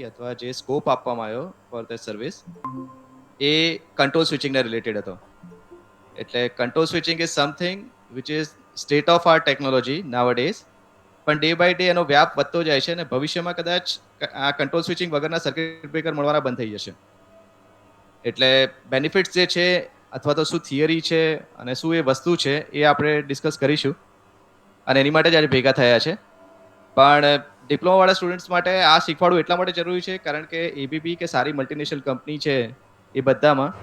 અથવા જે સ્કોપ આપવામાં આવ્યો ફોર ધ સર્વિસ એ કંટ્રોલ સ્વિચિંગને રિલેટેડ હતો. એટલે control switching is something which is state of art technology nowadays, પણ ડે બાય ડે એનો વ્યાપ વધતો જાય છે અને ભવિષ્યમાં કદાચ આ કંટ્રોલ સ્વિચિંગ વગરના સર્કિટ બ્રેકર મળવાના બંધ થઈ જશે. એટલે બેનિફિટ્સ જે છે અથવા તો શું થિયરી છે અને શું એ વસ્તુ છે એ આપણે ડિસ્કસ કરીશું અને એની માટે જ આજે ભેગા થયા છે. પણ ડિપ્લોમાવાળા સ્ટુડન્ટ્સ માટે આ શીખવાડવું એટલા માટે જરૂરી છે કારણ કે એબીબી કે સારી મલ્ટીનેશનલ કંપની છે એ બધામાં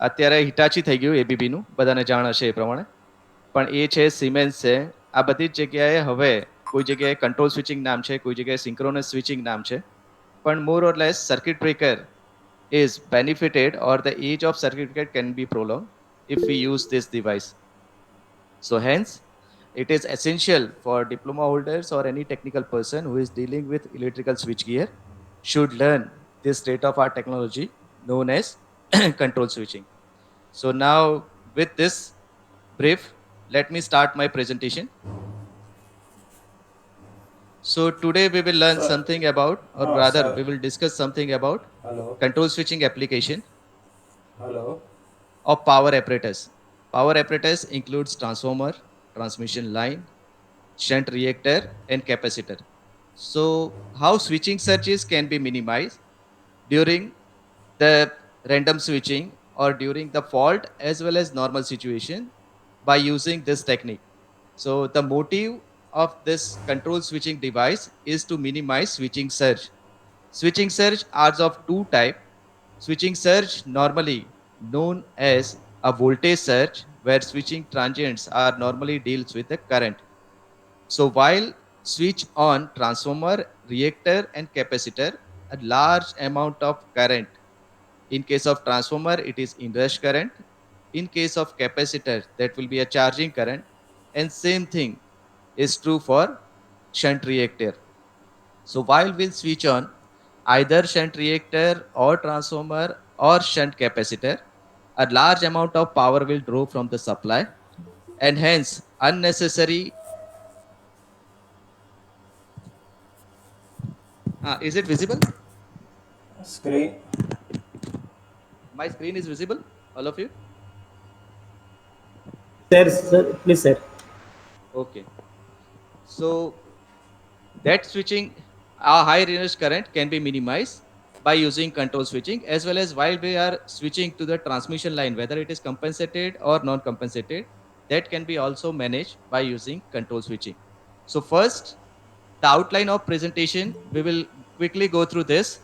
અત્યારે હિટાચી થઈ ગયું એબીબીનું, બધાને જાણ હશે એ પ્રમાણે, પણ એ છે સિમેન્સ છે. આ બધી જ જગ્યાએ હવે કોઈ જગ્યાએ કંટ્રોલ સ્વિચિંગ નામ છે, કોઈ જગ્યાએ સિંક્રોનસ સ્વિચિંગ નામ છે, પણ more or less circuit breaker is benefited or the age of circuit breaker can be prolonged if we use this device. So hence, it is essential for diploma holders or any technical person who is dealing with electrical switchgear should learn this state-of-art technology known as control switching. So now, with this brief, let me start my presentation. So today we will learn Sir. something about, or rather, Sir. we will discuss something about Hello. control switching application Hello. of power apparatus. Power apparatus includes transformer, transmission line, shunt reactor, and capacitor. So, how switching surges can be minimized during the random switching or during the fault as well as normal situation by using this technique. So, the motive of this control switching device is to minimize switching surge. Switching surge are of two types. Switching surge, normally known as a voltage surge, where switching transients are normally deals with the current. So while switch on transformer, reactor and capacitor, a large amount of current. In case of transformer, it is inrush current. In case of capacitor, that will be a charging current. And same thing is true for shunt reactor. So while we'll switch on either shunt reactor or transformer or shunt capacitor, a large amount of power will draw from the supply and hence unnecessary. Is it visible? Screen. My screen is visible, all of you? Sir, please, sir. Okay. So that switching, a high reverse current can be minimized by using control switching, as well as while we are switching to the transmission line, whether it is compensated or non-compensated, that can be also managed by using control switching. So first, the outline of presentation, we will quickly go through this.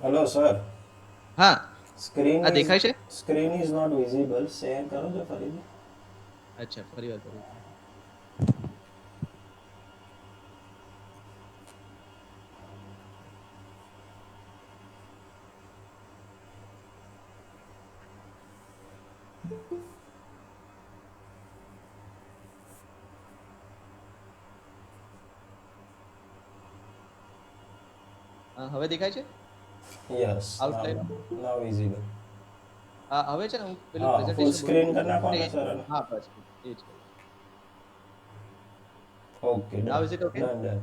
Hello, sir. हाँ, Screen is દેખાય છે? screen is not visible. Share करो जो फरीदी. अच्छा, ફરી વાર કરું. હવે દેખાય છે? Yes. Outline. Now visible. હવે છે ને હું પેલું हाँ, full presentation screen બોલું. करना कौन है सर? હા, બસ એ જ કરું. Okay. Now Done. is it okay? Done.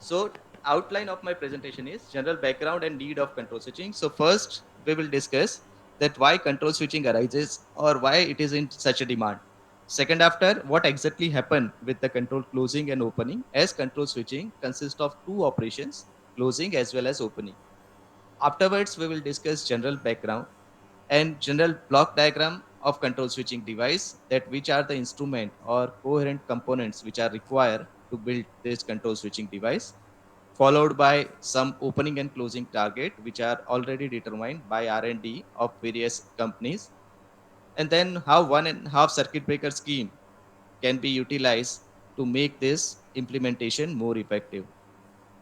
So outline of my presentation is general background and need of control switching. So first we will discuss that why control switching arises or why it is in such a demand. Second, after what exactly happened with the control closing and opening, as control switching consists of two operations, closing as well as opening. Afterwards, we will discuss general background and general block diagram of control switching device, that which are the instrument or coherent components which are required to build this control switching device, followed by some opening and closing target which are already determined by R&D of various companies, and then how one and half circuit breaker scheme can be utilized to make this implementation more effective.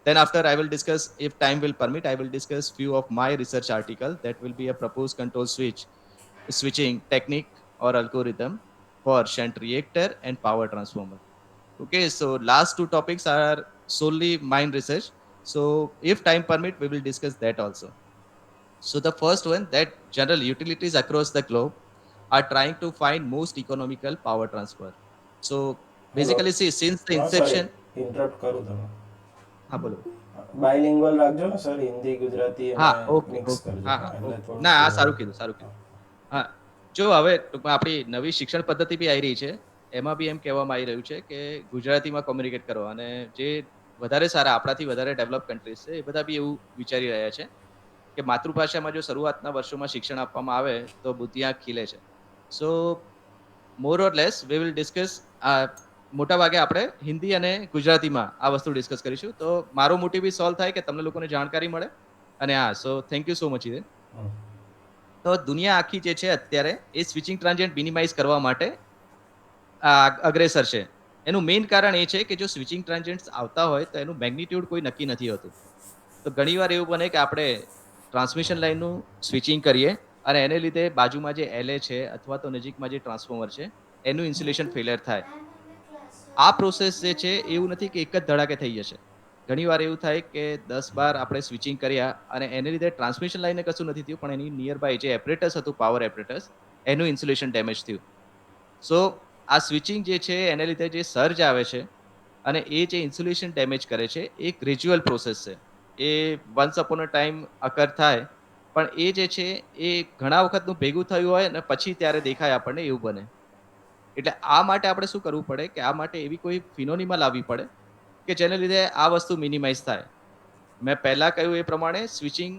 Then after I will discuss, if time will permit, I will discuss few of my research article that will be a proposed control switching technique or algorithm for shunt reactor and power transformer. Okay, so last two topics are solely mind research. So if time permit, we will discuss that also. So the first one, that general utilities across the globe are trying to find most economical power transfer. So hello basically, see, since the હા sir inception, interrupt કરું તમે હા બોલો. બાયલિંગ્વલ રાખજો ને sir Hindi Gujarati હા, અને okay mix okay, કરજો હા હા હા એટલે ઓકે, થોડું ના આ ક્લિયર સારું કીધું, સારું કીધું. હા, જો હવે ટૂંકમાં આપણી નવી શિક્ષણ પદ્ધતિ બી આવી રહી છે. એમાં બી એમ કહેવામાં આવી રહ્યું છે કે ગુજરાતીમાં કોમ્યુનિકેટ કરો, અને જે વધારે સારા, આપણાથી વધારે ડેવલપ કન્ટ્રીઝ છે, એ બધા બી એવું વિચારી રહ્યા છે કે માતૃભાષામાં જો શરૂઆતના વર્ષોમાં શિક્ષણ આપવામાં આવે તો બુદ્ધિ આંખ ખીલે છે. સો મોર or less we will discuss, મોટા ભાગે આપણે હિન્દી અને ગુજરાતીમાં આ વસ્તુ ડિસ્કસ કરીશું, તો મારો મોટિવ બી સોલ્વ થાય કે તમને લોકોને જાણકારી મળે. અને હા, so thank you so much Hiren. Hmm. તો દુનિયા આખી જે છે અત્યારે એ સ્વિચિંગ ટ્રાન્ઝિએન્ટ મિનિમાઇઝ કરવા માટે અગ્રેસર છે. એનું મેઇન કારણ એ છે કે જો સ્વિચિંગ ટ્રાન્ઝિએન્ટ્સ આવતા હોય તો એનું મેગ્નિટ્યુડ કોઈ નક્કી નથી હોતું. તો ઘણીવાર એવું બને કે આપણે ટ્રાન્સમિશન લાઇનનું સ્વિચિંગ કરીએ અને એને લીધે બાજુમાં જે એલએ છે અથવા તો નજીકમાં જે ટ્રાન્સફોર્મર છે, એનું ઇન્સ્યુલેશન ફેલિયર થાય. આ પ્રોસેસ જે છે એવું નથી કે એક જ ધડાકે થઈ જશે. ઘણીવાર એવું થાય કે 10-12 આપણે સ્વિચિંગ કર્યા અને એને લીધે ટ્રાન્સમિશન લાઇનને કશું નથી થયું, પણ એની નિયર બાય જે એપરેટસ હતું, પાવર એપરેટસ, એનું ઇન્સ્યુલેશન ડેમેજ થયું. સો આ સ્વિચિંગ જે છે એને લીધે જે સર્જ આવે છે અને એ જે ઇન્સ્યુલેશન ડેમેજ કરે છે, એ ગ્રેજ્યુઅલ પ્રોસેસ છે. એ once upon a time occur થાય, પણ એ જે છે એ ઘણા વખતનું ભેગું થયું હોય અને પછી ત્યારે દેખાય આપણને એવું બને. એટલે આ માટે આપણે શું કરવું પડે કે આ માટે એવી કોઈ ફિનોનિમા લાવવી પડે કે જેને લીધે આ વસ્તુ મિનિમાઇઝ થાય. મેં પહેલા કહ્યું એ પ્રમાણે સ્વિચિંગ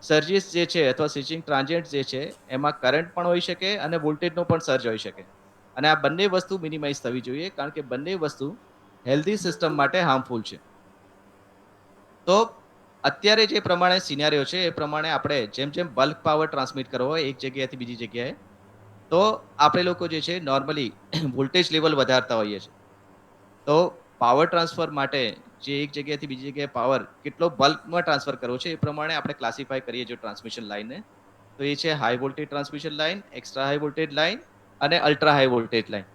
સર્જિસ જે છે અથવા સ્વિચિંગ ટ્રાન્ઝિએન્ટ જે છે, એમાં કરંટ પણ હોઈ શકે અને વોલ્ટેજનો પણ સર્જ હોઈ શકે. અને આ બંને વસ્તુ મિનિમાઇઝ થવી જોઈએ, કારણ કે બંને વસ્તુ હેલ્ધી સિસ્ટમ માટે હાર્મફુલ છે. તો અત્યારે જે પ્રમાણે સિનારીઓ છે એ પ્રમાણે આપણે જેમ જેમ બલ્ક પાવર ટ્રાન્સમિટ કરવો હોય એક જગ્યાએથી બીજી જગ્યાએ, તો આપણે લોકો જે છે નોર્મલી વોલ્ટેજ લેવલ વધારતા હોઈએ છીએ. તો પાવર ટ્રાન્સફર માટે જે એક જગ્યાએથી બીજી જગ્યાએ પાવર કેટલો બલ્કમાં ટ્રાન્સફર કરવો છે, એ પ્રમાણે આપણે ક્લાસિફાય કરીએ છીએ ટ્રાન્સમિશન લાઇનને. તો એ છે high voltage transmission line, extra high voltage line અને ultra high voltage line.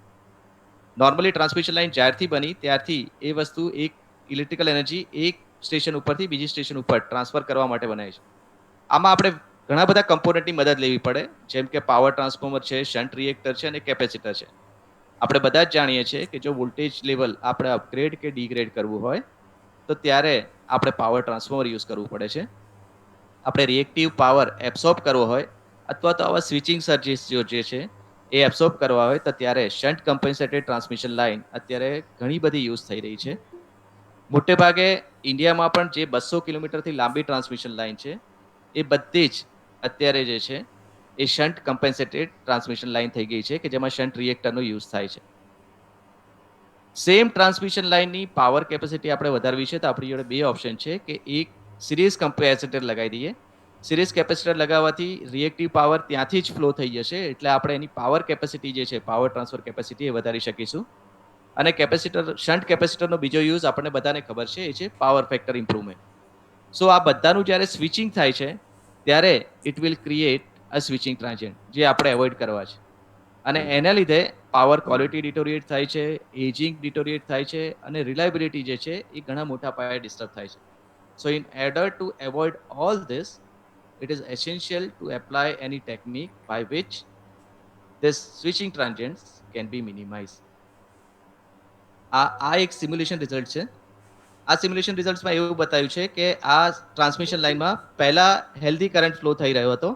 Normally transmission line જ્યારથી બની ત્યારથી એ વસ્તુ એક ઇલેક્ટ્રિકલ એનર્જી એક સ્ટેશન ઉપરથી બીજી સ્ટેશન ઉપર ટ્રાન્સફર કરવા માટે બનાવી છે. આમાં આપણે ઘણા બધા કમ્પોનન્ટની મદદ લેવી પડે, જેમ કે પાવર ટ્રાન્સફોર્મર છે, શન્ટ રિએક્ટર છે અને કેપેસિટર છે. આપણે બધા જ જાણીએ છીએ કે જો વોલ્ટેજ લેવલ આપણે અપગ્રેડ કે ડિગ્રેડ કરવું હોય તો ત્યારે આપણે પાવર ટ્રાન્સફોર્મર યુઝ કરવું પડે છે. આપણે રિએક્ટિવ પાવર એબ્સોર્બ કરવો હોય અથવા તો આવા સ્વિચિંગ સર્જિસ જે છે એ એબ્સોર્બ કરવા હોય તો ત્યારે શન્ટ કમ્પેન્સેટેડ ટ્રાન્સમિશન લાઇન અત્યારે ઘણી બધી યુઝ થઈ રહી છે. મોટે ભાગે ઇન્ડિયામાં પણ જે 200 કિલોમીટરથી લાંબી ટ્રાન્સમિશન લાઇન છે, એ બધી જ અત્યારે જે છે એ શન્ટ કમ્પેન્સેટેડ ટ્રાન્સમિશન લાઇન થઈ ગઈ છે કે જેમાં શન્ટ રિએક્ટરનો યુઝ થાય છે. સેમ ટ્રાન્સમિશન લાઇનની પાવર કેપેસિટી આપણે વધારવી છે તો આપણી જોડે બે ઓપ્શન છે કે એક સિરીઝ કેપેસિટર લગાવી દઈએ. સિરીઝ કેપેસિટર લગાવવાથી રિએક્ટિવ પાવર ત્યાંથી જ ફ્લો થઈ જશે, એટલે આપણે એની પાવર કેપેસિટી જે છે, પાવર ટ્રાન્સફર કેપેસિટી, એ વધારી શકીશું. અને કેપેસિટર, શન્ટ કેપેસિટરનો બીજો યુઝ આપણને બધાને ખબર છે, એ છે પાવર ફેક્ટર ઇમ્પ્રુવમેન્ટ. સો આ બધાનું જ્યારે સ્વિચિંગ થાય છે ત્યારે it will create a switching transient, જે આપણે એવોઇડ કરવા છે. અને એના લીધે પાવર ક્વોલિટી ડિટોરિએટ થાય છે, એજિંગ ડિટોરિએટ થાય છે અને રિલાયબિલિટી જે છે એ ઘણા મોટા પાયે ડિસ્ટર્બ થાય છે. સો in order to avoid all this, it is essential to apply any technique by which this switching transients can be minimized. આ એક સિમ્યુલેશન રિઝલ્ટ છે. આ સિમ્યુલેશન રિઝલ્ટ્સમાં એવું બતાવ્યું છે કે આ ટ્રાન્સમિશન લાઇનમાં પહેલા હેલ્ધી કરંટ ફ્લો થઈ રહ્યો હતો,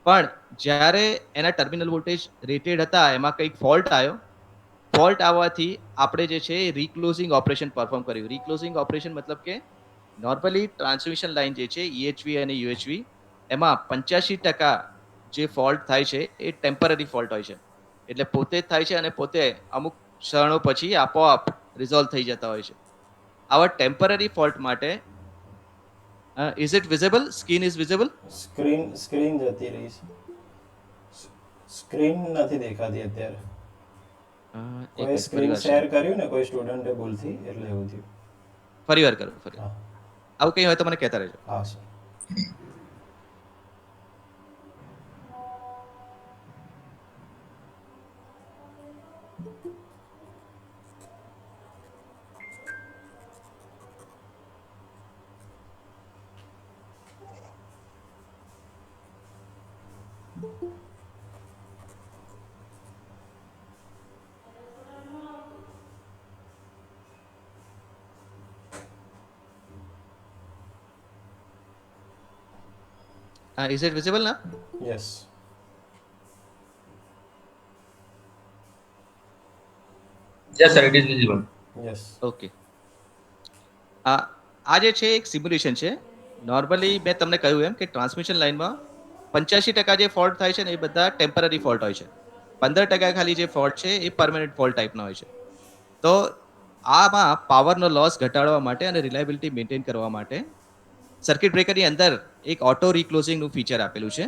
પણ જ્યારે એના ટર્મિનલ વોલ્ટેજ રેટેડ હતા એમાં કંઈક ફોલ્ટ આવ્યો. ફોલ્ટ આવવાથી આપણે જે છે રીક્લોઝિંગ ઓપરેશન પરફોર્મ કર્યું. રીક્લોઝિંગ ઓપરેશન મતલબ કે નોર્મલી ટ્રાન્સમિશન લાઇન જે છે EHV અને UHV, એમાં 85% જે ફોલ્ટ થાય છે એ ટેમ્પરરી ફોલ્ટ હોય છે. એટલે પોતે જ થાય છે અને પોતે અમુક ક્ષણો પછી આપોઆપ રિઝોલ્વ થઈ જતા હોય છે. આવા ટેમ્પરરી ફોલ્ટ માટે is it visible? Skin is visible? Screen જતી રહી છે. સ્ક્રીન નથી દેખાતી અત્યારે. એક કોઈ મિનિટ, ફરી સ્ક્રીન વાર શેર કર્યું ને કોઈ સ્ટુડન્ટે ભૂલથી એટલે એવું થયું. ફરી વાર કરો, ફરી વાર. હા આવું કંઈ હોય તો મને કહેતા રહેજો. હા sir. Is it visible now? Yes. Yes, sir, it is visible. Yes. Okay. આ જે છે એક સિમ્યુલેશન છે. નોર્મલી મેં તમને કહ્યું એમ કે ટ્રાન્સમિશન લાઇનમાં 85% જે ફોલ્ટ થાય છે ને એ બધા ટેમ્પરરી ફોલ્ટ હોય છે. 15% ખાલી જે ફોલ્ટ છે એ પરમેનન્ટ ફોલ્ટ ટાઈપના હોય છે. તો આમાં પાવરનો લોસ ઘટાડવા માટે અને રિલાયબિલિટી મેન્ટેન કરવા માટે સર્કિટ બ્રેકરની અંદર એક ઓટો રીક્લોઝિંગનું ફીચર આપેલું છે.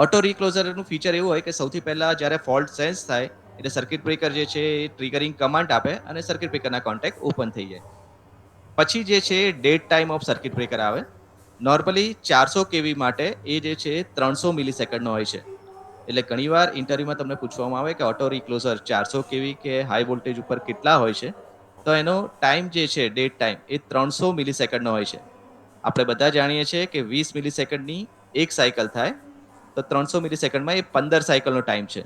ઓટો રીક્લોઝરનું ફીચર એવું હોય કે સૌથી પહેલા જ્યારે ફોલ્ટ સેન્સ થાય એટલે સર્કિટ બ્રેકર જે છે એ ટ્રિગરિંગ કમાન્ડ આપે અને સર્કિટ બ્રેકરના કોન્ટેક્ટ ઓપન થઈ જાય. પછી જે છે dead time of circuit breaker આવે. નોર્મલી 400 કેવી માટે એ જે છે 300 મિલીસેકન્ડનો હોય છે. એટલે ઘણીવાર ઇન્ટરવ્યુમાં તમને પૂછવામાં આવે કે ઓટો રીક્લોઝર 400 કેવી કે હાઈ વોલ્ટેજ ઉપર કેટલા હોય છે, તો એનો ટાઈમ જે છે ડેડ ટાઈમ એ 300 મિલીસેકન્ડનો હોય છે. આપણે બધા જાણીએ છીએ કે 20 મિલીસેકન્ડની એક સાયકલ થાય, તો 300 મિલીસેકન્ડમાં એ 15 સાયકલનો ટાઈમ છે.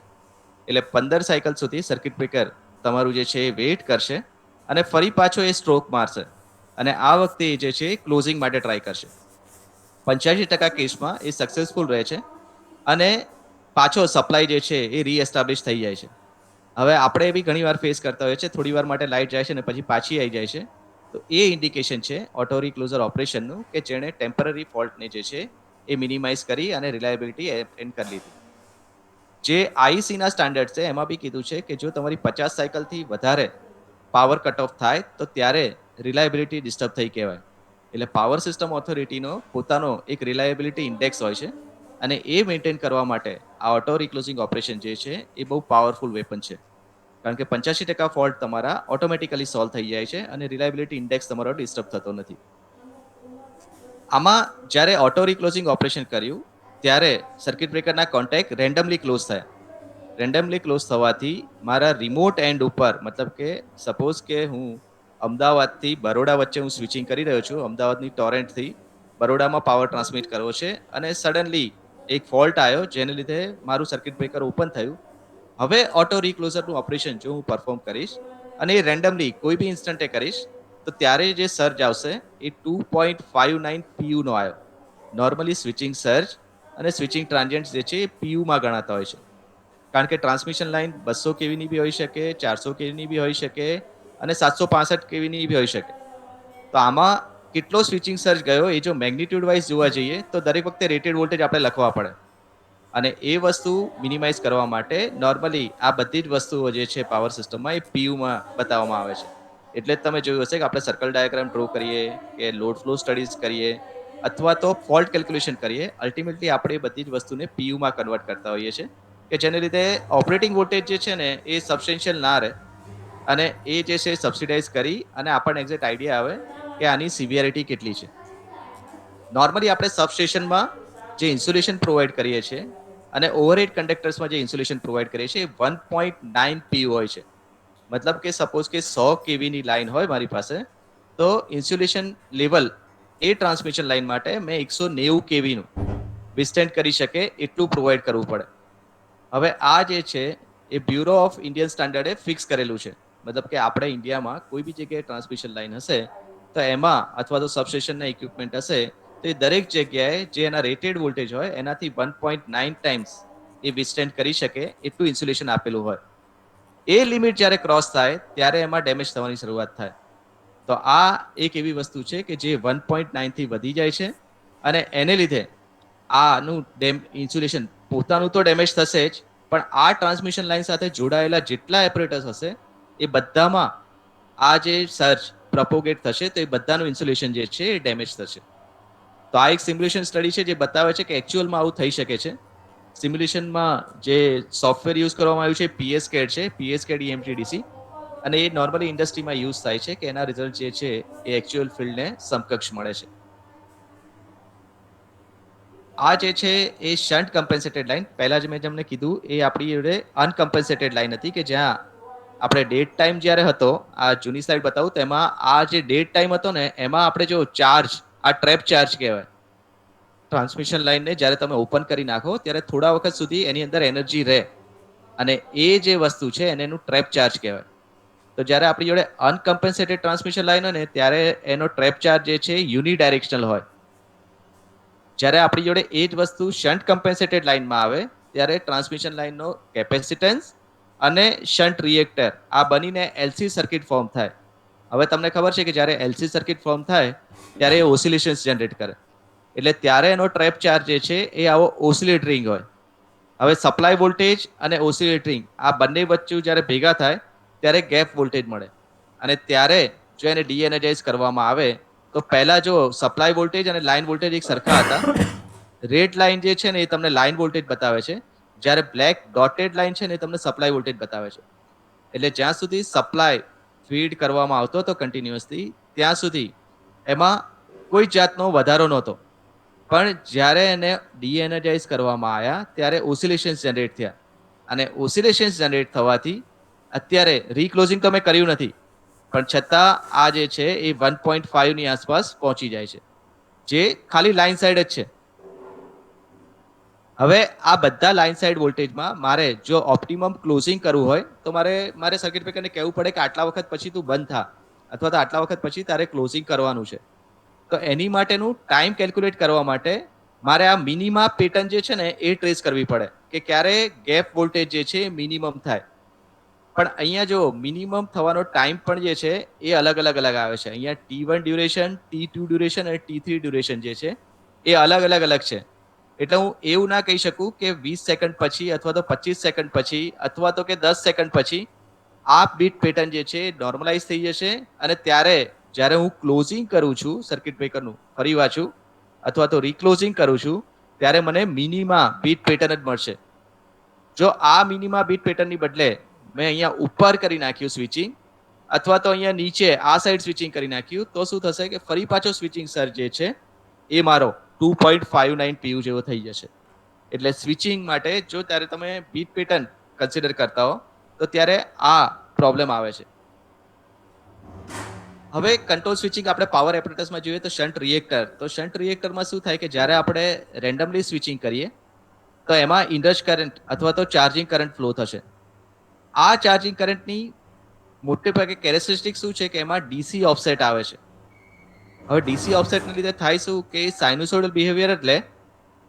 એટલે 15 સાયકલ સુધી સર્કિટ બ્રેકર તમારું જે છે એ વેઇટ કરશે અને ફરી પાછો એ સ્ટ્રોક મારશે અને આ વખતે એ જે છે ક્લોઝિંગ માટે ટ્રાય કરશે. 85% કેસમાં એ સક્સેસફુલ રહે છે અને પાછો સપ્લાય જે છે એ રીએસ્ટાબ્લિશ થઈ જાય છે. હવે આપણે બી ઘણીવાર ફેસ કરતા હોઈએ છીએ, થોડી વાર માટે લાઇટ જાય છે અને પછી પાછી આવી જાય છે. તો એ ઇન્ડિકેશન છે ઓટો રીક્લોઝર ઓપરેશનનું કે જેણે ટેમ્પરરી ફોલ્ટને જે છે એ મિનિમાઇઝ કરી અને રિલાયબિલિટી એટેન્ડ કરી લીધી. જે આઈસીના સ્ટાન્ડર્ડ છે એમાં બી કીધું છે કે જો તમારી 50 સાયકલથી વધારે પાવર કટ ઓફ થાય તો ત્યારે રિલાયબિલિટી ડિસ્ટર્બ થઈ કહેવાય. એટલે પાવર સિસ્ટમ ઓથોરિટીનો પોતાનો એક રિલાયબિલિટી ઇન્ડેક્સ હોય છે અને એ મેન્ટેન કરવા માટે આ ઓટો રીક્લોઝિંગ ઓપરેશન જે છે એ બહુ પાવરફુલ વેપન છે. કારણ કે 85% ફોલ્ટ તમારા ઓટોમેટિકલી સોલ્વ થઈ જાય છે અને રિલાયબિલિટી ઇન્ડેક્સ તમારો ડિસ્ટર્બ થતો નથી. આમાં જ્યારે ઓટો રીક્લોઝિંગ ઓપરેશન કર્યું ત્યારે સર્કિટ બ્રેકરના કોન્ટેક્ટ રેન્ડમલી ક્લોઝ થયા. રેન્ડમલી ક્લોઝ થવાથી મારા રિમોટ એન્ડ ઉપર, મતલબ કે સપોઝ કે હું અમદાવાદથી બરોડા વચ્ચે હું સ્વિચિંગ કરી રહ્યો છું, અમદાવાદની ટોરેન્ટથી બરોડામાં પાવર ટ્રાન્સમિટ કરવો છે અને સડનલી એક ફોલ્ટ આવ્યો જેને લીધે મારું સર્કિટ બ્રેકર ઓપન થયું. હવે ઓટો રીક્લોઝરનું ઓપરેશન જો હું પરફોર્મ કરીશ અને એ રેન્ડમલી કોઈ બી ઇન્સ્ટન્ટે કરીશ તો ત્યારે જે સર્જ આવશે એ 2.59 PU નો આવ્યો. નોર્મલી સ્વિચિંગ સર્જ અને સ્વિચિંગ ટ્રાન્ઝિયન્ટ જે છે એ PUમાં ગણાતા હોય છે. કારણ કે ટ્રાન્સમિશન લાઇન 200 કેવીની બી હોઈ શકે, 400 કેવીની બી હોઈ શકે અને 765 કેવીની બી હોઈ શકે. તો આમાં કેટલો સ્વિચિંગ સર્જ ગયો એ જો મેગ્નિટ્યુડ વાઇઝ જોવા જઈએ તો દરેક વખતે રેટેડ વોલ્ટેજ આપણે લખવા પડે અને એ વસ્તુ મિનિમાઇઝ કરવા માટે નોર્મલી આ બધી જ વસ્તુઓ જે છે પાવર સિસ્ટમમાં એ PUમાં બતાવવામાં આવે છે. એટલે જ તમે જોયું હશે કે આપણે સર્કલ ડાયાગ્રામ ડ્રો કરીએ કે લોડ ફ્લો સ્ટડીઝ કરીએ અથવા તો ફોલ્ટ કેલ્ક્યુલેશન કરીએ, અલ્ટિમેટલી આપણે એ બધી જ વસ્તુને PUમાં કન્વર્ટ કરતા હોઈએ છીએ કે જેને લીધે ઓપરેટિંગ વોલ્ટેજ જે છે ને એ સબસ્ટેન્શિયલ ના રહે અને એ જે છે સબસિડાઇઝ કરી અને આપણને એક્ઝેક્ટ આઈડિયા આવે કે આની સિવિયરિટી કેટલી છે. નોર્મલી આપણે સબસ્ટેશનમાં જે ઇન્સ્યુલેશન પ્રોવાઈડ કરીએ છીએ અને ઓવરહેડ કંડક્ટર્સમાં જે ઇન્સ્યુલેશન પ્રોવાઈડ કરીએ છીએ એ 1.9 PU હોય છે. મતલબ કે સપોઝ કે 100 કેવીની લાઇન હોય મારી પાસે, તો ઇન્સ્યુલેશન લેવલ એ ટ્રાન્સમિશન લાઇન માટે મેં 190 કેવીનું વિસ્ટેન્ડ કરી શકે એટલું પ્રોવાઈડ કરવું પડે. હવે આ જે છે એ બ્યુરો ઓફ ઇન્ડિયન સ્ટાન્ડર્ડે ફિક્સ કરેલું છે. મતલબ કે આપણે ઇન્ડિયામાં કોઈ બી જગ્યાએ ટ્રાન્સમિશન લાઇન હશે તો એમાં અથવા તો સબસ્ટેશનના ઇક્વિપમેન્ટ હશે તો એ દરેક જગ્યાએ જે એના રેટેડ વોલ્ટેજ હોય એનાથી 1.9 ટાઈમ્સ એ વિસ્ટેન્ડ કરી શકે એટલું ઇન્સ્યુલેશન આપેલું હોય. એ લિમિટ જ્યારે ક્રોસ થાય ત્યારે એમાં ડેમેજ થવાની શરૂઆત થાય. તો આ એક એવી વસ્તુ છે કે જે 1.9 થી વધી જાય છે અને એને લીધે આનું ઇન્સ્યુલેશન પોતાનું તો ડેમેજ થશે જ, પણ આ ટ્રાન્સમિશન લાઇન સાથે જોડાયેલા જેટલા એપરેટર્સ હશે એ બધામાં આ જે સર્જ પ્રોપોગેટ થશે તો એ બધાનું ઇન્સ્યુલેશન જે છે એ ડેમેજ થશે. તો આ એક સિમ્યુલેશન સ્ટડી છે જે બતાવે છે કે એકચ્યુઅલમાં આવું થઈ શકે છે. સિમ્યુલેશનમાં જે સોફ્ટવેર યુઝ કરવામાં આવ્યું છે PSCAD છે, PSCAD EMTDC, અને એ નોર્મલી ઇન્ડસ્ટ્રીમાં યુઝ થાય છે કે એના રિઝલ્ટ જે છે એ એકચ્યુઅલ ફિલ્ડને સમકક્ષ મળે છે. આ જે છે એ શન્ટ કમ્પેન્સેટેડ લાઇન, પહેલા જ મેં તમને કીધું એ આપણી જોડે અનકમ્પેન્સેટેડ લાઇન હતી કે જ્યાં આપણે ડેટ ટાઈમ જ્યારે હતો, આ જૂની સ્લાઇડ બતાવું તેમાં આ જે ડેટ ટાઈમ હતો ને એમાં આપણે જો ચાર્જ, આ ટ્રેપ ચાર્જ કહેવાય, ટ્રાન્સમિશન લાઇનને જ્યારે તમે ઓપન કરી નાખો ત્યારે થોડા વખત સુધી એની અંદર એનર્જી રહે અને એ જે વસ્તુ છે એને એનું ટ્રેપ ચાર્જ કહેવાય. તો જ્યારે આપણી જોડે અનકમ્પેન્સેટેડ ટ્રાન્સમિશન લાઇન હોય ને ત્યારે એનો ટ્રેપ ચાર્જ જે છે યુનિડાયરેક્શનલ હોય. જ્યારે આપણી જોડે એ જ વસ્તુ શન્ટ કમ્પેન્સેટેડ લાઇનમાં આવે ત્યારે ટ્રાન્સમિશન લાઇનનો કેપેસિટન્સ અને શન્ટ રિએક્ટર આ બનીને એલસી સર્કિટ ફોર્મ થાય. હવે તમને ખબર છે કે જ્યારે એલસી સર્કિટ ફોર્મ થાય ત્યારે એ ઓસિલેશન્સ જનરેટ કરે. એટલે ત્યારે એનો ટ્રેપ ચાર્જ જે છે એ આવો ઓસિલેટરિંગ હોય. હવે સપ્લાય વોલ્ટેજ અને ઓસિલેટરિંગ આ બંને વચ્ચે જ્યારે ભેગા થાય ત્યારે ગેપ વોલ્ટેજ મળે અને ત્યારે જો એને ડીએનર્જાઇઝ કરવામાં આવે તો પહેલા જો સપ્લાય વોલ્ટેજ અને લાઇન વોલ્ટેજ એક સરખા હતા. રેડ લાઇન જે છે ને એ તમને લાઇન વોલ્ટેજ બતાવે છે, જ્યારે બ્લેક ડોટેડ લાઇન છે ને એ તમને સપ્લાય વોલ્ટેજ બતાવે છે. એટલે જ્યાં સુધી સપ્લાય ફીડ કરવામાં આવતો હતો કન્ટિન્યુઅસલી ત્યાં સુધી એમાં કોઈ જાતનો વધારો નહોતો. પણ જ્યારે એને ડીએનર્જાઇઝ કરવામાં આવ્યા ત્યારે ઓસિલેશન્સ જનરેટ થયા અને ઓસિલેશન્સ જનરેટ થવાથી અત્યારે રીક્લોઝિંગ તો મેં કર્યું નથી પણ છતાં આ જે છે એ 1.5 ની આસપાસ પહોંચી જાય છે, જે ખાલી લાઇન સાઈડ જ છે. હવે આ બધા લાઇન સાઈડ વોલ્ટેજમાં મારે જો ઓપ્ટિમમ ક્લોઝિંગ કરવું હોય તો મારે સર્કિટ બ્રેકરને કહેવું પડે કે આટલા વખત પછી તું બંધ થા અથવા તો આટલા વખત પછી તારે ક્લોઝિંગ કરવાનું છે. તો એની માટેનું ટાઈમ કેલ્ક્યુલેટ કરવા માટે મારે આ મિનિમા પેટર્ન જે છે ને એ ટ્રેસ કરવી પડે કે ક્યારે ગેપ વોલ્ટેજ જે છે મિનિમમ થાય. પણ અહીંયા જો મિનિમમ થવાનો ટાઈમ પણ જે છે એ અલગ આવે છે. અહીંયા T1 ડ્યુરેશન, T2 ડ્યુરેશન અને T3 ડ્યુરેશન જે છે એ અલગ છે. એટલે હું એવું ના કહી શકું કે 20 સેકન્ડ પછી અથવા તો 25 સેકન્ડ પછી અથવા તો કે 10 સેકન્ડ પછી આ બીટ પેટર્ન જે છે નોર્મલાઇઝ થઈ જશે અને ત્યારે જ્યારે હું ક્લોઝિંગ કરું છું સર્કિટ બ્રેકરનું ફરી વાંચું અથવા તો રીક્લોઝિંગ કરું છું ત્યારે મને મિનિમા બીટ પેટર્ન જ મળશે. જો આ મિનિમા બીટ પેટર્નની બદલે મેં અહીંયા ઉપર કરી નાખ્યું સ્વિચિંગ અથવા તો અહીંયા નીચે આ સાઈડ સ્વિચિંગ કરી નાખ્યું તો શું થશે કે ફરી પાછો સ્વિચિંગ સર્જ જે છે એ મારો 2.59 PU જેવો થઈ જશે. એટલે સ્વિચિંગ માટે જો ત્યારે તમે બીટ પેટર્ન કન્સિડર કરતા હો તો ત્યારે આ પ્રોબ્લેમ આવે છે. હવે કંટ્રોલ સ્વિચિંગ આપણે પાવર એપરેટસમાં જોઈએ તો શન્ટ રિએક્ટર. તો શન્ટ રિએક્ટરમાં શું થાય કે જ્યારે આપણે રેન્ડમલી સ્વિચિંગ કરીએ તો એમાં ઇન્ડસ કરંટ અથવા તો ચાર્જિંગ કરંટ ફ્લો થશે. આ ચાર્જિંગ કરંટની મોટે ભાગે કેરેક્ટરિસ્ટિક શું છે કે એમાં ડીસી ઓફસેટ આવે છે. હવે ડીસી ઓફસેટને લીધે થાય શું કે સાઇનુસોઇડલ બિહેવિયર જ લે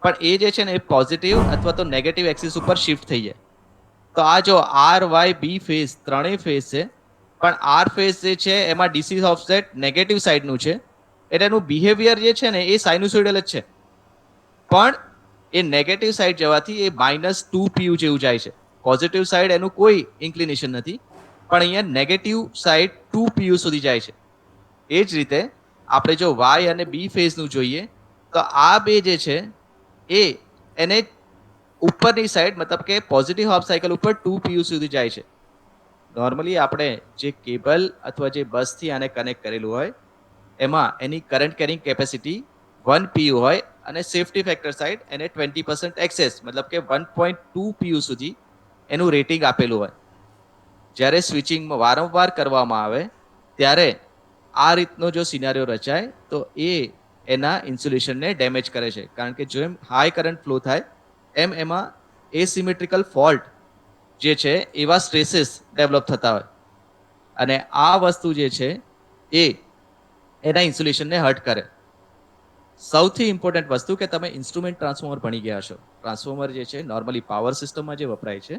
પણ એ જે છે ને એ પોઝિટિવ અથવા તો નેગેટિવ એક્સિસ ઉપર શિફ્ટ થઈ જાય. તો આ જો આર વાય બી ફેઝ ત્રણેય ફેઝ છે પણ આર ફેઝ જે છે એમાં ડીસી ઓફસેટ નેગેટિવ સાઈડનું છે એટલે એનું બિહેવિયર જે છે ને એ સાઇનુસોઇડલ જ છે. પણ એ નેગેટિવ સાઈડ જવાથી એ -2 PU જેવું જાય છે. પોઝિટિવ સાઈડ એનું કોઈ ઇન્ક્લિનેશન નથી પણ અહીંયા નેગેટિવ સાઈડ 2 PU સુધી જાય છે. એ જ રીતે આપણે જો વાય અને બી ફેઝનું જોઈએ તો આ બે જે છે એ એને ઉપરની સાઈડ મતલબ કે પોઝિટિવ હાફ સાયકલ ઉપર 2 PU સુધી જાય છે. નોર્મલી આપણે જે કેબલ અથવા જે બસથી આને કનેક્ટ કરેલું હોય એમાં એની કરંટ કેરિંગ કેપેસિટી 1 PU હોય અને સેફ્ટી ફેક્ટર સાઈડ એને 20% એક્સેસ મતલબ કે 1.2 PU સુધી એનું રેટિંગ આપેલું હોય. જ્યારે સ્વિચિંગમાં વારંવાર કરવામાં આવે ત્યારે આ રીતનો જો સિનારીઓ રચાય તો એ એના ઇન્સ્યુલેશનને ડેમેજ કરે છે. કારણ કે જેમ હાઈ કરંટ ફ્લો થાય એમાં એસિમેટ્રિકલ ફોલ્ટ જે છે એવા સ્ટ્રેસીસ ડેવલપ થતા હોય અને આ વસ્તુ જે છે એ એના ઇન્સ્યુલેશનને હર્ટ કરે. સૌથી ઇમ્પોર્ટન્ટ વસ્તુ કે તમે ઇન્સ્ટ્રુમેન્ટ ટ્રાન્સફોર્મર ભણી ગયા છો. ટ્રાન્સફોર્મર જે છે નોર્મલી પાવર સિસ્ટમમાં જે વપરાય છે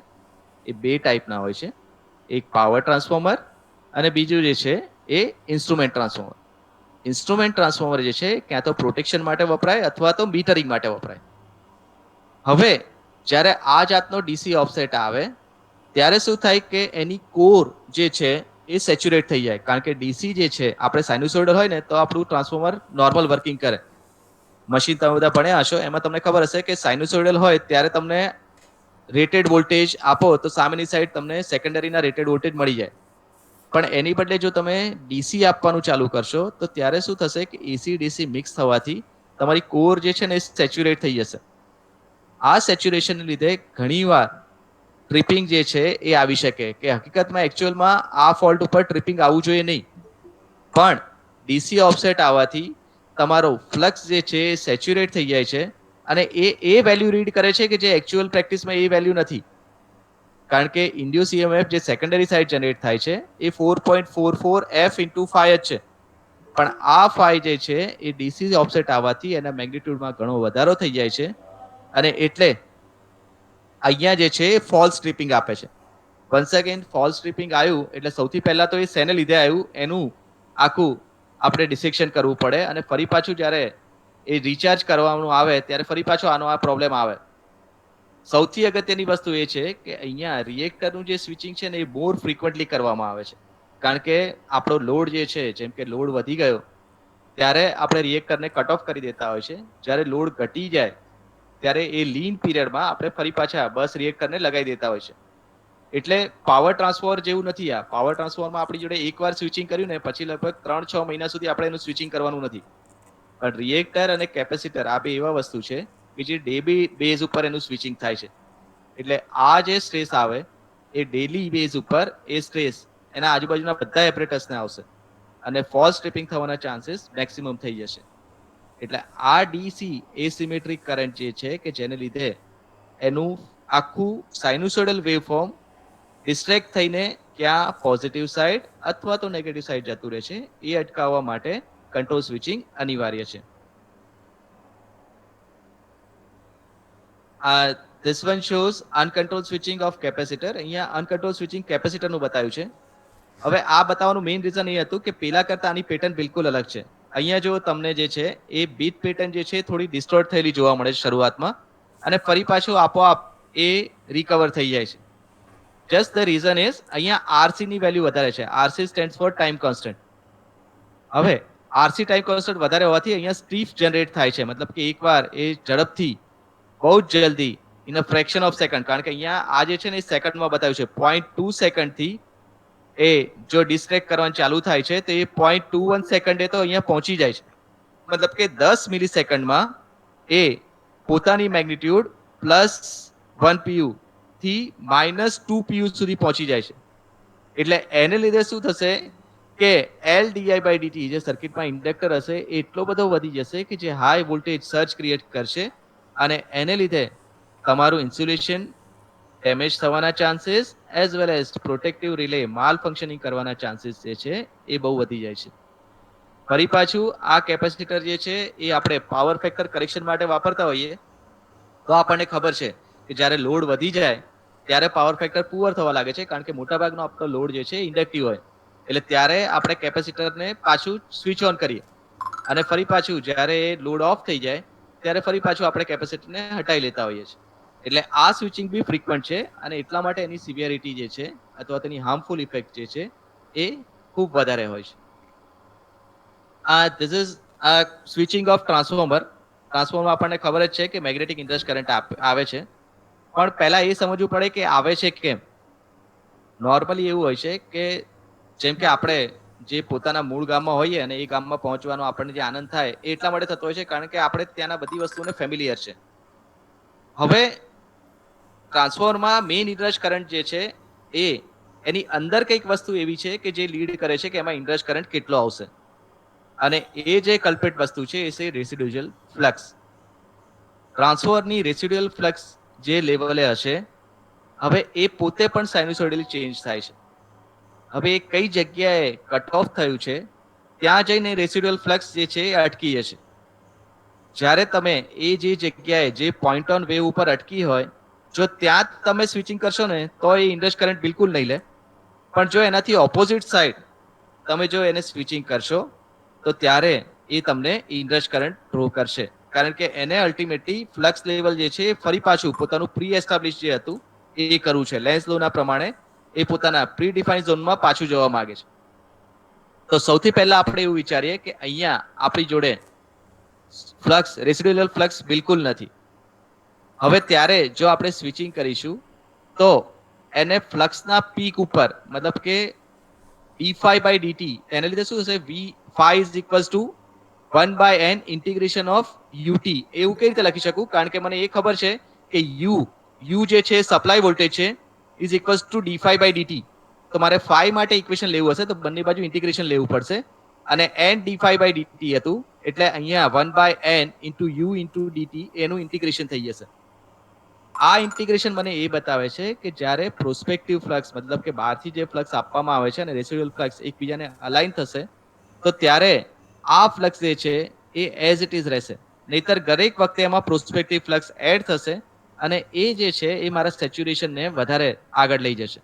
એ બે ટાઈપના હોય છે. એક પાવર ટ્રાન્સફોર્મર અને બીજું જે છે એ ઇન્સ્ટ્રુમેન્ટ ટ્રાન્સફોર્મર. ઇન્સ્ટ્રુમેન્ટ ટ્રાન્સફોર્મર જે છે ક્યાં તો પ્રોટેક્શન માટે વપરાય અથવા તો મીટરિંગ માટે વપરાય. હવે જ્યારે આ જાતનો ડીસી ઓફસેટ આવે ત્યારે શું થાય કે એની કોર જે છે એ સેચ્યુરેટ થઈ જાય. કારણ કે ડીસી જે છે આપણે સાઇનુસોઇડલ હોય ને તો આપણું ટ્રાન્સફોર્મર નોર્મલ વર્કિંગ કરે. મશીન તમે બધા ભણ્યા હશો એમાં તમને ખબર હશે કે સાઇનુસોઇડલ હોય ત્યારે તમને રેટેડ વોલ્ટેજ આપો તો સામેની સાઈડ તમને સેકન્ડરીના રેટેડ વોલ્ટેજ મળી જાય. પણ એની બદલે જો તમે ડીસી આપવાનું ચાલુ કરશો તો ત્યારે શું થશે કે એસી ડીસી મિક્સ થવાથી તમારી કોર જે છે ને એ સેચ્યુરેટ થઈ જશે. આ સેચ્યુરેશનને લીધે ઘણીવાર ટ્રિપિંગ જે છે એ આવી શકે કે હકીકતમાં એકચ્યુઅલમાં આ ફોલ્ટ ઉપર ટ્રિપિંગ આવવું જોઈએ નહીં પણ ડીસી ઓફસેટ આવવાથી તમારો ફ્લક્સ જે છે એ સેચ્યુરેટ થઈ જાય છે અને એ વેલ્યુ રીડ કરે છે કે જે એકચ્યુઅલ પ્રેક્ટિસમાં એ વેલ્યુ નથી. કારણ કે ઇન્ડ્યુસ EMF જે સેકન્ડરી સાઇડ જનરેટ થાય છે એ 4.44 f ઇન્ટુ ફાઈ જ છે. પણ આ ફાઈ જે છે એ ડીસી ઓફસેટ આવવાથી એના મેગ્નિટ્યુડમાં ઘણો વધારો થઈ જાય છે અને એટલે અહીંયા જે છે એ ફોલ સ્ટ્રીપિંગ આપે છે. વન્સ અગેન ફોલ સ્ટ્રીપિંગ આવ્યું એટલે સૌથી પહેલા તો એ શેને લીધે આવ્યું એનું આખું આપણે ડિસેક્શન કરવું પડે અને ફરી પાછું જ્યારે એ રિચાર્જ કરવાનું આવે ત્યારે ફરી પાછો આનો આ પ્રોબ્લેમ આવે. સૌથી અગત્યની વસ્તુ એ છે કે અહીંયા રિએક્ટરનું જે સ્વિચિંગ છે ને એ મોર ફ્રિકવન્ટલી કરવામાં આવે છે. કારણ કે આપણો લોડ જે છે જેમ કે લોડ વધી ગયો ત્યારે આપણે રિએક્ટરને કટ ઓફ કરી દેતા હોય છે. જ્યારે લોડ ઘટી જાય ત્યારે એ લીન પીરિયડમાં આપણે ફરી પાછા બસ રિએક્ટરને લગાવી દેતા હોય છે. એટલે પાવર ટ્રાન્સફોર્મર જેવું નથી આ. પાવર ટ્રાન્સફોર્મરમાં આપણી જોડે એકવાર સ્વિચિંગ કર્યું ને પછી લગભગ 3-6 મહિના સુધી આપણે એનું સ્વિચિંગ કરવાનું નથી. પણ રિએક્ટર અને કેપેસિટર આ બે એવા વસ્તુ છે કે જે ડેલી બેઝ ઉપર એનું સ્વિચિંગ થાય છે. એટલે આ જે સ્ટ્રેસ આવે એ ડેલી બેઝ ઉપર એ સ્ટ્રેસ એના આજુબાજુના બધા એપરેટસને આવશે અને ફોલ સ્ટ્રીપિંગ થવાના ચાન્સીસ મેક્સિમમ થઈ જશે. એટલે આ ડીસી એસિમેટ્રિક કરંટ જે છે કે જેને લીધે એનું આખું સાઇનુસોઇડલ વેવફોર્મ ડિસ્ટ્રેક્ટ થઈને ક્યાં પોઝિટિવ સાઇડ અથવા તો નેગેટિવ સાઇડ જતું રહે છે એ અટકાવવા માટે કંટ્રોલ સ્વિચિંગ અનિવાર્ય છે. This one shows uncontrolled switching of capacitor. અહીંયા uncontrolled switching capacitor નું બતાવ્યું છે. હવે આ બતાવવાનું મેઇન રીઝન એ હતું કે પેલા કરતા આની પેટર્ન બિલકુલ અલગ છે. અહીંયા જો તમને જે છે એ બીટ પેટર્ન જે છે થોડી ડિસ્ટોર્ટ થયેલી જોવા મળે છે શરૂઆતમાં અને ફરી પાછું આપોઆપ એ રિકવર થઈ જાય છે. જસ્ટ ધ રીઝન ઇઝ અહીંયા આરસી ની વેલ્યુ વધારે છે. RC stands for time constant. હવે આરસી ટાઈમ કોન્સ્ટન્ટ વધારે હોવાથી અહીંયા સ્ટ્રીફ જનરેટ થાય છે. મતલબ કે એકવાર એ ઝડપથી બહુ જ જલ્દી in a fraction of second, કારણ કે અહીંયા આ જે છે ને એ સેકન્ડમાં બતાવ્યું છે 0.2 સેકન્ડથી એ જો ડિસ્ટ્રેક્ટ કરવાનું ચાલુ થાય છે તો એ 0.21 સેકન્ડે તો અહીંયા પહોંચી જાય છે. મતલબ કે 10 મિલી સેકન્ડમાં એ પોતાની મેગ્નિટ્યુડ +1 PU થી -2 PU સુધી પહોંચી જાય છે. એટલે એને લીધે શું થશે કે LdI/dt જે સર્કિટમાં ઇન્ડક્ટર હશે એટલો બધો વધી જશે કે જે હાઈ વોલ્ટેજ સર્જ ક્રિએટ કરશે અને એને લીધે તમારું ઇન્સ્યુલેશન ડેમેજ થવાના chances as well as protective relay માલ ફંક્શનિંગ કરવાના ચાન્સીસ જે છે એ બહુ વધી જાય છે. ફરી પાછું આ કેપેસિટર જે છે એ આપણે પાવર ફેક્ટર કરેક્શન માટે વાપરતા હોઈએ તો આપણને ખબર છે કે જ્યારે લોડ વધી જાય ત્યારે પાવર ફેક્ટર પુઅર થવા લાગે છે, કારણ કે મોટાભાગનો આપણો લોડ જે છે ઇન્ડક્ટિવ હોય. એટલે ત્યારે આપણે કેપેસિટરને પાછું સ્વિચ ઓન કરીએ અને ફરી પાછું જ્યારે એ લોડ ઓફ થઈ જાય ત્યારે ફરી પાછું આપણે કેપેસિટરને હટાવી લેતા હોઈએ છીએ. એટલે આ સ્વિચિંગ બી ફ્રીક્વન્ટ છે અને એટલા માટે એની સિવિયરિટી જે છે અથવા તેની હાર્મફુલ ઇફેક્ટ જે છે એ ખૂબ વધારે હોય છે. This is switching of transformer. Transformer આપણને ખબર જ છે કે મેગ્નેટિક ઇન્ડક્શન કરંટ આવે છે, પણ પહેલા એ સમજવું પડે કે આવે છે કેમ. નોર્મલી એવું હોય છે કે જેમ કે આપણે જે પોતાના મૂળ ગામમાં હોઈએ અને એ ગામમાં પહોંચવાનો આપણને જે આનંદ થાય એ એટલા માટે થતો હોય છે કારણ કે આપણે ત્યાંના બધી વસ્તુઓને ફેમિલિયર છે. હવે ટ્રાન્સફોર્મરમાં મેઇન ઇન્ડક્શન કરંટ જે છે એ એની અંદર કંઈક વસ્તુ એવી છે કે જે લીડ કરે છે કે એમાં ઇન્ડક્શન કરંટ કેટલો આવશે અને એ જે કલ્પ્રિટ વસ્તુ છે એ છે રેસિડ્યુઅલ ફ્લક્સ. ટ્રાન્સફોર્મરની રેસિડ્યુઅલ ફ્લક્સ જે લેવલે હશે હવે એ પોતે પણ સાઇનુસોઇડલી ચેન્જ થાય છે. હવે એ કઈ જગ્યાએ કટ ઓફ થયું છે ત્યાં જઈને રેસિડ્યુઅલ ફ્લક્સ જે છે એ અટકી જશે. જ્યારે તમે એ જે જગ્યાએ જે પોઈન્ટ ઓન વેવ ઉપર અટકી હોય જો ત્યાં તમે સ્વિચિંગ કરશો ને તો એ ઇન્ડક્શન કરંટ બિલકુલ નહીં લે. પણ જો એનાથી ઓપોઝિટ સાઈડ તમે જો એને સ્વિચિંગ કરશો તો ત્યારે એ તમને ઇન્ડક્શન કરંટ ડ્રો કરશે, કારણ કે એને અલ્ટિમેટલી ફ્લક્સ લેવલ જે છે ફરી પાછું પોતાનું પ્રી એસ્ટાબ્લિશ જે હતું એ કરવું છે. લેન્સ લોના પ્રમાણે એ પોતાના પ્રી ડિફાઇન ઝોનમાં પાછું જવા માંગે છે. તો સૌથી પહેલા આપણે એવું વિચારીએ કે અહીંયા આપણી જોડે ફ્લક્સ રેસિડ્યુઅલ ફ્લક્સ બિલકુલ નથી. હવે ત્યારે જો આપણે સ્વિચિંગ કરીશું તો એને ફ્લક્સના પીક ઉપર મતલબ કે d∅/dt એને લીધે શું થશે v∅ = 1/n ∫ ut. એવું કઈ રીતે લખી શકું, કારણ કે મને એ ખબર છે કે u જે છે સપ્લાય વોલ્ટેજ છે = d∅/dt. તો મારે phi માટે ઇક્વેશન લેવું હશે તો બંને બાજુ ઇન્ટિગ્રેશન લેવું પડશે અને n d5/dt હતું, એટલે અહીંયા 1/n into u into dt એનું ઇન્ટિગ્રેશન થઈ જશે. આ ઇન્ટિગ્રેશન મને એ બતાવે છે કે જ્યારે પ્રોસ્પેક્ટિવ ફ્લક્સ મતલબ કે બહારથી જે ફ્લક્સ આપવામાં આવે છે અને રેસિડ્યુઅલ ફ્લક્સ એકબીજાને અલાઇન થશે, તો ત્યારે આ ફ્લક્સ જે છે એ એઝ ઇટ ઇઝ રહેશે. નહીતર દરેક વખતે એમાં પ્રોસ્પેક્ટિવ ફ્લક્સ એડ થશે અને એ જે છે એ મારા સેચ્યુરેશનને વધારે આગળ લઈ જશે.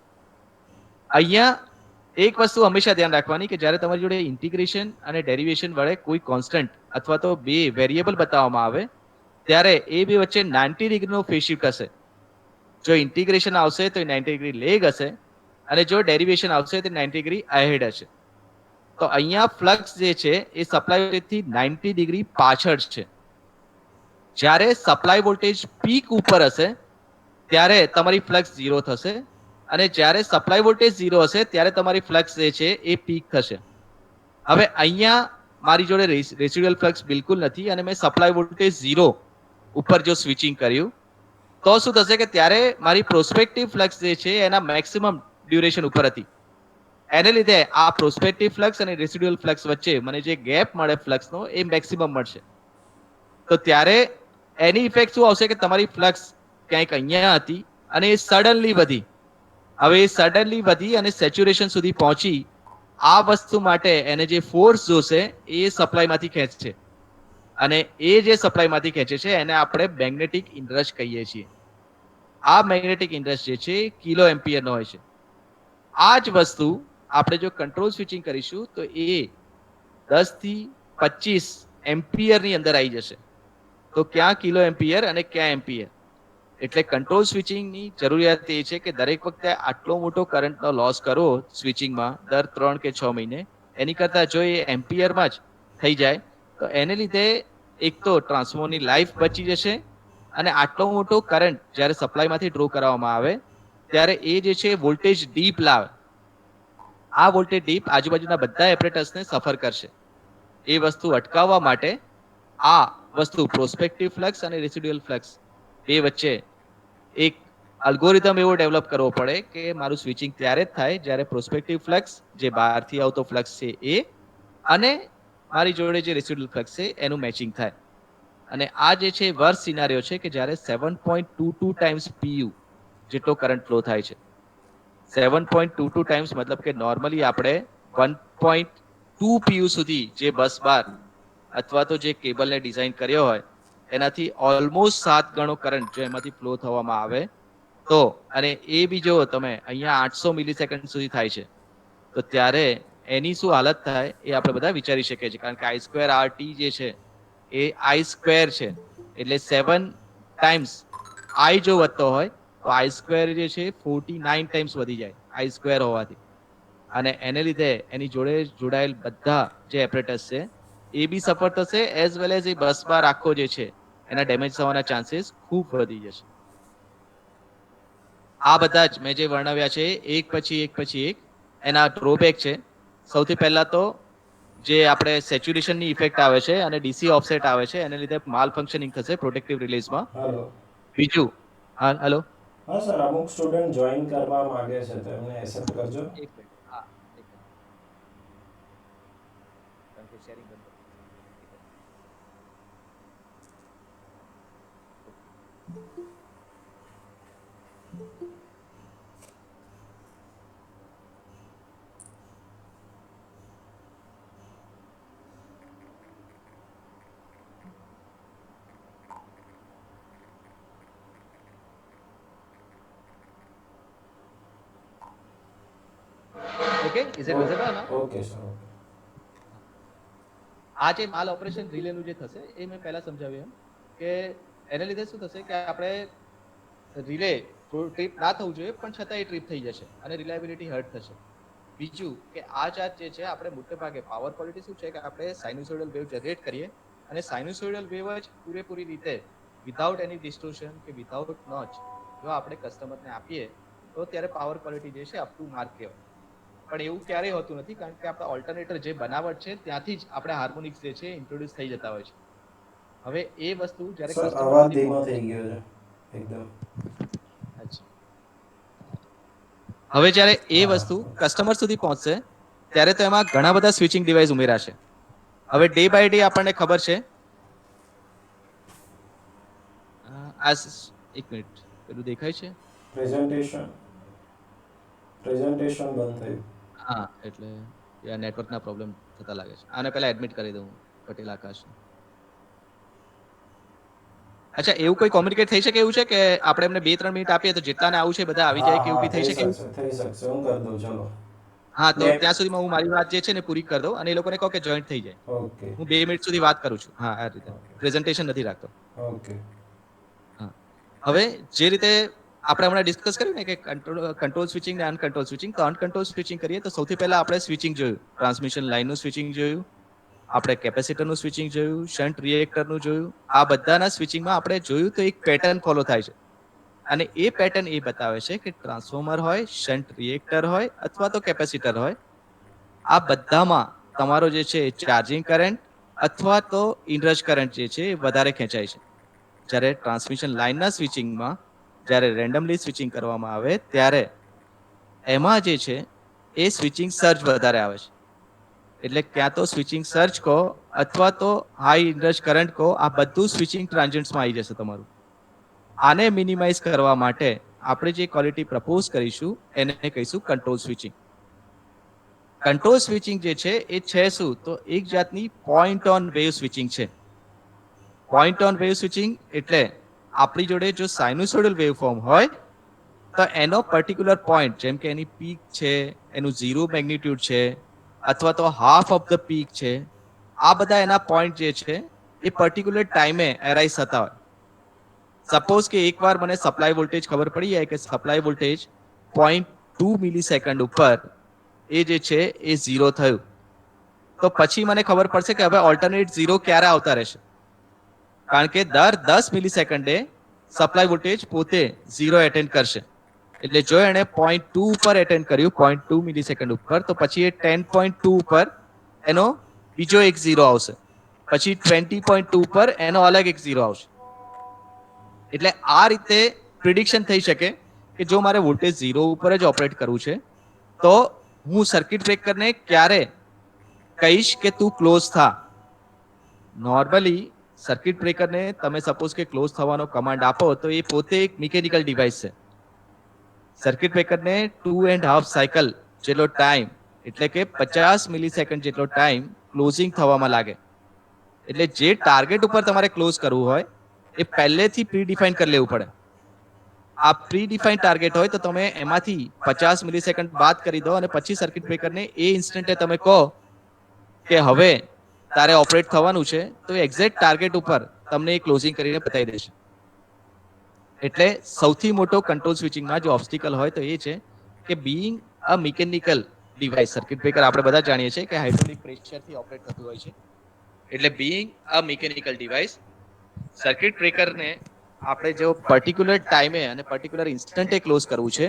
અહીંયા એક વસ્તુ હંમેશા ધ્યાન રાખવાની કે જ્યારે તમારી જોડે ઇન્ટિગ્રેશન અને ડેરિવેશન વડે કોઈ કોન્સ્ટન્ટ અથવા તો બે વેરિયેબલ બતાવવામાં આવે, ત્યારે એ બે વચ્ચે 90 ડિગ્રીનો ફેઝ શિફ્ટ હશે. જો ઇન્ટિગ્રેશન આવશે તો એ 90 ડિગ્રી લેગ હશે અને જો ડેરિવેશન આવશે તો 90 ડિગ્રી અહેડ હશે. તો અહીંયા ફ્લક્સ જે છે એ સપ્લાય વોલ્ટેજથી 90 ડિગ્રી પાછળ છે. જ્યારે સપ્લાય વોલ્ટેજ પીક ઉપર હશે ત્યારે તમારી ફ્લક્સ 0 થશે અને જ્યારે સપ્લાય વોલ્ટેજ 0 હશે ત્યારે તમારી ફ્લક્સ જે છે એ પીક થશે. હવે અહીંયા મારી જોડે રેસિડ્યુઅલ ફ્લક્સ બિલકુલ નથી અને મેં સપ્લાય વોલ્ટેજ 0 ઉપર જો સ્વિચિંગ કર્યું તો શું થશે કે ત્યારે મારી પ્રોસ્પેક્ટિવ ફ્લક્સ જે છે એના મેક્સિમમ ડ્યુરેશન ઉપર હતી. એને લીધે આ પ્રોસ્પેક્ટિવ ફ્લક્સ અને રેસિડ્યુઅલ ફ્લક્સ વચ્ચે મને જે ગેપ મળે ફ્લક્સનો એ મેક્સિમમ મળશે. તો ત્યારે એની ઇફેક્ટ શું આવશે કે તમારી ફ્લક્સ ક્યાંક અહીંયા હતી અને એ સડનલી વધી. હવે એ સડનલી વધી અને સેચ્યુરેશન સુધી પહોંચી. આ વસ્તુ માટે એને જે ફોર્સ જોશે એ સપ્લાયમાંથી ખેંચશે અને એ જે સપ્લાયમાંથી ખેંચે છે એને આપણે મેગ્નેટિક ઇનરશ કહીએ છીએ. આ મેગ્નેટિક ઇનરશ જે છે કિલો એમ્પિયરનો હોય છે. આ જ વસ્તુ આપણે જો કંટ્રોલ સ્વિચિંગ કરીશું તો એ 10 થી 25 એમ્પિયરની અંદર આવી જશે. તો ક્યાં કિલો એમ્પિયર અને ક્યાં એમ્પિયર? એટલે કંટ્રોલ સ્વિચિંગની જરૂરિયાત એ છે કે દરેક વખતે આટલો મોટો કરંટનો લોસ કરો સ્વિચિંગમાં દર 3 કે 6 મહિને, એની કરતાં જો એ એમ્પિયરમાં જ થઈ જાય તો એને લીધે એક તો ટ્રાન્સફોર્મરની લાઈફ બચી જશે અને આટલો મોટો કરંટ જ્યારે સપ્લાયમાંથી ડ્રો કરવામાં આવે ત્યારે એ જે છે વોલ્ટેજ ડીપ લાવે. આ વોલ્ટેજ ડીપ આજુબાજુના બધા એપરેટર્સને સફર કરશે. એ વસ્તુ અટકાવવા માટે આ વસ્તુ પ્રોસ્પેક્ટિવ ફ્લક્સ અને રેસિડ્યુઅલ ફ્લક્સ બે વચ્ચે એક અલ્ગોરિધમ એવો ડેવલપ કરવો પડે કે મારું સ્વિચિંગ ત્યારે જ થાય જ્યારે પ્રોસ્પેક્ટિવ ફ્લક્સ જે બહારથી આવતો ફ્લક્સ છે એ અને મારી જોડે જે રેસિડ્યુઅલ ફ્લક્સ છે એનું મેચિંગ થાય. અને આ જે છે વર્સ સિનારીઓ છે કે જ્યારે 7.22 ટાઈમ્સ PU જેટલો કરંટ ફ્લો થાય છે. 7.22 ટાઈમ્સ મતલબ કે નોર્મલી આપણે 1.2 PU સુધી જે બસ બાર અથવા તો જે કેબલને ડિઝાઇન કર્યો હોય એનાથી ઓલમોસ્ટ 7 ગણો કરંટ જો એમાંથી ફ્લો થવામાં આવે તો, અને એ બી જો તમે અહીંયા 800 મિલીસેકન્ડ સુધી થાય છે, તો ત્યારે એની શું હાલત થાય એ આપણે બધા વિચારી શકીએ છીએ. કારણ કે I2RT જે છે એ I2 છે એટલે 7 ટાઈમ્સ I જો વધતો હોય તો I2 જે છે 49 ટાઈમ્સ વધી જાય I2 હોવાથી. અને એને લીધે એની જોડે જોડાયેલ બધા જે એપરેટર્સ છે એ બી સફર થશે એઝ વેલ એઝ એ બસ બાર આખો જે છે એના ડેમેજ થવાના ચાન્સીસ ખૂબ વધી જશે. આ બધા જ મેં જે વર્ણવ્યા છે એક પછી એક એના ડ્રોબેક છે. સૌથી પહેલા તો જે આપણે સેચ્યુરેશનની ઇફેક્ટ આવે છે અને ડીસી ઓફસેટ આવે છે એને લીધે માલ ફંક્શનિંગ થશે પ્રોટેક્ટિવ રિલીઝમાં. હલો. બીજું, હા હેલો, હા સર, અમુક સ્ટુડન્ટ જોઈન કરવા માંગે છે તો એમને એક્સેપ્ટ કરજો. એક મિનિટ, હા એક મિનિટ. કારણ કે શેરિંગ બંધ કરી. Okay, is it visible now? Okay sir, okay. આ જે માલ ઓપરેશન રિલેનું જે થશે એ મેં પહેલા સમજાવ્યું એમ કે એને લીધે શું થશે કે આપણે રિલે ટ્રીપ ના થવું જોઈએ પણ છતાં એ ટ્રીપ થઈ જશે અને રિલાયબિલિટી હર્ટ થશે. બીજું કે આ ચાર્જ જે છે આપણે મોટે ભાગે પાવર ક્વોલિટી શું છે કે આપણે સાઇનુસોઇડલ વેવ જનરેટ કરીએ અને સાઇનુસોઇડલ વેવ જ પૂરેપૂરી રીતે વિધાઉટ એની ડિસ્ટોર્શન કે વિધાઉટ નોચ જો આપણે કસ્ટમરને આપીએ તો ત્યારે પાવર ક્વોલિટી જે છે અપ ટુ માર્ક કહેવાય. પણ એવું ક્યારેય હોતું નથી કારણ કે આપણા ઓલ્ટરનેટર જે બનાવટ છે ત્યાંથી જ આપણે હાર્મોનિક્સ જે છે ઇન્ટ્રોડ્યુસ થઈ જતા હોય છે. હવે એ વસ્તુ જ્યારે સર કસ્ટમર અવાજ સુધી ધીમો પહોંચે થઈ ગયો છે એકદમ. અચ્છા. હવે જ્યારે એ હા. વસ્તુ કસ્ટમર સુધી પહોંચશે ત્યારે તો એમાં ઘણા બધા સ્વિચિંગ ડિવાઇસ ઉમેરાશે. હવે ડે બાય ડે આપણને ખબર છે એક મિનિટ પેલું દેખાય છે પ્રેઝન્ટેશન બંધ થયું. હા એટલે નેટવર્કના પ્રોબ્લેમ થતા લાગે છે. આને પહેલા એડમિટ કરી દઉં પટેલ આકાશ. અચ્છા એવું કોઈ કોમ્યુનિકેટ થઈ શકે એવું છે કે આપણે એમને 2-3 મિનિટ આપીએ તો જેટલાને આવું છે બધા આવી જાય કે એવું બી થઈ શકે એવું? થઈ શકશે હું કરી દઉં ચલો. હા તો ત્યાં સુધીમાં હું મારી વાત જે છે ને પૂરી કરી દઉં અને એ લોકોને કહો કે જોઈન્ટ થઈ જાય. ઓકે હું 2 મિનિટ સુધી વાત કરું છું. હા આ રીતે પ્રેઝન્ટેશન નથી રાખતો. ઓકે હા હવે જે રીતે આપણે હમણાં ડિસ્કસ કર્યું ને કે કંટ્રોલ સ્વિચિંગ ને અનકંટ્રોલ સ્વિચિંગ, તો અનકંટ્રોલ સ્વિચિંગ કરીએ તો સૌથી પહેલા આપણે સ્વિચિંગ જોયું, ટ્રાન્સમિશન લાઇનનું સ્વિચિંગ જોયું, આપણે કેપેસિટરનું સ્વિચિંગ જોયું, શન્ટ રિએક્ટરનું જોયું. આ બધાના સ્વિચિંગમાં આપણે જોયું તો એક પેટર્ન ફોલો થાય છે અને એ પેટર્ન એ બતાવે છે કે ટ્રાન્સફોર્મર હોય, શન્ટ રિએક્ટર હોય અથવા તો કેપેસિટર હોય, આ બધામાં તમારો જે છે ચાર્જિંગ કરંટ અથવા તો ઇનરશ કરંટ જે છે એ વધારે ખેંચાય છે. જ્યારે ટ્રાન્સમિશન લાઇનના સ્વિચિંગમાં જ્યારે રેન્ડમલી સ્વિચિંગ કરવામાં આવે ત્યારે એમાં જે છે એ સ્વિચિંગ સર્જ વધારે આવે છે. એટલે ક્યાં તો સ્વિચિંગ સર્જ કહો અથવા તો હાઈ ઇનરશ કરંટ કહો, આ બધું સ્વિચિંગ ટ્રાન્ઝિયન્ટ્સમાં આવી જશે તમારું. આને મિનિમાઇઝ કરવા માટે આપણે જે ક્વોલિટી પ્રપોઝ કરીશું એને કહીશું કંટ્રોલ સ્વિચિંગ. કંટ્રોલ સ્વિચિંગ જે છે એ છે શું તો એક જાતની પોઈન્ટ ઓન વેવ સ્વિચિંગ છે. પોઈન્ટ ઓન વેવ સ્વિચિંગ એટલે આપણી જોડે જો સાઇનુસોઇડલ વેવફોર્મ હોય તો એનો પર્ટિક્યુલર પોઈન્ટ, જેમ કે એની પીક છે, એનું ઝીરો મેગ્નિટ્યુડ છે અથવા તો હાફ ઓફ ધ પીક છે, આ બધા એના પોઈન્ટ જે છે એ પર્ટિક્યુલર ટાઈમે એરાઇઝ થતા હોય. સપોઝ કે એકવાર મને સપ્લાય વોલ્ટેજ ખબર પડી જાય કે સપ્લાય વોલ્ટેજ 0.2 મિલીસેકન્ડ ઉપર એ જે છે એ ઝીરો થયું, તો પછી મને ખબર પડશે કે હવે ઓલ્ટરનેટ ઝીરો ક્યારે આવતા રહેશે. કારણ કે દર 10 મિલીસેકન્ડે સપ્લાય વોલ્ટેજ પોતે ઝીરો એટેન્ડ કરશે. એટલે જો એણે 0.2 ઉપર એટેન્ડ કર્યું 0.2 મિલીસેકન્ડ ઉપર, તો પછી એ 10.2 ઉપર એનો બીજો એક ઝીરો આવશે, પછી 20.2 ઉપર એનો અલગ એક ઝીરો આવશે. એટલે આ રીતે પ્રિડિક્શન થઈ શકે કે જો મારે વોલ્ટેજ ઝીરો ઉપર જ ઓપરેટ કરવું છે તો હું સર્કિટ બ્રેકરને ક્યારે કહીશ કે તું ક્લોઝ થા. નોર્મલી સર્કિટ બ્રેકરને તમે સપોઝ કે ક્લોઝ થવાનો કમાન્ડ આપો તો એ પોતે એક મિકેનિકલ ડિવાઇસ છે. સર્કિટ બ્રેકરને 2.5 સાયકલ જેટલો ટાઈમ એટલે કે 50 મિલીસેકન્ડ જેટલો ટાઈમ ક્લોઝિંગ થવામાં લાગે. એટલે જે ટાર્ગેટ ઉપર તમારે ક્લોઝ કરવું હોય એ પહેલેથી પ્રી ડિફાઇન કરી લેવું પડે. આ પ્રી ડિફાઇન ટાર્ગેટ હોય તો તમે એમાંથી 50 મિલીસેકન્ડ બાદ કરી દો અને પછી સર્કિટ બ્રેકરને એ ઇન્સ્ટન્ટે તમે કહો કે હવે તારે ઓપરેટ થવાનું છે, તો એક્ઝેક્ટ ટાર્ગેટ ઉપર તમને એ ક્લોઝિંગ કરીને બતાવી દેશે. એટલે સૌથી મોટો કંટ્રોલ સ્વિચિંગમાં જો ઓબ્સ્ટિકલ હોય તો એ છે કે બીઇંગ અ મિકેનિકલ ડિવાઇસ. સર્કિટ બ્રેકર આપણે બધા જાણીએ છીએ કે હાઇડ્રોલિક પ્રેશરથી ઓપરેટ થતું હોય છે. એટલે બીઇંગ અ મિકેનિકલ ડિવાઇસ, સર્કિટ બ્રેકરને આપણે જો પર્ટિક્યુલર ટાઈમે અને પર્ટિક્યુલર ઇન્સ્ટન્ટે ક્લોઝ કરવું છે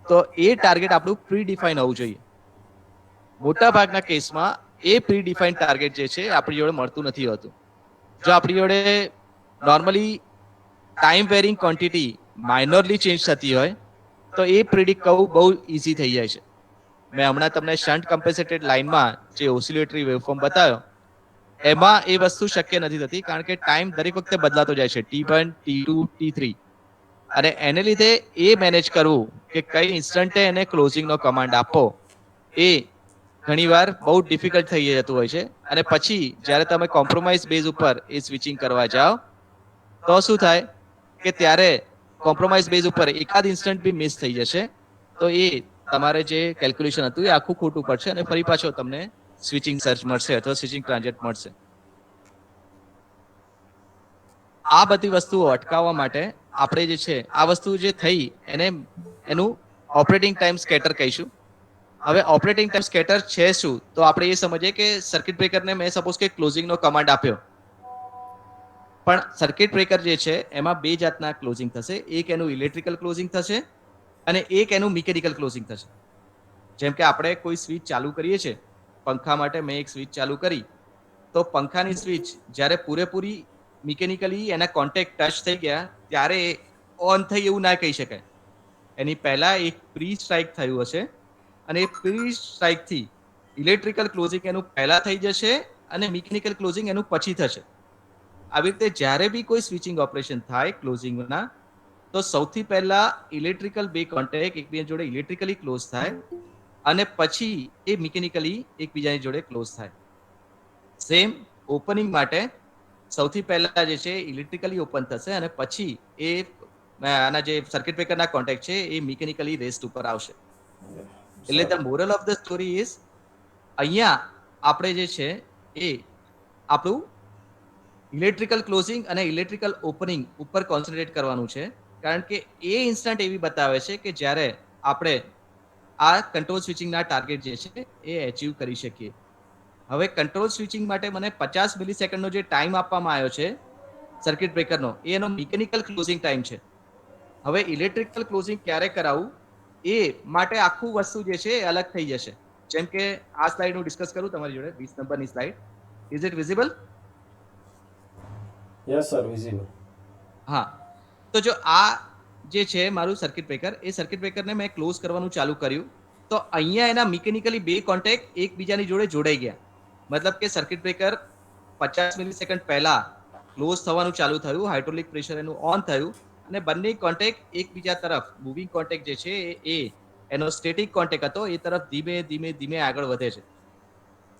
તો એ ટાર્ગેટ આપણું પ્રી ડિફાઇન હોવું જોઈએ. મોટા ભાગના કેસમાં એ પ્રી ડિફાઇન ટાર્ગેટ જે છે આપણી જોડે મળતું નથી હોતું. જો આપણી જોડે normally time varying quantity minorly change થતી હોય તો એ પ્રિડિક્ટ કરવું બહુ ઇઝી થઈ જાય છે. મેં હમણાં તમને શન્ટ કમ્પેન્સેટેડ લાઇનમાં જે ઓસિલેટરી વેવફોર્મ બતાવ્યો એમાં એ વસ્તુ શક્ય નથી થતી, કારણ કે ટાઈમ દરેક વખતે બદલાતો જાય છે, T1, T2, T3. અને એને લીધે એ મેનેજ કરવું કે કઈ ઇન્સ્ટન્ટે એને ક્લોઝિંગનો કમાન્ડ આપો એ ઘણીવાર બહુ ડિફિકલ્ટ થઈ જતું હોય છે. અને પછી જ્યારે તમે કોમ્પ્રોમાઇઝ બેઝ ઉપર એ સ્વિચિંગ કરવા જાઓ તો શું થાય કે ત્યારે કોમ્પ્રોમાઇઝ બેઝ ઉપર એકાદ ઇન્સ્ટન્ટ બી મિસ થઈ જશે તો એ તમારે જે કેલ્ક્યુલેશન હતું એ આખું ખોટું પડશે અને ફરી પાછો તમને સ્વિચિંગ સર્ચ મળશે અથવા સ્વિચિંગ ટ્રાન્ઝિટ મળશે. આ બધી વસ્તુઓ અટકાવવા માટે આપણે જે છે આ વસ્તુ જે થઈ એને એનું ઓપરેટિંગ ટાઈમ સ્કેટર કહીશું. હવે ઓપરેટિંગ ટાઈમ સ્કેટર છે શું તો આપણે એ સમજીએ કે સર્કિટ બ્રેકરને મેં સપોઝ કે ક્લોઝિંગનો કમાન્ડ આપ્યો, પણ સર્કિટ બ્રેકર જે છે એમાં બે જાતના ક્લોઝિંગ થશે. એક એનું ઇલેક્ટ્રિકલ ક્લોઝિંગ થશે અને એક એનું મિકેનિકલ ક્લોઝિંગ થશે. જેમ કે આપણે કોઈ સ્વિચ ચાલુ કરીએ છીએ, પંખા માટે મેં એક સ્વિચ ચાલુ કરી તો પંખાની સ્વિચ જ્યારે પૂરેપૂરી મિકેનિકલી એના કોન્ટેક્ટ ટચ થઈ ગયા ત્યારે ઓન થઈ એવું ના કહી શકાય. એની પહેલા એક પ્રી સ્ટ્રાઇક થયું હશે અને એ પ્રી સ્ટ્રાઇકથી ઇલેક્ટ્રિકલ ક્લોઝિંગ એનું પહેલા થઈ જશે અને મિકેનિકલ ક્લોઝિંગ એનું પછી થશે. આવી રીતે જ્યારે બી કોઈ સ્વિચિંગ ઓપરેશન થાય ક્લોઝિંગના, તો સૌથી પહેલા ઇલેક્ટ્રિકલ બે કોન્ટેક્ટ એકબીજા જોડે ઇલેક્ટ્રિકલી ક્લોઝ થાય અને પછી એ મિકેનિકલી એકબીજાની જોડે ક્લોઝ થાય. સેમ ઓપનિંગ માટે સૌથી પહેલા જે છે ઇલેક્ટ્રિકલી ઓપન થશે અને પછી એ આના જે સર્કિટ બ્રેકરના કોન્ટેક્ટ છે એ મિકેનિકલી રેસ્ટ ઉપર આવશે. એટલે the moral of the story is, અહીંયા આપણે જે છે એ આપણું ઇલેક્ટ્રિકલ ક્લોઝિંગ અને ઇલેક્ટ્રિકલ ઓપનિંગ ઉપર કોન્સન્ટ્રેટ કરવાનું છે, કારણ કે એ ઇન્સ્ટન્ટ એવી બતાવે છે કે જ્યારે આપણે આ કંટ્રોલ સ્વિચિંગના ટાર્ગેટ જે છે એ અચીવ કરી શકીએ. હવે કંટ્રોલ સ્વિચિંગ માટે મને 50 મિલિસેકન્ડનો જે ટાઈમ આપવામાં આવ્યો છે સર્કિટ બ્રેકરનો, એ એનો મિકેનિકલ ક્લોઝિંગ ટાઈમ છે. હવે ઇલેક્ટ્રિકલ ક્લોઝિંગ ક્યારે કરાવવું એ માટે આખું વસ્તુ જે છે એ અલગ થઈ જશે. જેમ કે આ સ્લાઇડ હું ડિસ્કસ કરું તમારી જોડે, 20 નંબરની slide. Is it visible? Yes sir, visible. હા, તો જો આ જે છે મારું સર્કિટ બ્રેકર, એ સર્કિટ બ્રેકરને મેં ક્લોઝ કરવાનું ચાલુ કર્યું, તો અહીંયા એના મિકેનિકલી બે કોન્ટેક્ટ એકબીજાની જોડે જોડાઈ ગયા. મતલબ કે સર્કિટ બ્રેકર 50 મિલિસેકન્ડ પહેલા ક્લોઝ થવાનું ચાલુ થયું, હાઇડ્રોલિક પ્રેશર એનું ઓન થયું અને બંને કોન્ટેક્ટ એકબીજા તરફ, મૂવિંગ કોન્ટેક્ટ જે છે એ એનો સ્ટેટિક કોન્ટેક્ટ હતો એ તરફ ધીમે ધીમે ધીમે આગળ વધે છે.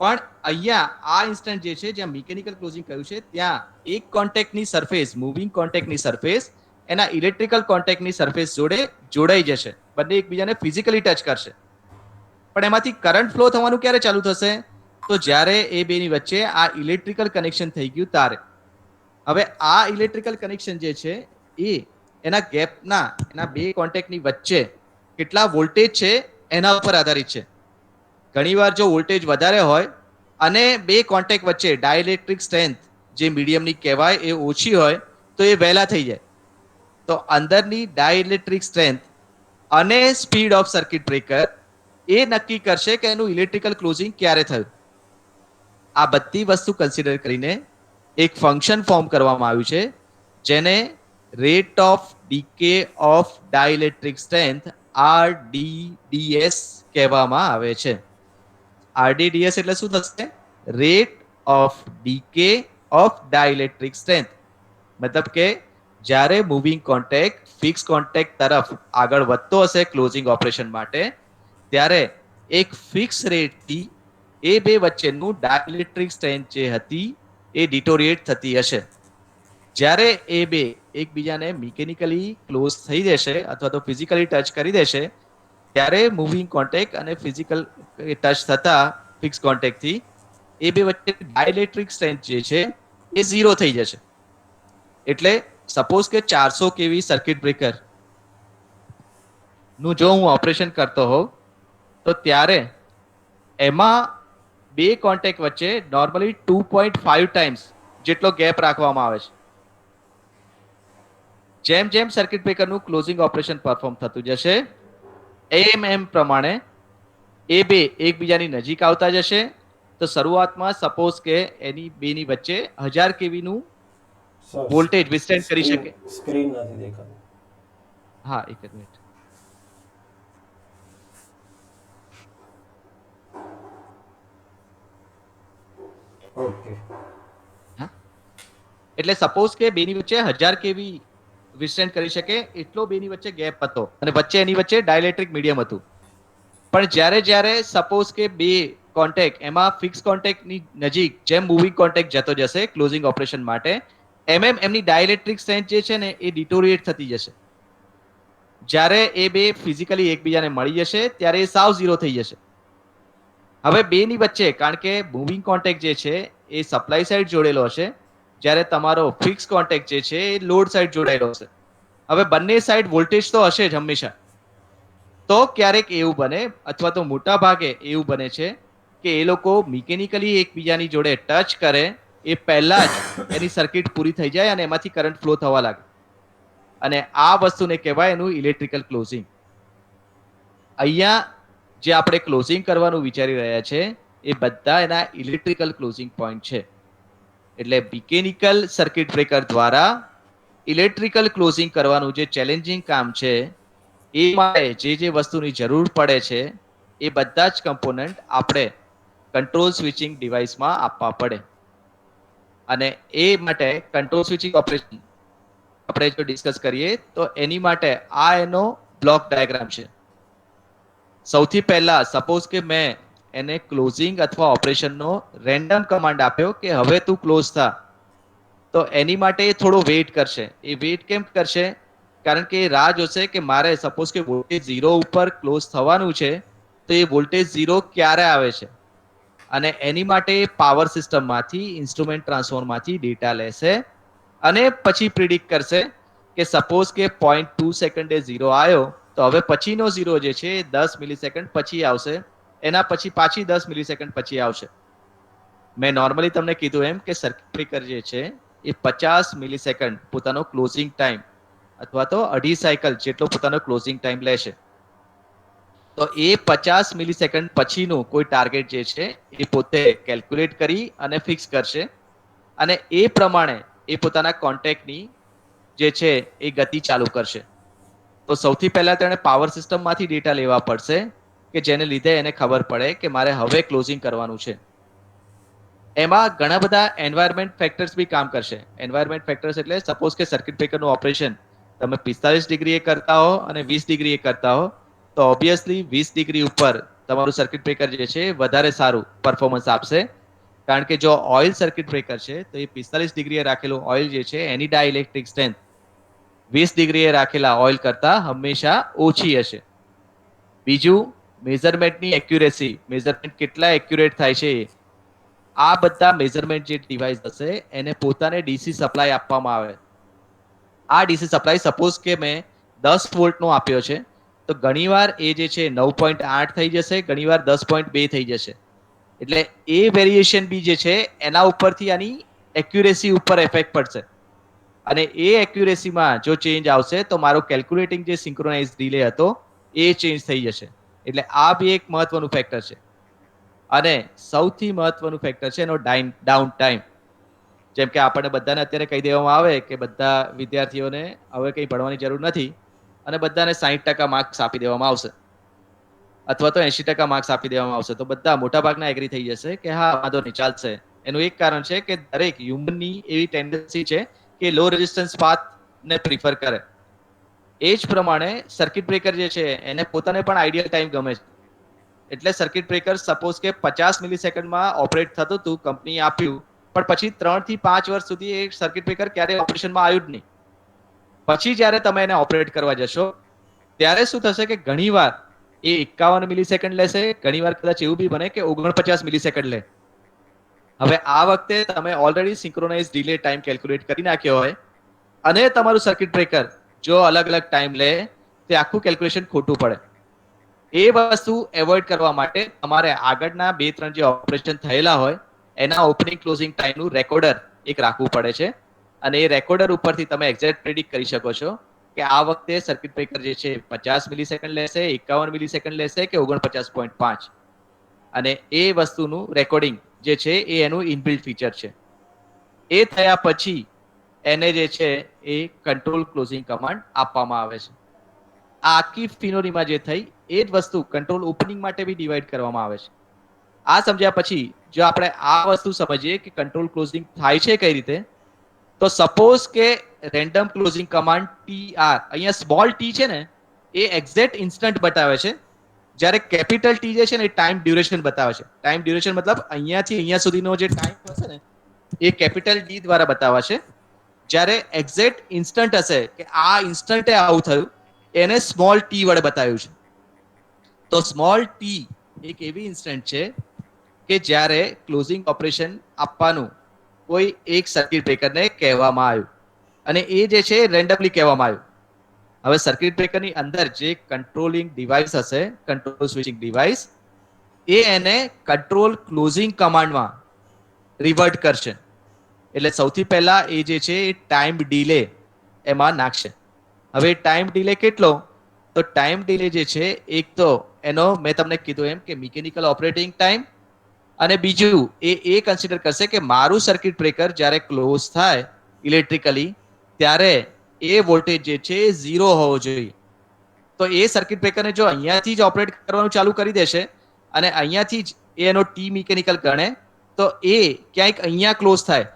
પણ અહીંયા આ ઇન્સ્ટન્ટ જે છે જ્યાં મિકેનિકલ ક્લોઝિંગ કહ્યું છે, ત્યાં એક કોન્ટેક્ટની સરફેસ, મૂવિંગ કોન્ટેક્ટની સરફેસ એના ઇલેક્ટ્રિકલ કોન્ટેક્ટની સરફેસ જોડે જોડાઈ જશે. બંને એકબીજાને ફિઝિકલી ટચ કરશે. પણ એમાંથી કરંટ ફ્લો થવાનું ક્યારે ચાલુ થશે? તો જ્યારે એ બેની વચ્ચે આ ઇલેક્ટ્રિકલ કનેક્શન થઈ ગયું ત્યારે. હવે આ ઇલેક્ટ્રિકલ કનેક્શન જે છે એ એના ગેપના, એના બે કોન્ટેક્ટની વચ્ચે કેટલા વોલ્ટેજ છે એના ઉપર આધારિત છે. ઘણીવાર જો વોલ્ટેજ વધારે હોય અને બે કોન્ટેક્ટ વચ્ચે ડાઇલેક્ટ્રિક સ્ટ્રેન્થ જે મીડિયમની કહેવાય એ ઓછી હોય તો એ વહેલા થઈ જાય. તો અંદરની ડાઇલેક્ટ્રિક સ્ટ્રેન્થ અને સ્પીડ ઓફ સર્કિટ બ્રેકર એ નક્કી કરશે કે એનું ઇલેક્ટ્રિકલ ક્લોઝિંગ ક્યારે થયું. આ બધી વસ્તુ કન્સિડર કરીને એક ફંક્શન ફોર્મ કરવામાં આવ્યું છે જેને rate of decay of dielectric strength RDDS કહેવામાં આવે છે. RDDS એટલે શું થશે? Rate of decay of dielectric strength. મતલબ કે જ્યારે મૂવિંગ કોન્ટેક્ટ ફિક્સ કોન્ટેક્ટ તરફ આગળ વધતો હશે ક્લોઝિંગ ઓપરેશન માટે, ત્યારે એક ફિક્સ રેટથી એ બે વચ્ચેનું ડાઇલેક્ટ્રિક સ્ટ્રેન્થ જે હતી એ ડિટોરિએટ થતી હશે. જ્યારે એ બે એકબીજાને મિકેનિકલી ક્લોઝ થઈ જશે અથવા તો ફિઝિકલી ટચ કરી દેશે, ત્યારે મૂવિંગ કોન્ટેક્ટ અને ફિઝિકલ ટચ થતા ફિક્સ કોન્ટેક્ટથી એ બે વચ્ચે ડાઇલેક્ટ્રિક સ્ટ્રેન્થ જે છે એ ઝીરો થઈ જશે. એટલે સપોઝ કે 400 કેવી સર્કિટ બ્રેકર નું જો હું ઓપરેશન કરતો હોઉં તો ત્યારે એમાં બે કોન્ટેક્ટ વચ્ચે નોર્મલી 2.5 ટાઈમ્સ જેટલો ગેપ રાખવામાં આવે છે. જેમ જેમ સર્કિટ બ્રેકરનું ક્લોઝિંગ ઓપરેશન પરફોર્મ થતું જશે એમ પ્રમાણે એ બે એકબીજાની નજીક આવતા જશે. તો શરૂઆતમાં સપોઝ કે એની બેની વચ્ચે 1000 કેવીનું વોલ્ટેજ વિસ્ટેન્ડ કરી શકે. સ્ક્રીન નથી દેખાતું. હા, એક મિનિટ. ઓકે. એટલે સપોઝ કે બેની વચ્ચે 1000 કેવી વિસ્ટેન્ડ કરી શકે એટલો બેની વચ્ચે ગેપ હતો અને વચ્ચે એની વચ્ચે ડાઇલેક્ટ્રિક મીડિયમ હતું. પણ જ્યારે જ્યારે સપોઝ કે બે કોન્ટેક્ટ એમાં ફિક્સ કોન્ટેક્ટની નજીક જેમ મૂવિંગ કોન્ટેક્ટ જતો જશે ક્લોઝિંગ ઓપરેશન માટે, એમની ડાઇલેક્ટ્રિક સ્ટ્રેન્થ જે છે ને એ ડિટોરિએટ થતી જશે. જ્યારે એ બે ફિઝિકલી એકબીજાને મળી જશે ત્યારે એ સાવ ઝીરો થઈ જશે. હવે બેની વચ્ચે, કારણ કે મૂવિંગ કોન્ટેક્ટ જે છે એ સપ્લાય સાઈડ જોડેલો હશે, જ્યારે તમારો ફિક્સ કોન્ટેક્ટ જે છે એ લોડ સાઈડ જોડાયેલો હશે. હવે બંને સાઈડ વોલ્ટેજ તો હશે જ હંમેશા. તો ક્યારેક એવું બને અથવા તો મોટા ભાગે એવું બને છે કે એ લોકો મિકેનિકલી એકબીજાની જોડે ટચ કરે એ પહેલા જ એની સર્કિટ પૂરી થઈ જાય અને એમાંથી કરંટ ફ્લો થવા લાગે. અને આ વસ્તુને કહેવાય એનું ઇલેક્ટ્રિકલ ક્લોઝિંગ. અહીંયા જે આપણે ક્લોઝિંગ કરવાનું વિચારી રહ્યા છે એ બધા એના ઇલેક્ટ્રિકલ ક્લોઝિંગ પોઈન્ટ છે. એટલે મિકેનિકલ સર્કિટ બ્રેકર દ્વારા ઇલેક્ટ્રિકલ ક્લોઝિંગ કરવાનું જે ચેલેન્જિંગ કામ છે એ માટે જે વસ્તુની જરૂર પડે છે એ બધા જ કમ્પોનન્ટ આપણે કંટ્રોલ સ્વિચિંગ ડિવાઇસમાં આપવા પડે. અને એ માટે કંટ્રોલ સ્વિચિંગ ઓપરેશન આપણે જો ડિસ્કસ કરીએ તો એની માટે આ એનો બ્લોક ડાયાગ્રામ છે. સૌથી પહેલા સપોઝ કે મેં એને ક્લોઝિંગ અથવા ઓપરેશનનો રેન્ડમ કમાન્ડ આપ્યો કે હવે તું ક્લોઝ થા, તો એની માટે એ થોડો વેઇટ કરશે. એ વેઇટ કેમ કરશે? કારણ કે એ રાહ જોશે કે મારે સપોઝ કે વોલ્ટેજ 0 ઉપર ક્લોઝ થવાનું છે, તો એ વોલ્ટેજ 0 ક્યારે આવે છે, અને એની માટે પાવર સિસ્ટમમાંથી ઇન્સ્ટ્રુમેન્ટ ટ્રાન્સફોર્મમાંથી ડેટા લેશે અને પછી પ્રિડિક્ટ કરશે કે સપોઝ કે 0.2 સેકન્ડે 0 આવ્યો, તો હવે પછીનો 0 જે છે એ 10 મિલીસેકન્ડ પછી આવશે, એના પછી પાછી 10 મિલીસેકન્ડ પછી આવશે. મેં નોર્મલી તમને કીધું એમ કે સર્કિટ બ્રેકર જે છે એ 50 મિલીસેકન્ડ પોતાનો ક્લોઝિંગ ટાઈમ અથવા તો 2.5 સાયકલ જેટલો પોતાનો ક્લોઝિંગ ટાઈમ લેશે. તો એ 50 મિલીસેકન્ડ પછીનું કોઈ ટાર્ગેટ જે છે એ પોતે કેલ્ક્યુલેટ કરી અને ફિક્સ કરશે, અને એ પ્રમાણે એ પોતાના કોન્ટેક્ટની જે છે એ ગતિ ચાલુ કરશે. તો સૌથી પહેલા તેણે પાવર સિસ્ટમમાંથી ડેટા લેવા પડશે કે જેને લીધે એને ખબર પડે કે મારે હવે ક્લોઝિંગ કરવાનું છે. એમાં ઘણા બધા એન્વાયરમેન્ટ ફેક્ટર્સ બી કામ કરશે. એન્વાયરમેન્ટ ફેક્ટર્સ એટલે સપોઝ કે સર્કિટ બ્રેકરનું ઓપરેશન તમે 45 ડિગ્રીએ કરતા હો અને 20 ડિગ્રીએ કરતા હો, તો ઓબ્વિયસલી 20 ડિગ્રી ઉપર તમારું સર્કિટ બ્રેકર જે છે વધારે સારું પરફોર્મન્સ આપશે. કારણ કે જો ઓઇલ સર્કિટ બ્રેકર છે તો એ 45 ડિગ્રીએ રાખેલું ઓઇલ જે છે એની ડાઇલેક્ટ્રિક સ્ટ્રેન્થ 20 ડિગ્રીએ રાખેલા ઓઇલ કરતા હંમેશા ઓછી હશે. બીજું, મેઝરમેન્ટની એક્યુરેસી, મેઝરમેન્ટ કેટલા એક્યુરેટ થાય છે, આ બધા મેઝરમેન્ટ જે ડિવાઇસ હશે એને પોતાને ડીસી સપ્લાય આપવામાં આવે. આ ડીસી સપ્લાય સપોઝ કે મેં 10 વોલ્ટનો આપ્યો છે, તો ઘણીવાર એ જે છે 9.8 થઈ જશે, ઘણીવાર 10.2 થઈ જશે. એટલે એ વેરિએશન બી જે છે એના ઉપરથી આની એક્યુરેસી ઉપર ઇફેક્ટ પડશે, અને એ એક્યુરેસીમાં જો ચેન્જ આવશે તો મારો કેલ્ક્યુલેટિંગ જે સિંક્રોનાઇઝ રિલે હતો એ ચેન્જ થઈ જશે. એટલે આ બી એક મહત્વનું ફેક્ટર છે. અને સૌથી મહત્વનું ફેક્ટર છે એનો ડાઉન ટાઈમ. જેમ કે આપણને બધાને અત્યારે કહી દેવામાં આવે કે બધા વિદ્યાર્થીઓને હવે કંઈ ભણવાની જરૂર નથી અને બધાને 60% માર્ક્સ આપી દેવામાં આવશે અથવા તો 80% માર્ક્સ આપી દેવામાં આવશે, તો બધા મોટાભાગના એગ્રી થઈ જશે કે હા વાંધો નહીં, ચાલશે. એનું એક કારણ છે કે દરેક હ્યુમનની એવી ટેન્ડન્સી છે કે લો રેઝિસ્ટન્સ પાથને પ્રિફર કરે. એ જ પ્રમાણે સર્કિટ બ્રેકર જે છે એને પોતાને પણ આઈડિયલ ટાઈમ ગમે છે. એટલે સર્કિટ બ્રેકર સપોઝ કે 50 મિલીસેકન્ડમાં ઓપરેટ થતું હતું, કંપનીએ આપ્યું, પણ પછી 3 થી 5 વર્ષ સુધી એ સર્કિટ બ્રેકર ક્યારેય ઓપરેશનમાં આવ્યું જ નહીં. પછી જ્યારે તમે એને ઓપરેટ કરવા જશો ત્યારે શું થશે કે ઘણીવાર એ 51 મિલીસેકન્ડ લેશે, ઘણીવાર કદાચ એવું બી બને કે 49 મિલીસેકન્ડ લે. હવે આ વખતે તમે already synchronise delay time calculate કરી નાખ્યો હોય અને તમારું સર્કિટ બ્રેકર જો અલગ અલગ ટાઈમ લે, તે આખું કેલ્ક્યુલેશન ખોટું પડે. એ વસ્તુ એવોઇડ કરવા માટે તમારે આગળના 2-3 જે ઓપરેશન થયેલા હોય એના ઓપનિંગ ક્લોઝિંગ ટાઈમનું રેકોર્ડર એક રાખવું પડે છે, અને એ રેકોર્ડર ઉપરથી તમે એક્ઝેક્ટ પ્રેડિક્ટ કરી શકો છો કે આ વખતે સર્કિટ બ્રેકર જે છે 50 મિલીસેકન્ડ લેશે, 51 મિલીસેકન્ડ લેશે કે 49.5. અને એ વસ્તુનું રેકોર્ડિંગ જે છે એ એનું ઇનબિલ્ટ ફીચર છે. એ થયા પછી એને જે છે એ કંટ્રોલ ક્લોઝિંગ કમાન્ડ આપવામાં આવે છે. આ આખી ફિનોરીમાં જે થઈ એ જ વસ્તુ કંટ્રોલ ઓપનિંગ માટે બી ડિવાઈડ કરવામાં આવે છે. આ સમજ્યા પછી જો આપણે આ વસ્તુ સમજીએ કે કંટ્રોલ ક્લોઝિંગ થાય છે કઈ રીતે, તો સપોઝ કે રેન્ડમ ક્લોઝિંગ કમાન્ડ TR, અહીંયા સ્મોલ ટી છે ને એ એક્ઝેક્ટ ઇન્સ્ટન્ટ બતાવે છે, જ્યારે કેપિટલ ટી જે છે ને એ ટાઈમ ડ્યુરેશન બતાવે છે. ટાઈમ ડ્યુરેશન મતલબ અહીંયાથી અહીંયા સુધીનો જે ટાઈમ હશે ને એ કેપિટલ ડી દ્વારા બતાવાશે. જ્યારે એક્ઝેક્ટ ઇન્સ્ટન્ટ હશે કે આ ઇન્સ્ટન્ટે આવું થયું, એને સ્મોલ ટી વડે બતાવ્યું છે. તો સ્મોલ ટી એક એવી ઇન્સ્ટન્ટ છે કે જ્યારે ક્લોઝિંગ ઓપરેશન આપવાનું કોઈ એક સર્કિટ બ્રેકરને કહેવામાં આવ્યું, અને એ જે છે રેન્ડમલી કહેવામાં આવ્યું. હવે સર્કિટ બ્રેકરની અંદર જે કંટ્રોલિંગ ડિવાઇસ હશે, કંટ્રોલ સ્વિચિંગ ડિવાઇસ, એ એને કંટ્રોલ ક્લોઝિંગ કમાન્ડમાં રિવર્ટ કરશે. એટલે સૌથી પહેલા એ જે છે એ ટાઈમ ડિલે એમાં નાખશે. હવે ટાઈમ ડિલે કેટલો? તો ટાઈમ ડિલે જે છે એક તો એનો મેં તમને કીધું એમ કે મિકેનિકલ ઓપરેટિંગ ટાઈમ, અને બીજું એ કન્સિડર કરશે કે મારું સર્કિટ બ્રેકર જ્યારે ક્લોઝ થાય ઇલેક્ટ્રિકલી ત્યારે એ વોલ્ટેજ જે છે એ 0 હોવો જોઈએ. તો એ સર્કિટ બ્રેકરને જો અહીંયાથી જ ઓપરેટ કરવાનું ચાલુ કરી દેશે અને અહીંયાથી જ એ એનો ટી મિકેનિકલ ગણે તો એ ક્યાંક અહીંયા ક્લોઝ થાય,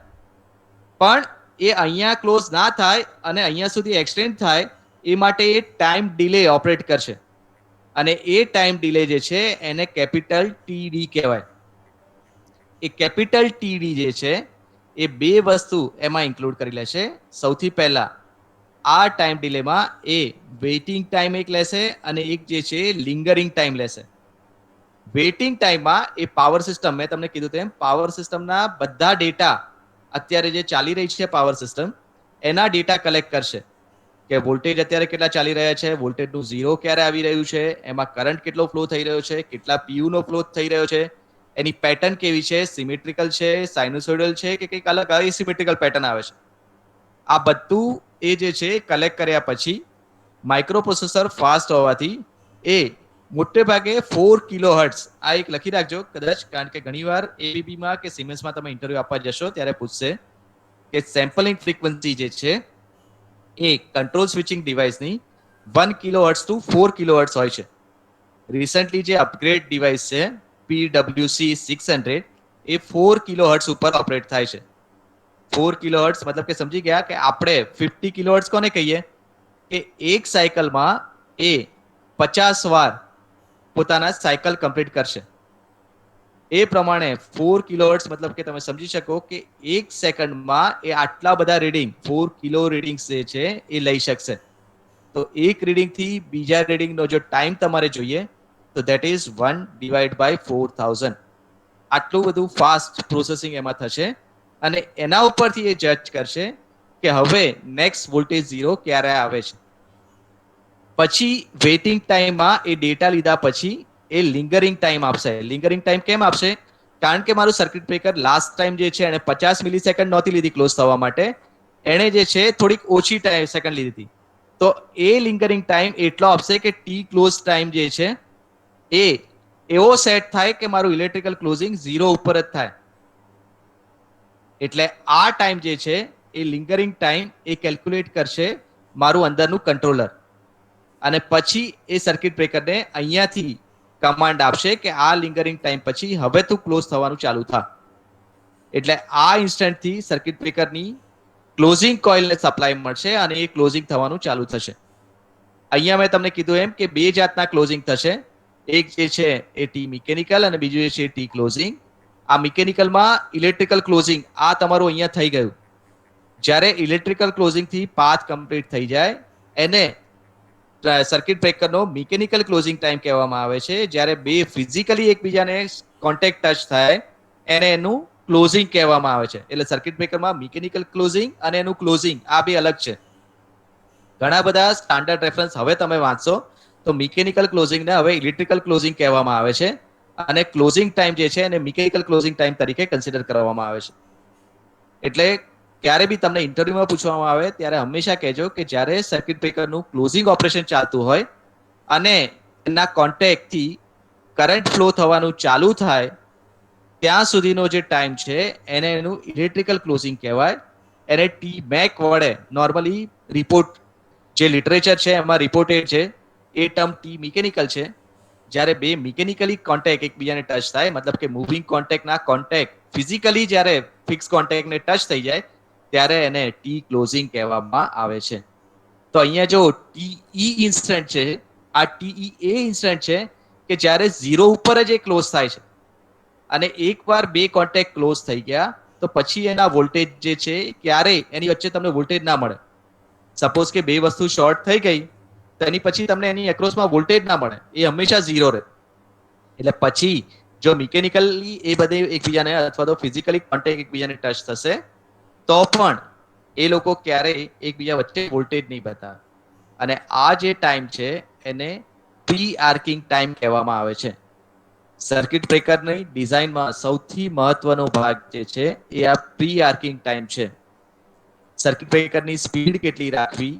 પણ એ અહીંયા ક્લોઝ ના થાય અને અહીંયા સુધી એક્સટેન્ડ થાય એ માટે એ ટાઈમ ડિલે ઓપરેટ કરશે, અને એ ટાઈમ ડિલે જે છે એને કેપિટલ ટીડી કહેવાય. એ કેપિટલ ટીડી જે છે એ બે વસ્તુ એમાં ઇન્ક્લુડ કરી લેશે. સૌથી પહેલા આ ટાઈમ ડિલેમાં એ વેઇટિંગ ટાઈમ એક લેશે અને એક જે છે લિંગરિંગ ટાઈમ લેશે. વેઇટિંગ ટાઈમમાં એ પાવર સિસ્ટમ, મેં તમને કીધું તેમ પાવર સિસ્ટમના બધા ડેટા અત્યારે જે ચાલી રહી છે પાવર સિસ્ટમ એના ડેટા કલેક્ટ કરશે કે વોલ્ટેજ અત્યારે કેટલા ચાલી રહ્યા છે, વોલ્ટેજનું ઝીરો ક્યારે આવી રહ્યું છે, એમાં કરંટ કેટલો ફ્લો થઈ રહ્યો છે, કેટલા પીયુ નો ફ્લો થઈ રહ્યો છે, એની પેટર્ન કેવી છે, સિમેટ્રિકલ છે, સાઇનોસોઇડલ છે કે કંઈક અલગ એસિમેટ્રિકલ પેટર્ન આવે છે. આ બધું એ જે છે કલેક્ટ કર્યા પછી માઇક્રોપ્રોસેસર ફાસ્ટ હોવાથી એ મોટે ભાગે 4 કિલોહર્ટ્ઝ, આ એક લખી રાખજો કદાચ, કારણ કે ઘણીવાર એબીબીમાં કે સિમેન્સમાં તમે ઇન્ટરવ્યુ આપવા જશો ત્યારે પૂછશે કે સેમ્પલિંગ ફ્રીક્વન્સી જે છે એ કંટ્રોલ સ્વિચિંગ ડિવાઇસની 1 કિલોહર્ટ્ઝ ટુ 4 કિલોહર્ટ્ઝ હોય છે. રિસન્ટલી જે અપગ્રેડ ડિવાઇસ છે PWC 600 એ 4 કિલોહર્ટ્ઝ ઉપર ઓપરેટ થાય છે. 4 કિલોહર્ટ્ઝ મતલબ કે સમજી ગયા કે આપણે 50 કિલોહર્ટ્ઝ કોને કહીએ કે એક સાયકલમાં એ 50 વાર પોતાના સાયકલ કમ્પ્લીટ કરશે. એ પ્રમાણે 4 કિલોહર્ટ્ઝ મતલબ કે તમે સમજી શકો કે એક સેકન્ડમાં એ આટલા બધા રીડિંગ 4 કિલો રીડિંગ્સ જે છે એ લઈ શકશે. તો એક રીડિંગથી બીજા રીડિંગનો જો ટાઈમ તમારે જોઈએ તો દેટ ઇઝ 1 ડિવાઇડ બાય 4000. આટલું બધું ફાસ્ટ પ્રોસેસિંગ એમાં થશે અને એના ઉપરથી એ જજ કરશે કે હવે નેક્સ્ટ વોલ્ટેજ ઝીરો ક્યારે આવે છે. પછી વેઇટિંગ ટાઈમમાં એ ડેટા લીધા પછી એ લિંગરિંગ ટાઈમ આપશે. લિંગરિંગ ટાઈમ કેમ આપશે? કારણ કે મારું સર્કિટ બ્રેકર લાસ્ટ ટાઈમ જે છે એને 50 મિલી સેકન્ડ નહોતી લીધી ક્લોઝ થવા માટે, એણે જે છે થોડીક ઓછી સેકન્ડ લીધી હતી. તો એ લિંગરિંગ ટાઈમ એટલો આપશે કે ટી ક્લોઝ ટાઈમ જે છે એ એવો સેટ થાય કે મારું ઇલેક્ટ્રિકલ ક્લોઝિંગ ઝીરો ઉપર જ થાય. એટલે આ ટાઈમ જે છે એ લિંગરિંગ ટાઈમ એ કેલ્ક્યુલેટ કરશે મારું અંદરનું કંટ્રોલર, અને પછી એ સર્કિટ બ્રેકરને અહીંયાથી કમાન્ડ આપશે કે આ લિંગરિંગ ટાઈમ પછી હવે તું ક્લોઝ થવાનું ચાલુ થા. એટલે આ ઇન્સ્ટન્ટથી સર્કિટ બ્રેકરની ક્લોઝિંગ કોઇલને સપ્લાય મળશે અને એ ક્લોઝિંગ થવાનું ચાલુ થશે. અહીંયા મેં તમને કીધું એમ કે બે જાતના ક્લોઝિંગ થશે. એક જે છે એ ટી મિકેનિકલ અને બીજું જે છે ટી ક્લોઝિંગ. આ મિકેનિકલમાં ઇલેક્ટ્રિકલ ક્લોઝિંગ આ તમારું અહીંયા થઈ ગયું. જ્યારે ઇલેક્ટ્રિકલ ક્લોઝિંગથી પાથ કમ્પ્લીટ થઈ જાય એને સર્કિટ બ્રેકરનો મિકેનિકલ ક્લોઝિંગ ટાઈમ કહેવામાં આવે છે. જ્યારે બે ફિઝિકલી એકબીજાને કોન્ટેક્ટ ટચ થાય એને એનું ક્લોઝિંગ કહેવામાં આવે છે. એટલે સર્કિટ બ્રેકરમાં મિકેનિકલ ક્લોઝિંગ અને એનું ક્લોઝિંગ આ બે અલગ છે. ઘણા બધા સ્ટાન્ડર્ડ રેફરન્સ હવે તમે વાંચશો તો મિકેનિકલ ક્લોઝિંગને હવે ઇલેક્ટ્રિકલ ક્લોઝિંગ કહેવામાં આવે છે અને ક્લોઝિંગ ટાઈમ જે છે એને મિકેનિકલ ક્લોઝિંગ ટાઈમ તરીકે કન્સિડર કરવામાં આવે છે. એટલે ક્યારે બી તમને ઇન્ટરવ્યુમાં પૂછવામાં આવે ત્યારે હંમેશા કહેજો કે જ્યારે સર્કિટ બ્રેકરનું ક્લોઝિંગ ઓપરેશન ચાલતું હોય અને એના કોન્ટેક્ટથી કરંટ ફ્લો થવાનું ચાલુ થાય ત્યાં સુધીનો જે ટાઈમ છે એને એનું ઇલેક્ટ્રિકલ ક્લોઝિંગ કહેવાય. એને ટી મેક વડે નોર્મલી રિપોર્ટ જે લિટરેચર છે એમાં રિપોર્ટેડ છે એ ટર્મ ટી મિકેનિકલ છે. જ્યારે બે મિકેનિકલી કોન્ટેક્ટ એકબીજાને ટચ થાય મતલબ કે મૂવિંગ કોન્ટેક્ટના કોન્ટેક્ટ ફિઝિકલી જ્યારે ફિક્સ કોન્ટેક્ટને ટચ થઈ જાય ત્યારે એને ટી ક્લોઝિંગ કહેવામાં આવે છે. તો અહીંયા જો ટીઈ ઇન્સ્ટન્ટ છે, આ ટીઈ એ ઇન્સ્ટન્ટ છે કે જ્યારે ઝીરો ઉપર જ એ ક્લોઝ થાય છે અને એકવાર બે કોન્ટેક્ટ ક્લોઝ થઈ ગયા તો પછી એના વોલ્ટેજ જે છે ક્યારેય એની વચ્ચે તમને વોલ્ટેજ ના મળે. સપોઝ કે બે વસ્તુ શોર્ટ થઈ ગઈ તો એની પછી તમને એની એક્રોસમાં વોલ્ટેજ ના મળે, એ હંમેશા ઝીરો રહે. એટલે પછી જો મિકેનિકલી એ બધે એકબીજાને અથવા તો ફિઝિકલી કોન્ટેક્ટ એકબીજાને ટચ થશે તો પણ એ લોકો ક્યારેય એકબીજા વચ્ચે વોલ્ટેજ નહીં બતાવે. અને આ જે ટાઈમ છે એને પ્રી આર્કિંગ ટાઈમ કહેવામાં આવે છે. સર્કિટ બ્રેકરની ડિઝાઇનમાં સૌથી મહત્વનો ભાગ જે છે એ આ પ્રી આર્કિંગ ટાઈમ છે. સર્કિટ બ્રેકરની સ્પીડ કેટલી રાખવી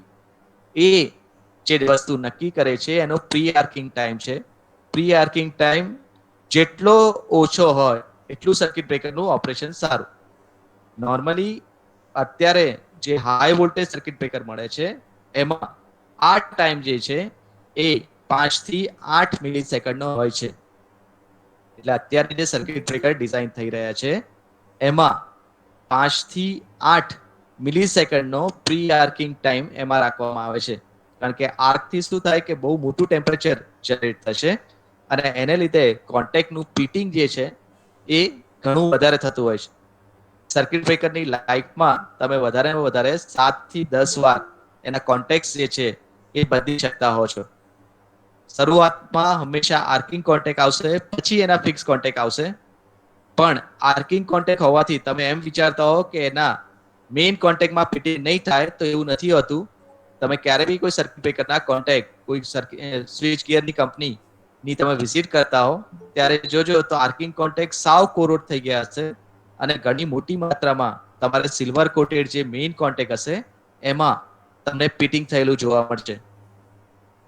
એ જે વસ્તુ નક્કી કરે છે એનો પ્રી આર્કિંગ ટાઈમ છે. પ્રી આર્કિંગ ટાઈમ જેટલો ઓછો હોય એટલું સર્કિટ બ્રેકરનું ઓપરેશન સારું. નોર્મલી અત્યારે જે હાઈ વોલ્ટેજ સર્કિટ બ્રેકર મળે છે એમાં આ ટાઈમ જે છે એ 5 થી 8 મિલી સેકન્ડનો હોય છે. એટલે અત્યારે જે સર્કિટ બ્રેકર ડિઝાઇન થઈ રહ્યા છે એમાં 5 થી 8 મિલી સેકન્ડનો પ્રી આર્કિંગ ટાઈમ એમાં રાખવામાં આવે છે, કારણ કે આર્કથી શું થાય કે બહુ મોટું ટેમ્પરેચર જનરેટ થશે અને એને લીધે કોન્ટેક્ટનું પીટિંગ જે છે એ ઘણું વધારે થતું હોય છે. સર્કિટ બ્રેકરની લાઈફમાં તમે વધારેમાં વધારે 7 થી 10 વાર એના કોન્ટેક્ટ જે છે એ બદલી શકતા હો છો. શરૂઆતમાં હંમેશા આર્કિંગ કોન્ટેક્ટ આવશે, પછી એના ફિક્સ કોન્ટેક્ટ આવશે. પણ આર્કિંગ કોન્ટેક્ટ હોવાથી તમે એમ વિચારતા હો કે એના મેઇન કોન્ટેક્ટમાં ફિટિંગ નહીં થાય, તો એવું નથી હોતું. તમે ક્યારે બી કોઈ સર્કિટ બ્રેકરના કોન્ટેક્ટ કોઈ સ્વિચ ગિયરની કંપનીની તમે વિઝિટ કરતા હો ત્યારે જોજો તો આર્કિંગ કોન્ટેક્ટ સાવ કોરોડ થઈ ગયા હશે અને ઘણી મોટી માત્રામાં તમારે સિલ્વર કોટેડ જે મેઇન કોન્ટેક્ટ હશે એમાં તમને ફિટિંગ થયેલું જોવા મળશે.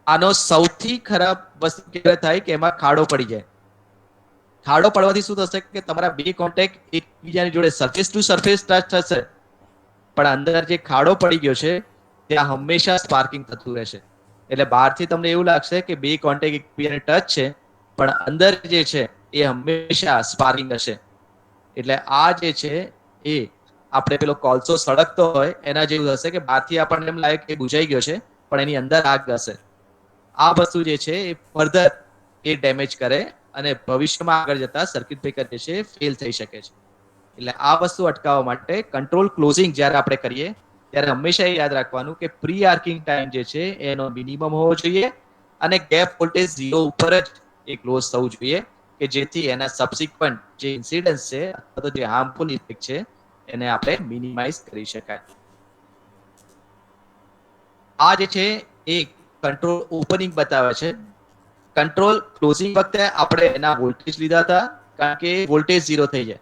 આનો સૌથી ખરાબ વસ્તુ ક્યારે થાય કે એમાં ખાડો પડી જાય. ખાડો પડવાથી શું થશે કે તમારા બે કોન્ટેક્ટ એકબીજાની જોડે સરફેસ ટુ સરફેસ ટચ થશે, પણ અંદર જે ખાડો પડી ગયો છે ત્યાં હંમેશા સ્પાર્કિંગ થતું રહેશે. એટલે બહારથી તમને એવું લાગશે કે બે કોન્ટેક્ટ એકબીજાને ટચ છે, પણ અંદર જે છે એ હંમેશા સ્પાર્કિંગ હશે. એટલે આ જે છે એ આપણે પેલો કોલસો સળગતો હોય એના જેવું હશે કે બહારથી આપણને એમ લાગે કે બુજાઈ ગયો છે, પણ એની અંદર આગ હશે. આ વસ્તુ જે છે એ ફર્ધર એ ડેમેજ કરે અને ભવિષ્યમાં આગળ જતા સર્કિટ બ્રેકર જે છે ફેલ થઈ શકે છે. એટલે આ વસ્તુ અટકાવવા માટે કંટ્રોલ ક્લોઝિંગ જ્યારે આપણે કરીએ ત્યારે હંમેશા એ યાદ રાખવાનું કે પ્રી આર્કિંગ ટાઈમ જે છે એનો મિનિમમ હોવો જોઈએ અને ગેપ વોલ્ટેજ 0 ઉપર જ એ ક્લોઝ થવું જોઈએ કે જેથી એના સબસિક્વન્ટ જે ઇન્સિડન્સ છે અથવા તો જે હાર્મફુલ ઇફેક્ટ છે એને આપણે મિનિમાઇઝ કરી શકાય. આ જે છે એ કંટ્રોલ ઓપનિંગ બતાવે છે. કંટ્રોલ ક્લોઝિંગ વખતે આપણે એના વોલ્ટેજ લીધા હતા કારણ કે વોલ્ટેજ 0 થઈ જાય.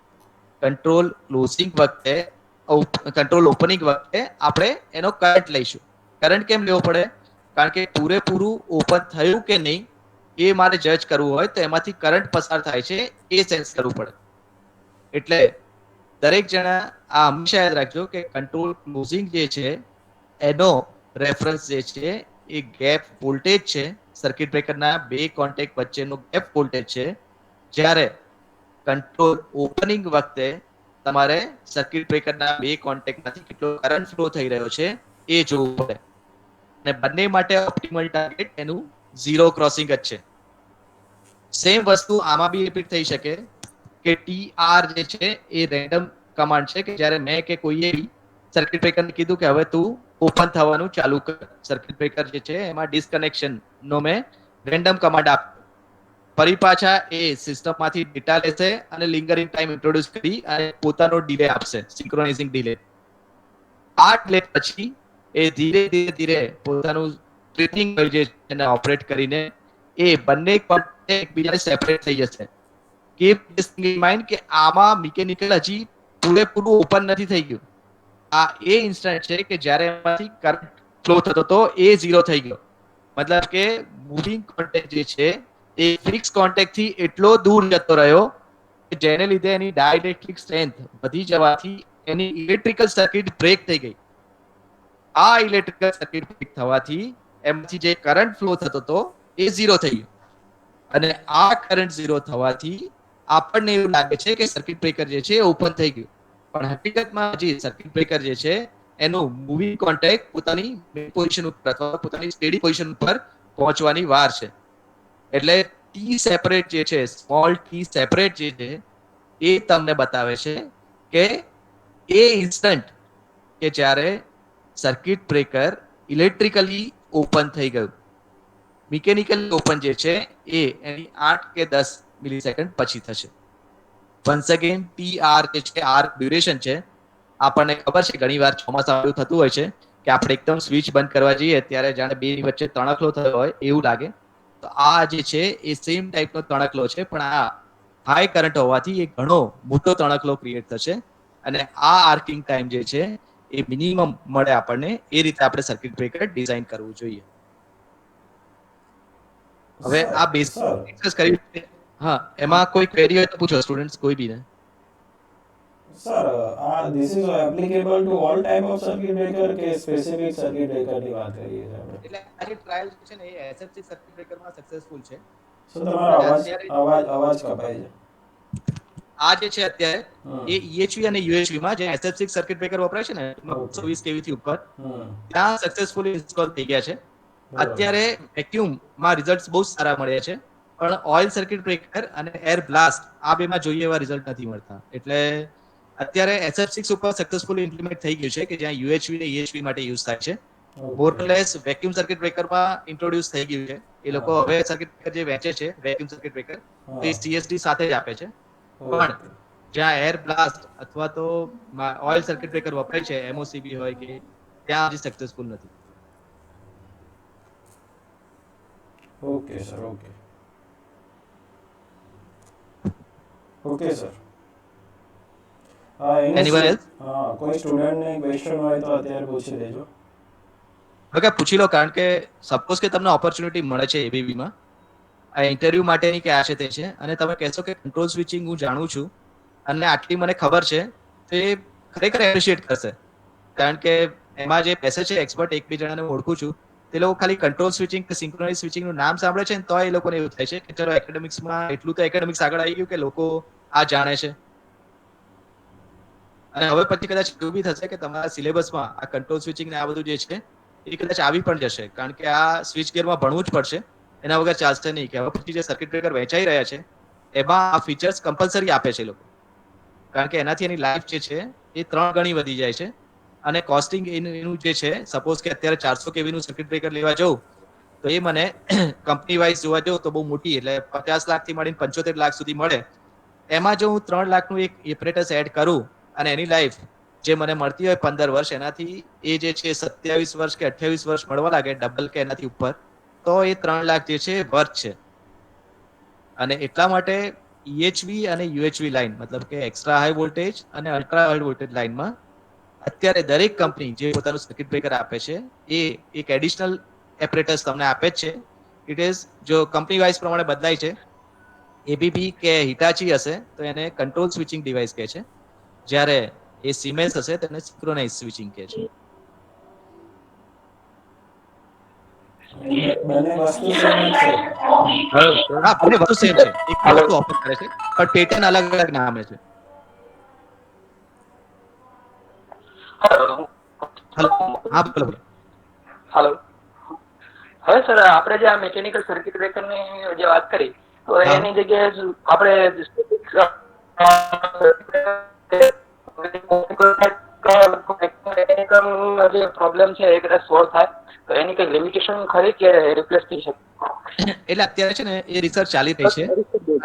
કંટ્રોલ ક્લોઝિંગ વખતે કંટ્રોલ ઓપનિંગ વખતે આપણે એનો કરંટ લઈશું. કરંટ કેમ લેવો પડે? કારણ કે પૂરેપૂરું ઓપન થયું કે નહીં એ મારે જજ કરવું હોય તો એમાંથી કરંટ પસાર થાય છે એ સેન્સ કરવું પડે. એટલે દરેક જણા આ હંમેશા યાદ રાખજો કે કંટ્રોલ ક્લોઝિંગ જે છે એનો રેફરન્સ જે છે એ ગેપ વોલ્ટેજ છે. સર્કિટ બ્રેકરના બે કોન્ટેક્ટ વચ્ચેનો ગેપ વોલ્ટેજ છે. જ્યારે કંટ્રોલ ઓપનિંગ વખતે તમારે સર્કિટ બ્રેકરના બે કોન્ટેક્ટમાંથી કેટલો કરંટ ફ્લો થઈ રહ્યો છે એ જોવું પડે. અને બંને માટે ઓપ્ટિમલ ટાર્ગેટ એનું 0 ક્રોસિંગ જ છે. સેમ વસ્તુ આમાં બી રિપીટ થઈ શકે કે TR જે છે એ રેન્ડમ કમાન્ડ છે કે જ્યારે મેં કે કોઈએ સર્કિટ બ્રેકરને કીધું કે હવે તું ઓપન થવાનું ચાલુ કર. સર્કિટ બ્રેકર જે છે એમાં ડિસ્કનેક્શન નો મેં રેન્ડમ કમાન્ડ આપ્યો. ફરી પાછા એ સિસ્ટમમાંથી ડેટા લેશે અને લિંગરિંગ ટાઈમ ઇન્ટ્રોડ્યુસ કરી અને પોતાનો ડિલે આપશે, સિંક્રોનાઇઝિંગ ડિલે. આ ડિલે પછી એ ધીરે ધીરે ધીરે પોતાનું ટ્રેનિંગ જે છે એને ઓપરેટ કરીને એ બંને કોન્ટેક્ટ એકબીજાને સેપરેટ થઈ જશે. કીપ ધીસ ઇન માઇન્ડ કે આમાં મિકેનિકલ હજી પૂરેપૂરું ઓપન નથી થઈ ગયું. આ એ ઇન્સ્ટન્ટ છે કે જ્યારે એમાંથી કરંટ ફ્લો થતો હતો એ 0 થઈ ગયો. મતલબ કે મૂવિંગ કોન્ટેક્ટ જે છે એ ફિક્સ કોન્ટેક્ટ થી એટલો દૂર જતો રહ્યો કે જેને લીધે એની ડાઇલેક્ટ્રિક સ્ટ્રેન્થ વધી જવાથી એની ઇલેક્ટ્રિકલ સર્કિટ બ્રેક થઈ ગઈ. આ ઇલેક્ટ્રિકલ સર્કિટ બ્રેક થવાથી એમાંથી જે કરંટ ફ્લો થતો હતો એ 0 થઈ ગયો. અને આ કરંટ 0 થવાથી આપણને એવું લાગે છે કે સર્કિટ બ્રેકર જે છે ઓપન થઈ ગયું, પણ હકીકતમાં હજી સર્કિટ બ્રેકર જે છે એનું મૂવિંગ કોન્ટેક્ટ પોતાની મેઇન પોઝિશન ઉપર અથવા પોતાની સ્ટેડી પોઝિશન ઉપર પહોંચવાની વાર છે. એટલે ટી સેપરેટ જે છે, સ્મોલ ટી સેપરેટ જે છે એ તમને બતાવે છે કે એ ઇન્સ્ટન્ટ કે જ્યારે સર્કિટ બ્રેકર ઇલેક્ટ્રિકલી ઓપન થઈ ગયું. મિકેનિકલી ઓપન જે છે એ એની 8 કે 10 મિલી સેકન્ડ પછી થશે. વન્સ અગેન TR જે છે આર ડ્યુરેશન છે. આપણને ખબર છે ઘણી વાર ચોમાસામાં એવું થતું હોય છે કે આપણે એકદમ સ્વિચ બંધ કરવા જઈએ ત્યારે જાણે બેની વચ્ચે તણખલો થયો હોય એવું લાગે. તો આ જે છે એ સેમ ટાઈપનો તણખલો છે, પણ આ હાઈ કરંટ હોવાથી એ ઘણો મોટો તણખલો ક્રિએટ થશે. અને આ આર્કિંગ ટાઈમ જે છે એ મિનિમમ મળે આપણને એ રીતે આપણે સર્કિટ બ્રેકર ડિઝાઇન કરવું જોઈએ. હવે આ બેસિક સર ડિસ્કસ કર્યું છે. હા, એમાં કોઈ ક્વેરી હોય તો પૂછો સ્ટુડન્ટ્સ કોઈ બી ને. Sir this is applicable to all type of circuit breaker કે specific circuit breaker ની વાત કરીએ છીએ આપણે? એટલે આ જે ટ્રાયલ છે ને એ એસએફસી સર્કિટ બ્રેકરમાં સક્સેસફુલ છે. સર તમારો અને અવાજ અત્યારે અવાજ અવાજ કપાય છે. આ જે છે અત્યારે હમ. એ EHV અને UHV માં જે SF6 સર્કિટ બ્રેકર વપરાય છે ને ઓકે. 220 kV થી ઉપર હમ. ત્યાં સક્સેસફુલી ઇન્સ્ટોલ થઈ ગયા છે. બરાબર. અત્યારે વેક્યુમ માં રિઝલ્ટ બહુ સારા મળ્યા છે, પણ ઓઇલ સર્કિટ બ્રેકર અને એર બ્લાસ્ટ આ બેમાં જોઈએ એવા રિઝલ્ટ નથી મળતા. એટલે અત્યારે SF6 ઉપર સક્સેસફુલી ઇમ્પ્લિમેન્ટ થઈ ગયું છે કે જ્યાં UHV અને EHV માટે યુઝ થાય છે. ઓકે. મોરલેસ વેક્યુમ સર્કિટ બ્રેકરમાં ઇન્ટ્રોડ્યુસ થઈ ગયું છે. એ લોકો હા. હવે સર્કિટ બ્રેકર જે વેચે છે વેક્યુમ સર્કિટ બ્રેકર હા. એ CSD સાથે જ આપે છે. પણ ઓકે. જ્યાં એર બ્લાસ્ટ અથવા તો ઓઇલ સર્કિટ બ્રેકર વપરાય છે MOCB હોય કે ત્યાં હજી સક્સેસફુલ નથી. Okay sir. Okay. Okay sir. Anyone else? હા, કોઈ સ્ટુડન્ટને ક્વેશ્ચન હોય તો અત્યારે પૂછી લેજો. ઓકે, પૂછી લો, કારણ કે સપોઝ કે તમને ઓપોર્ચ્યુનિટી મળે છે ABB માં આ ઇન્ટરવ્યુ માટેની કે આ છે તે છે, અને તમે કહેશો કે કંટ્રોલ સ્વિચિંગ હું જાણું છું અને આટલી મને ખબર છે, તો એ ખરેખર એપ્રિશિએટ કરશે. કારણ કે એમાં જે બેસે છે એક્સપર્ટ, એક બે જણાને હું ઓળખું છું, તે લોકો ખાલી કંટ્રોલ સ્વિચિંગ કે સિંક્રોનાઇઝ સ્વિચિંગ નું નામ સાંભળે છે ને તો એ લોકોને એવું થાય છે કે ચલો એકેડેમિક્સમાં એટલું તો એકેડેમિક્સ આગળ આવી ગયું કે લોકો આ જાણે છે. અને હવે પછી કદાચ એવું બી થશે કે તમારા સિલેબસમાં આ કંટ્રોલ સ્વિચિંગ ને આ બધું જે છે એ કદાચ આવી પણ જશે, કારણ કે આ સ્વિચ ગિયરમાં ભણવું જ પડશે. એના વગર ચાલશે નહીં. કે હવે પછી જે સર્કિટ બ્રેકર વેચાઈ રહ્યા છે એમાં આ ફીચર્સ કમ્પલસરી આપે છે લોકો, કારણ કે એનાથી એની લાઈફ જે છે એ 3 ગણી વધી જાય છે. અને કોસ્ટિંગ એનું જે છે, સપોઝ કે અત્યારે 400 kV નું સર્કિટ બ્રેકર લેવા જવું તો એ મને કંપની વાઇઝ જોવા જવું તો બહુ મોટી, એટલે 50 લાખ થી માંડીને 75 લાખ સુધી મળે. એમાં જો હું 3 લાખનું એક એપરેટસ એડ કરું અને એની લાઈફ જે મને મળતી હોય 15 વર્ષ, એનાથી એ જે છે 27 વર્ષ કે 28 વર્ષ મળવા લાગે, ડબલ કે એનાથી ઉપર, તો એ 3 લાખ જે છે વર્થ છે. અને એટલા માટે EHV અને UHV લાઇન, મતલબ કે એક્સ્ટ્રા હાઈ વોલ્ટેજ અને અલ્ટ્રા હાઈ વોલ્ટેજ લાઇનમાં અત્યારે દરેક કંપની જે પોતાનું સર્કિટ બ્રેકર આપે છે એ એક એડિશનલ એપરેટસ તમને આપે જ છે. ઇટ ઇઝ જો કંપની વાઇઝ પ્રમાણે બદલાય છે. ABB કે હિટાચી હશે તો એને કંટ્રોલ સ્વિચિંગ ડિવાઇસ કહે છે, જ્યારે એ સિમેન્સ હશે તેને સિંક્રોનાઇઝ સ્વિચિંગ કહે છે. બંને વસ્તુ સેમ જ છે. હા, બંને વસ્તુ સેમ છે. એક Hello. વસ્તુ ઓફર કરે છે, પણ પેટર્ન અલગ અલગ નામે છે. Hello. હલો, હા બોલો બોલો. Hello. હવે સર આપણે જે આ મિકેનિકલ સર્કિટ બ્રેકરની જે વાત કરી, તો હા એની જગ્યાએ આપણે જે પ્રોબ્લેમ છે એ કદાચ સોલ્વ થાય તો એની કઈ લિમિટેશન ખરી કે રિપ્લેસ થઈ શકે? એટલે અત્યારે છે ને એ રિસર્ચ ચાલી રહી છે.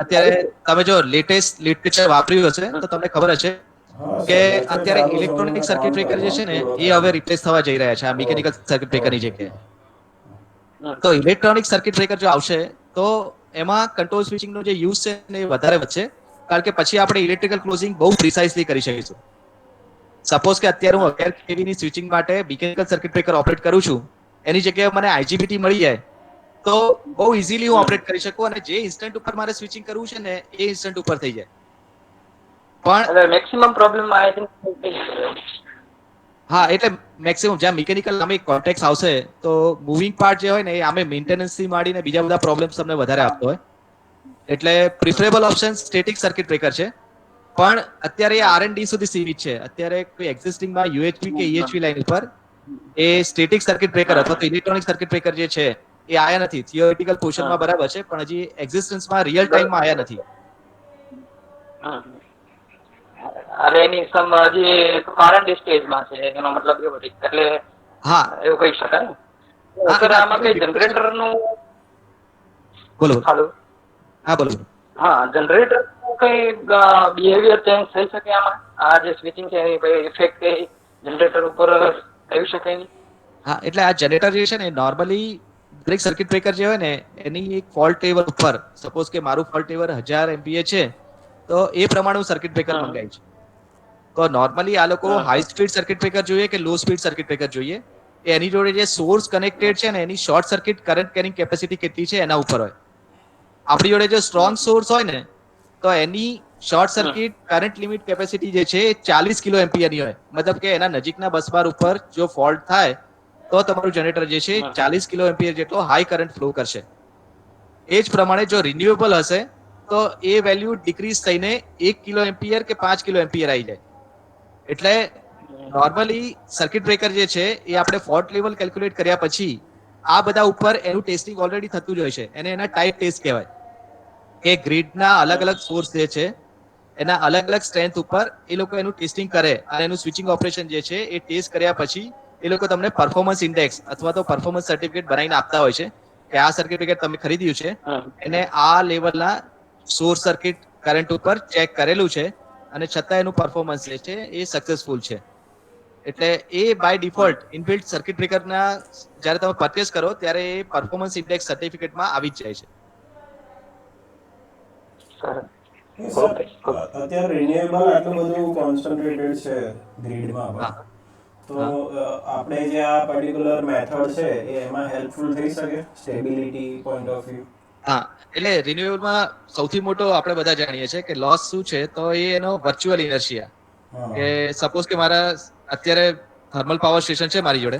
અત્યારે તમે જો લેટેસ્ટ લિટરેચર વાપર્યું હશે તો તમને ખબર હશે હા કે સર, લેક્ચર અત્યારે ચાલુ છે, હું ઇલેક્ટ્રોનિક તમને સર્કિટ કોલ બ્રેકર જે કરું છે ને પૂરો એ થાય. હવે રિપ્લેસ થવા જઈ રહ્યા છે આ મિકેનિકલ ઓકે. સર્કિટ બ્રેકરની ઓકે. જગ્યાએ. તો ઇલેક્ટ્રોનિક સર્કિટ બ્રેકર જો આવશે તો એમાં કંટ્રોલ સ્વિચિંગનો જે યુઝ છે ને એ વધારે વધશે, કારણ કે પછી આપણે ઇલેક્ટ્રિકલ ક્લોઝિંગ બહુ પ્રિસાઇઝલી કરી શકીશું. સપોઝ કે અત્યારે હું 11 kV ની સ્વિચિંગ માટે મિકેનિકલ સર્કિટ બ્રેકર ઓપરેટ કરું છું, એની જગ્યાએ મને IGBT મળી જાય તો બહુ ઇઝીલી હું ઓપરેટ કરી શકું, અને જે ઇન્સ્ટન્ટ ઉપર મારે સ્વિચિંગ કરવું છે ને એ ઇન્સ્ટન્ટ ઉપર થઈ જાય. પણ એટલે મેક્સિમમ પ્રોબ્લેમ આઈ થિંક હા, એટલે મેક્સિમમ જ્યાં મિકેનિકલ આમે કોન્ટેક્ટ આવશે તો મૂવિંગ પાર્ટ જે હોય ને એ આમે મેન્ટેનન્સ થી માંડીને બીજા બધા પ્રોબ્લેમ્સ તમને વધારે આપતો હોય. એટલે preferable option static circuit breaker છે, પણ અત્યારે એ R&D સુધી સીમિત છે. અત્યારે કોઈ એક્ઝિસ્ટિંગમાં UHV કે EHV લાઇન ઉપર એ સ્ટેટિક સર્કિટ બ્રેકર અથવા તો ઇલેક્ટ્રોનિક સર્કિટ બ્રેકર જે છે એ આયા નથી. થિયોરિટિકલ પોર્શનમાં બરાબર છે, પણ હજી એક્ઝિસ્ટન્સમાં રિયલ ટાઈમમાં આયા નથી. હવે એની સમ હજી R&D સ્ટેજમાં છે, એનો મતલબ એવો છે. એટલે હા એવું કહી શકાય ને? હા, સર એટલે આમાં અત્યારે કઈ લિટરેચર જનરેટરનું બોલો બોલો. હાલો હા બોલો બોલો. હા, જનરેટર કઈ બિહેવિયર ચેન્જ થઈ શકે આમાં? આ જે સ્વિચિંગ છે એની કઈ ઇફેક્ટ કઈ જનરેટર ઉપર આવી શકે નહીં? હા, એટલે આ જનરેટર જે છે ને નોર્મલી દરેક સર્કિટ બ્રેકર જે હોય ને એની એક ફોલ્ટ ટેબલ ઉપર, સપોઝ કે મારું ફોલ્ટ ટેબલ 1000 MVA છે તો એ પ્રમાણે હું સર્કિટ બ્રેકર મંગાવીશ. તો નોર્મલી આ લોકો હાઈ સ્પીડ સર્કિટ બ્રેકર જોઈએ કે લો સ્પીડ સર્કિટ બ્રેકર જોઈએ, એની જોડે જે સોર્સ કનેક્ટેડ છે ને એની short circuit current carrying capacity કેટલી છે એના ઉપર હોય. આપણી જોડે જો સ્ટ્રોંગ સોર્સ હોય ને તો એની short circuit current limit capacity જે છે એ 40 કિલો એમ્પિયર ની હોય. મતલબ કે એના નજીકના બસબાર ઉપર જો ફોલ્ટ થાય તો તમારું જનરેટર જે છે 40 કિલો એમ્પિયર જેટલો હાઈ કરંટ ફ્લો કરશે. એ જ પ્રમાણે જો રિન્યુએબલ હશે તો એ વેલ્યુ ડિક્રીઝ થઈને 1 કિલો એમ્પિયર કે 5 કિલો એમ્પિયર આવી જાય. એટલે નોર્મલી સર્કિટ બ્રેકર જે છે એ આપણે ફોલ્ટ લેવલ કેલ્ક્યુલેટ કર્યા પછી આ બધા ઉપર એનું ટેસ્ટિંગ ઓલરેડી થતું જ હોય છે. એને એના ટાઈપ ટેસ્ટ કહેવાય કે ગ્રીડના અલગ અલગ સોર્સ જે છે એના અલગ અલગ સ્ટ્રેન્થ ઉપર એ લોકો એનું ટેસ્ટિંગ કરે અને એનું સ્વિચિંગ ઓપરેશન જે છે એ ટેસ્ટ કર્યા પછી એ લોકો તમને પરફોર્મન્સ ઇન્ડેક્સ અથવા તો પરફોર્મન્સ સર્ટિફિકેટ બનાવીને આપતા હોય છે કે આ સર્ટિફિકેટ તમે ખરીદ્યું છે એને આ લેવલના સોર્સ સર્કિટ કરંટ ઉપર ચેક કરેલું છે અને છતાં એનું પરફોર્મન્સ જે છે એ સક્સેસફુલ છે. એટલે એ બાય ડિફોલ્ટ ઇનબિલ્ટ સર્કિટ બ્રેકરના જ્યારે તમે પરચેસ કરો ત્યારે એ પરફોર્મન્સ ઇન્ડેક્સ સર્ટિફિકેટમાં આવી જ જાય છે. સરસ. નહીં સર, ઓકે ઓકે. અત્યારે રિન્યુએબલ આટલું બધું કોન્સન્ટ્રેટેડ છે ગ્રીડમાં હા પણ તો આપણે જે આ પર્ટિક્યુલર મેથડ છે એ એમાં હેલ્પફુલ થઈ શકે સ્ટેબિલિટી પોઈન્ટ ઓફ વ્યૂ. હા એટલે રિન્યુએબલમાં સૌથી મોટો આપણે બધા જાણીએ છીએ કે લોસ શું છે તો એ એનો વર્ચ્યુઅલ ઇનર્શિયા. હા. કે સપોઝ કે મારા અત્યારે થર્મલ પાવર સ્ટેશન છે મારી જોડે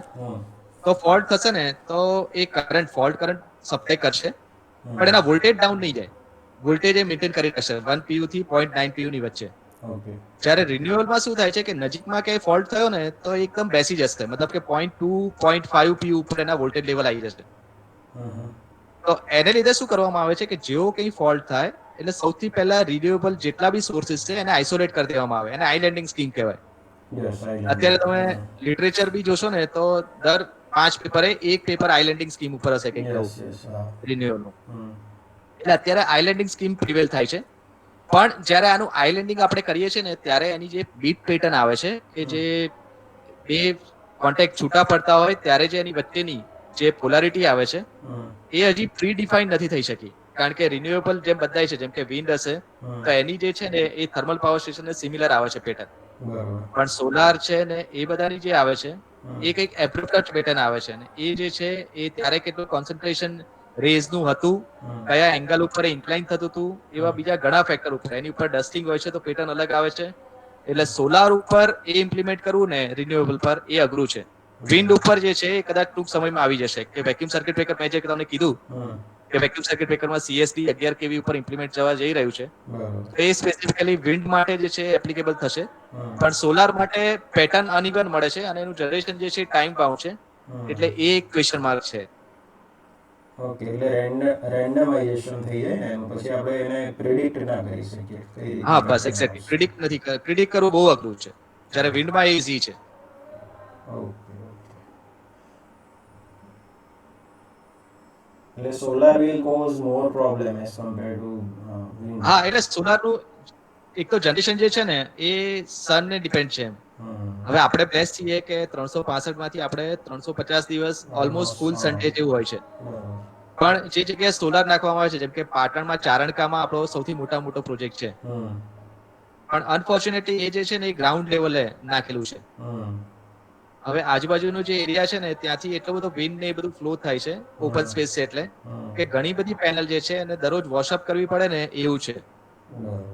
તો ફોલ્ટ થશે ને તો એ ફોલ્ટ કરંટ સપ્લાય કરશે પણ એના વોલ્ટેજ ડાઉન નહીં જાય. વોલ્ટેજ એ મેન્ટેન કરી રહેશે 1 PU થી 0.9 PU ની વચ્ચે. ઓકે. જ્યારે રિન્યુઅલમાં શું થાય છે કે નજીકમાં ક્યાંય ફોલ્ટ થયો ને તો એકદમ બેસી જશે મતલબ કે 0.2 0.5 PU ઉપર એના વોલ્ટેજ લેવલ આવી જશે. તો એને લીધે શું કરવામાં આવે છે કે જેવો કંઈ ફોલ્ટ થાય એટલે સૌથી પહેલા રિન્યુએબલ જેટલા બી સોર્સિસ છે એને આઇસોલેટ કરી દેવામાં આવે. એને આઇલેન્ડિંગ સ્કીમ કહેવાય. અત્યારે તમે લિટરેચર બી જોશો ને તો દર 5 પેપરે એક પેપર આઇલેન્ડિંગ સ્કીમ ઉપર હશે કંઈક નવું રિન્યુઅલનું. એટલે અત્યારે આઇલેન્ડિંગ સ્કીમ પ્રિવેલ થાય છે. પણ જ્યારે આનું આઇલેન્ડિંગ આપણે કરીએ છીએ ને ત્યારે એની જે બીટ પેટર્ન આવે છે કે જે બે કોન્ટેક્ટ છૂટા પડતા હોય ત્યારે જે એની વચ્ચેની જે પોલારિટી આવે છે એ હજી પ્રી ડિફાઇન નથી થઈ શકી. કારણ કે રિન્યુએબલ જેમ બદલાય છે જેમ કે વિન્ડ હશે તો એની જે છે ને એ થર્મલ પાવર સ્ટેશનને સિમિલર આવે છે પેટર્ન. પણ સોલાર છે ને એ બધાની જે આવે છે એ કંઈક એબ્રુપ્ટ પેટર્ન આવે છે. એ જે છે એ ત્યારે કેટલું કોન્સન્ટ્રેશન રેઝનું હતું, કયા એંગલ ઉપર ઇન્ક્લાઇન થતું હતું, એવા બીજા ઘણા ફેક્ટર ઉપર એની ઉપર ડસ્ટિંગ હોય છે તો પેટર્ન અલગ આવે છે. એટલે સોલાર ઉપર એ ઇમ્પ્લિમેન્ટ કરવું ને રિન્યુએબલ પર એ અઘરું છે. વિન્ડ ઉપર જે છે એ કદાચ ટૂંક સમયમાં આવી જશે કે વેક્યુમ સર્કિટ બ્રેકર મેં જે તમને કીધું કે વેક્યુમ સર્કિટ બ્રેકરમાં CSD 11 kV ઉપર ઇમ્પ્લિમેન્ટ જવા જઈ રહ્યું છે તો એ સ્પેસિફિકલી વિન્ડ માટે જે છે એપ્લિકેબલ થશે. પણ સોલાર માટે પેટર્ન અનઇવન મળે છે અને એનું જનરેશન જે છે ટાઈમ બાઉન્ડ છે એટલે એ એક ક્વેશ્ચન માર્ક છે. ઓકે, એટલે રેન્ડમાઇઝેશન થઈ જાય ને એનું પછી આપણે એને પ્રિડિક્ટ ના કરી શકીએ કઈ રીતે. હા બસ એક્ઝેક્ટલી પ્રિડિક્ટ કરવું બહુ અઘરું છે જ્યારે વિન્ડમાં ઈઝી છે. ઓકે. એટલે solar will cause more problem as compared to wind. હા એટલે સોલારનું એક તો જનરેશન જે છે ને એ સનને ડિપેન્ડ છે. હવે આપણે બ્લેસ છીએ કે 365 માંથી આપણે 350 દિવસ ઓલમોસ્ટ ફૂલ સન ડે જેવું હોય છે. પણ જે જગ્યાએ સોલાર નાખવામાં આવે છે જેમ કે પાટણમાં ચારણકામાં આપણો સૌથી મોટો પ્રોજેક્ટ છે. પણ અનફોર્ચ્યુનેટલી એ જે છે ને એ ગ્રાઉન્ડ લેવલે નાખેલું છે. હવે આજુબાજુનો જે એરિયા છે ને ત્યાંથી એટલો બધો વિન્ડ ને એ બધું ફ્લો થાય છે ઓપન સ્પેસ છે એટલે કે ઘણી બધી પેનલ જે છે એને દરરોજ વોશઅપ કરવી પડે ને એવું છે.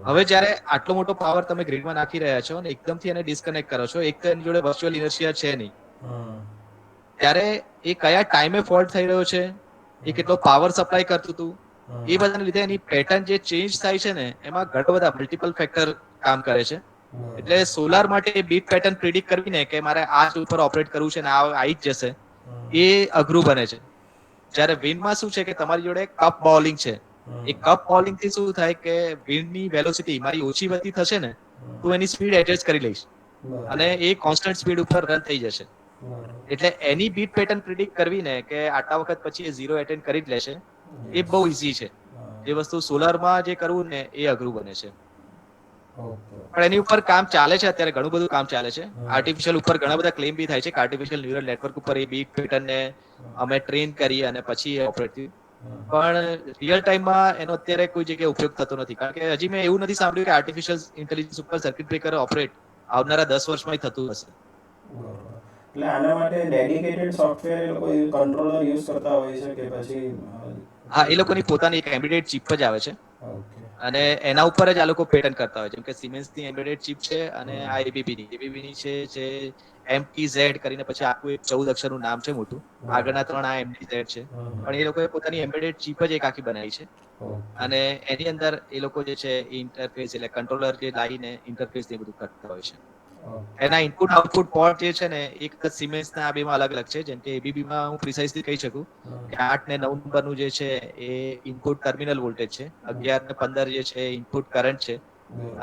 હવે જ્યારે આટલો મોટો પાવર તમે ગ્રીડમાં નાખી રહ્યા છો અને એકદમથી એને ડિસ્કનેક્ટ કરો છો, એક તો એની જોડે વર્ચ્યુઅલ ઇનર્શિયા છે નહીં, ત્યારે એ કયા ટાઈમે ફોલ્ટ થઈ રહ્યો છે, એ કેટલો પાવર સપ્લાય કરતું હતું, એ બધાને લીધે એની પેટર્ન જે ચેન્જ થાય છે ને એમાં ઘણા બધા મલ્ટિપલ ફેક્ટર કામ કરે છે. એટલે સોલાર માટે બીટ પેટર્ન પ્રિડિક્ટ કરવી ને કે મારે આ ઉપર ઓપરેટ કરવું છે ને આ આવી જ જશે એ અઘરું બને છે. જ્યારે વિન્ડમાં શું છે કે તમારી જોડે કપ બોલિંગ છે. એ કપ બોલિંગ થી શું થાય કે વિન્ડની વેલોસિટી મારી ઓછી વધતી થશે ને તો એની સ્પીડ એડજસ્ટ કરી લઈશ અને એ કોન્સ્ટન્ટ સ્પીડ ઉપર રન થઈ જશે. એટલે એની બીટ પેટર્ન પ્રિડિક્ટ કરવી ને કે આટલા વખત પછી એ ઝીરો એટેન્ડ કરી જ લેશે એ બહુ ઈઝી છે. એ વસ્તુ સોલારમાં જે કરવું ને એ અઘરું બને છે. પણ એની ઉપર કામ ચાલે છે અત્યારે ઘણું બધું કામ ચાલે છે. આર્ટિફિશિયલ ઉપર ઘણા બધા ક્લેમ બી થાય છે કે આર્ટિફિશિયલ ન્યુરલ નેટવર્ક ઉપર એ બીટ પેટર્નને અમે ટ્રેન કરી અને પછી એ ઓપરેટ થયું. પણ રિયલ ટાઈમમાં એનો અત્યારે કોઈ જગ્યાએ ઉપયોગ થતો નથી કારણ કે હજી મેં એવું નથી સાંભળ્યું કે આર્ટિફિશિયલ ઇન્ટેલિજન્સ ઉપર સર્કિટ બ્રેકર ઓપરેટ આવનારા 10 વર્ષમાં થતું હશે. એટલે આના માટે ડેડિકેટેડ સોફ્ટવેર એ લોકો કંટ્રોલર યુઝ કરતા હોય છે કે પછી હા એ લોકોની પોતાની એક એમ્બેડેડ ચિપ જ આવે છે. ઓકે. અને એના ઉપર જ આ લોકો પેટર્ન કરતા હોય, જેમ કે સિમેન્સની એમ્બેડેડ ચિપ છે અને આ એબીબીની છે જે MTZ કરીને પછી આખું એક 14 અક્ષરનું નામ છે મોટું, આગળના 3 આ MTZ છે, પણ એ લોકોએ પોતાની એમ્બેડેડ ચિપ જ એક આખી બનાવી છે અને એની અંદર એ લોકો જે છે ઇન્ટરફેસ એટલે કંટ્રોલર જે લાવીને ઇન્ટરફેસ ને બધું કરતા હોય છે. એના ઇનપુટ આઉટપુટ પોર્ટ જે છે ને એક જ સિમેન્સના આ બેમાં અલગ અલગ છે, જેમ કે એબીબીમાં હું પ્રિસાઇઝલી કહી શકું કે 8 ને 9 નંબરનું જે છે એ ઇનપુટ ટર્મિનલ વોલ્ટેજ છે, 11 ને 15 જે છે ઇનપુટ કરંટ છે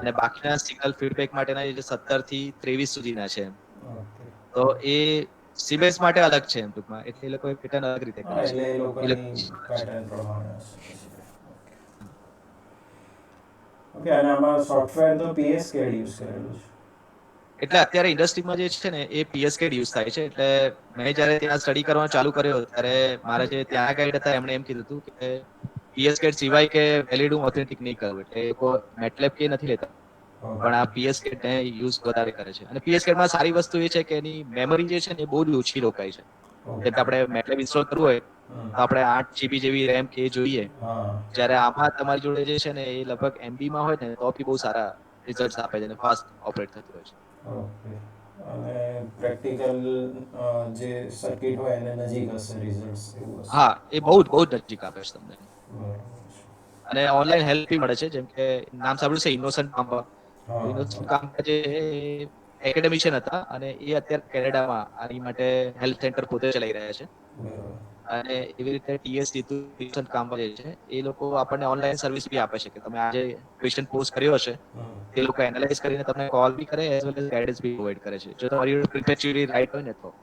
અને બાકીના સિગ્નલ ફીડબેક માટેના જે 17 થી 23 સુધીના છે. તો એ સિમેન્સ માટે અલગ છે એમ ટૂંકમાં, એટલે એ લોકોએ પેટર્ન અલગ રીતે કરી છે. એટલે એ લોકોની ઇલેક્ટ્રિક પેટર્ન પ્રમાણે હશે. ઓકે, અને આમાં સોફ્ટવેર તો PSKD યુઝ કરેલું છે. એટલે અત્યારે ઇન્ડસ્ટ્રીમાં જે છે ને એ PSKD યુઝ થાય છે. એટલે મેં જ્યારે ત્યાં સ્ટડી કરવાનું ચાલુ કર્યો ત્યારે મારા જે ત્યાં ગાઈડ હતા એમણે એમ કીધું હતું કે PSKD સિવાય કે વેલિડ હું ઓથેન્ટિક નહીં કરું. એટલે એ લોકો MATLAB કે નથી લેતા, પણ આ PSKD ને યુઝ વધારે કરે છે. અને PSKD માં સારી વસ્તુ એ છે કે એની મેમરી જે છે ને એ બહુ જ ઓછી રોકાય છે. જેમ કે આપણે MATLAB ઇન્સ્ટોલ કરવું હોય તો આપણે 8 GB જેવી RAM કે જોઈએ, જ્યારે આમાં તમારી જોડે જે છે ને એ લગભગ MB માં હોય ને તો બી બહુ સારા રિઝલ્ટ આપે છે અને ફાસ્ટ ઓપરેટ થતું હોય છે. ઓકે, અને પ્રેક્ટિકલ જે સર્કિટ હોય એને નજીક હશે રિઝલ્ટ્સ એવું હશે. હા, એ બહુ જ નજીક આપે છે તમને. બરાબર છે. અને ઓનલાઈન હેલ્પ બી મળે છે, જેમ કે નામ સાંભળ્યું છે ઇનોસન્ટ કામ્બા. હા ઇનોસન્ટ કામ્બા જે એકેડેમિશિયન હતા અને એ અત્યારે કેનેડામાં આની માટે હેલ્થ સેન્ટર પોતે ચલાવી રહ્યા છે. બરાબર. અને એવી રીતે TS ઇનોસન્ટ કામ્બા જે છે એ લોકો આપણને ઓનલાઈન સર્વિસ બી આપે છે કે તમે આજે ક્વેશ્ચન પોસ્ટ કર્યો હશે તે લોકો એનાલાઇઝ કરીને તમને કોલ બી કરે એઝ વેલ એઝ ગાઈડન્સ બી પ્રોવાઈડ કરે છે, જો તમારી પ્રિપેચ્યુઅલી રાઈટ હોય ને તો.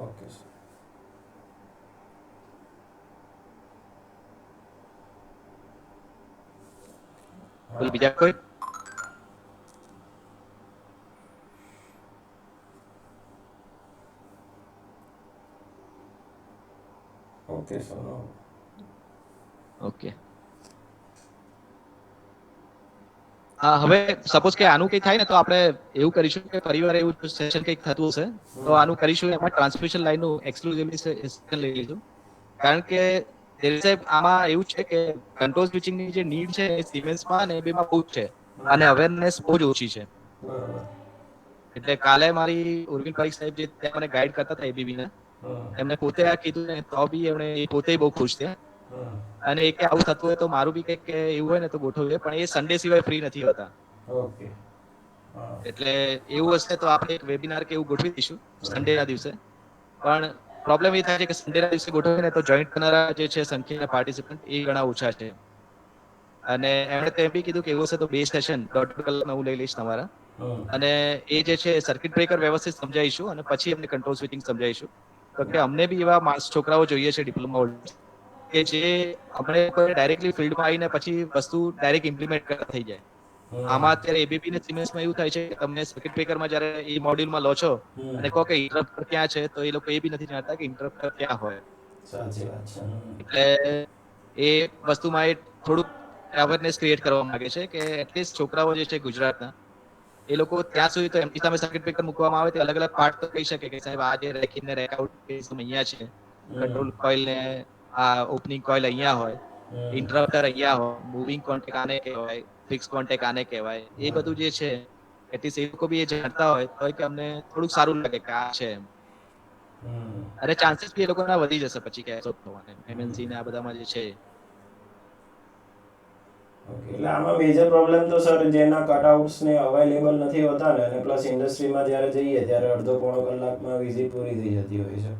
Okay sir. બોલ બીજા કોઈ? Okay sir. ઓકે. હા, હવે સપોઝ કે આનું કંઈ થાય ને તો આપણે એવું કરીશું કે ફરીવાર એવું સેશન કંઈક થતું હશે તો આનું કરીશું, એમાં ટ્રાન્સમિશન લાઈનનું એક્સક્લુઝિવલી સેશન લઈ લઈશું. કારણ કે આમાં એવું છે કે કંટ્રોલ સ્વિચિંગની જે નીડ છે એ સિમેન્સમાં ને એ બેમાં બહુ જ છે અને અવેરનેસ બહુ જ ઓછી છે. બરાબર. એટલે કાલે મારી ઉર્વિલ પારીખ સાહેબ જે ત્યાં મને ગાઈડ કરતા હતા ABB ના, એમને પોતે આ કીધું ને તો બી એમણે એ પોતે બહુ ખુશ થયા અને એ કે આવું થતું હોય તો મારું બી કંઈક એવું હોય ને તો ગોઠવીએ, પણ એ સન્ડે સિવાય ફ્રી નથી હોતા. ઓકે. એટલે એવું હશે તો આપણે એક વેબિનાર કે એવું ગોઠવી દઈશું સન્ડેના દિવસે. પણ પ્રોબ્લેમ એ થાય છે કે સન્ડેના દિવસે ગોઠવીને તો જોઈન્ટ કરનારા જે છે સંખ્યાના પાર્ટિસિપન્ટ એ ઘણા ઓછા છે. અને એમણે તો એમ બી કીધું કે એવું હશે તો 2 સેશન 1.5 કલાકના હું લઈ લઈશ તમારા. અને એ જે છે સર્કિટ બ્રેકર વ્યવસ્થિત સમજાવીશું અને પછી એમને કંટ્રોલ સ્વિચિંગ સમજાવીશું. તો કે અમને બી એવા માસ છોકરાઓ જોઈએ છે ડિપ્લોમા હોલ્ડર્સ કે જે અમને ડાયરેક્ટલી ફિલ્ડમાં આવીને પછી વસ્તુ ડાયરેક્ટ ઇમ્પ્લિમેન્ટ કરતા થઈ જાય. આમાં અત્યારે ABB ને સિમેન્સમાં એવું થાય છે કે તમને સર્કિટ બ્રેકરમાં જ્યારે એ મોડ્યુલમાં લો છો અને કહો કે ઇન્ટરપ્ટર ક્યાં છે તો એ લોકો એ બી નથી જાણતા કે ઇન્ટરપ્ટર ક્યાં હોય. સાચી વાત છે. એટલે એ વસ્તુમાં એ થોડુંક અવેરનેસ ક્રિએટ કરવા માંગે છે કે એટલીસ્ટ છોકરાઓ જે છે ગુજરાતના એ લોકો ત્યાં સુધી તો એમની સામે સર્કિટ બ્રેકર મૂકવામાં આવે તો અલગ અલગ પાર્ટ તો કહી શકે કે સાહેબ આ જે રેક ઇન ને રેક આઉટ અહીંયા છે, કંટ્રોલ કોઇલ ને આ ઓપનિંગ કોઇલ અહીંયા હોય, ઇન્ટરપ્ટર અહીંયા હોય, મૂવિંગ કોન્ટેક આને કહેવાય, ફિક્સ કોન્ટેક આને કહેવાય. એ બધું જે છે એટલીસ્ટ એ લોકો બી એ જાણતા હોય તો કે અમને થોડુંક સારું લાગે કે આ છે એમ. અને ચાન્સીસ બી એ લોકોના વધી જશે પછી કે MNC ને આ બધામાં જે છે. એટલે આમાં મેજર પ્રોબ્લેમ તો સર જેના કટઆઉટ્સ ને અવેલેબલ નથી હોતા ને, અને પ્લસ ઇન્ડસ્ટ્રીમાં જ્યારે જઈએ ત્યારે અડધો પોણો કલાકમાં વિઝિટ પૂરી થઈ જતી હોય છે.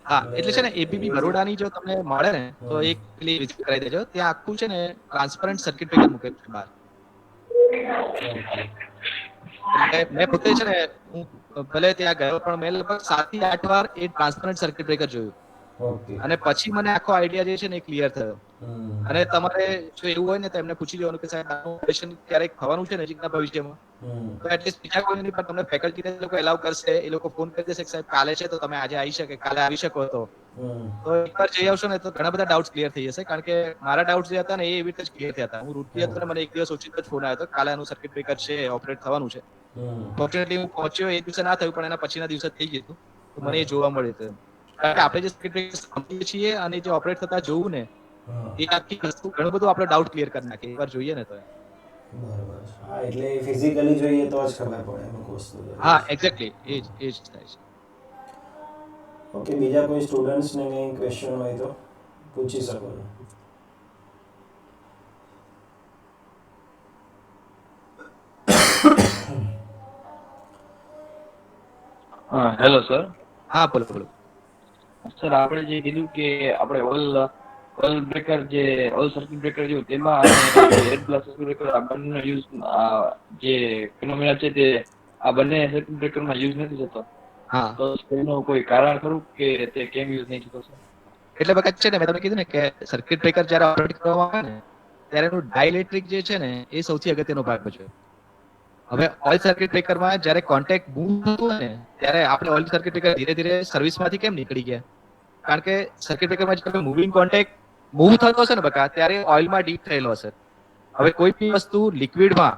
હા, એટલે છે ને ABB બરોડાની જો તમને મળે ને તો એક પેલી વિઝિટ કરાવી દેજો. ત્યાં આખું છે ને ટ્રાન્સપરન્ટ સર્કિટ બ્રેકર મૂકેલું છે બહાર. એટલે મેં પોતે છે ને હું ભલે ત્યાં ગયો પણ મેં લગભગ 7 થી 8 વાર એ ટ્રાન્સપરન્ટ સર્કિટ બ્રેકર જોયું. અને પછી મને આખો આઈડિયા જે છે ને એ ક્લિયર થયો. અને તમારે જો એવું હોય ને તો એમને પૂછી લેવાનું કે સાહેબ આનું ઓપરેશન ક્યારેક થવાનું છે નજીકના ભવિષ્યમાં, તો એટલીસ્ટ બીજા કોઈ નહીં પણ તમને ફેકલ્ટીને લોકો એલાઉ કરશે, એ લોકો ફોન કરી દેશે કે સાહેબ કાલે છે તો તમે આજે આવી શકે, કાલે આવી શકો તો એકવાર જઈ આવશો ને તો ઘણા બધા ડાઉટ્સ ક્લિયર થઈ જશે. કારણ કે મારા ડાઉટ્સ જે હતા ને એ એવી રીતે જ ક્લિયર થયા હતા. હું રૂટથી હતો ને મને એક દિવસ ઓચિંતો જ ફોન આવ્યો હતો કાલે આનું સર્કિટ બ્રેકર છે, ઓપરેટ થવાનું છે. ફોર્ચ્યુનેટલી હું પહોંચ્યો એ દિવસે ના થયું પણ એના પછીના દિવસે થઈ ગયું હતું. તો મને એ જોવા મળ્યું હતું. કારણ કે આપણે જે સર્કિટ બ્રેકર સમજીએ છીએ અને જે ઓપરેટ થતા જોવું ને હા એ આખી વસ્તુ ઘણું બધું આપણે ડાઉટ ક્લિયર કરી નાખીએ એકવાર જોઈએ ને તો. બરાબર છે. હા એટલે ફિઝિકલી જોઈએ તો જ ખબર પડે અમુક વસ્તુ તો. હા એક્ઝેક્ટલી એ જ થાય છે. ઓકે, બીજા કોઈ સ્ટુડન્ટ્સને કંઈ ક્વેશ્ચન હોય તો પૂછી શકો છો. Hello sir. હા બોલો બોલો. સર આપણે જે કીધું કે આપણે ઓલ બ્રેકર જે ઓલ સર્કિટ બ્રેકર જેવું તેમાં અને એર પ્લસ સર્કિટ બ્રેકર આ બંનેનો યુઝ જે ફિનોમિના છે તે આ બંને સર્કિટ બ્રેકરમાં યુઝ નથી થતો. હા તો તેનું કોઈ કારણ ખરું કે તે કેમ યુઝ નહીં થતો સર? એટલે વખત છે ને મેં તમને કીધું ને કે સર્કિટ બ્રેકર જ્યારે ઓપરેટ કરવામાં આવે ને ત્યારે એનું ડાઇલેક્ટ્રિક જે છે ને એ સૌથી અગત્યનો ભાગ ભજવે. હવે ઓઇલ સર્કિટ બ્રેકરમાં જ્યારે કોન્ટેક્ટ મૂવ થતું હોય ને ત્યારે આપણે ઓઇલ સર્કિટ બ્રેકર ધીરે ધીરે સર્વિસમાંથી કેમ નીકળી ગયા? કારણ કે સર્કિટ બ્રેકરમાં જ્યારે મૂવિંગ કોન્ટેક્ટ મૂવ થતો હશે ને બકા ત્યારે ઓઇલમાં ડીપ થયેલો હશે. હવે કોઈ બી વસ્તુ લિક્વિડમાં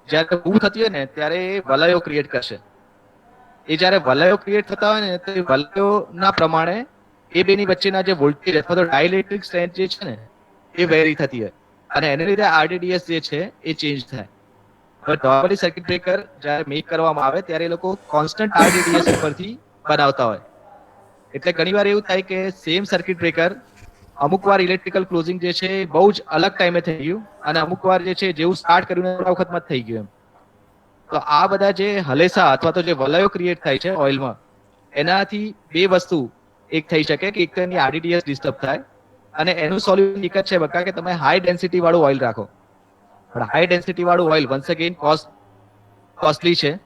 જ્યારે મૂવ થતી હોય ને ત્યારે એ વલયો ક્રિએટ કરશે. એ જ્યારે વલયો ક્રિએટ થતા હોય ને તો એ વલયોના પ્રમાણે એ બેની વચ્ચેના જે વોલ્ટેજ અથવા તો ડાઇલેક્ટ્રિક સ્ટ્રેન્થ જે છે ને એ વેરી થતી હોય અને એને લીધે આરડીડીએસ જે છે એ ચેન્જ થાય. હવે નોર્મલી સર્કિટ બ્રેકર જ્યારે મેક કરવામાં આવે ત્યારે એ લોકો કોન્સ્ટન્ટ આરડીડીએસ ઉપરથી બનાવતા હોય. એટલે ઘણીવાર એવું થાય કે સેમ સર્કિટ બ્રેકર અમુક વાર ઇલેક્ટ્રિકલ ક્લોઝિંગ જે છે એ બહુ જ અલગ ટાઈમે થઈ ગયું અને અમુક વાર જે છે જેવું સ્ટાર્ટ કર્યું થોડા વખતમાં જ થઈ ગયું એમ. તો આ બધા જે હલેસા અથવા તો જે વલયો ક્રિએટ થાય છે ઓઇલમાં એનાથી બે વસ્તુ એક થઈ શકે કે એક તો એની આરડીડીએસ ડિસ્ટર્બ થાય અને એનું સોલ્યુશન એક જ છે બકા કે તમે હાઈ ડેન્સિટી વાળું ઓઇલ રાખો. પણ હાઈ ડેન્સિટી વાળું ઓઇલ વન્સ અગેન કોસ્ટલી છે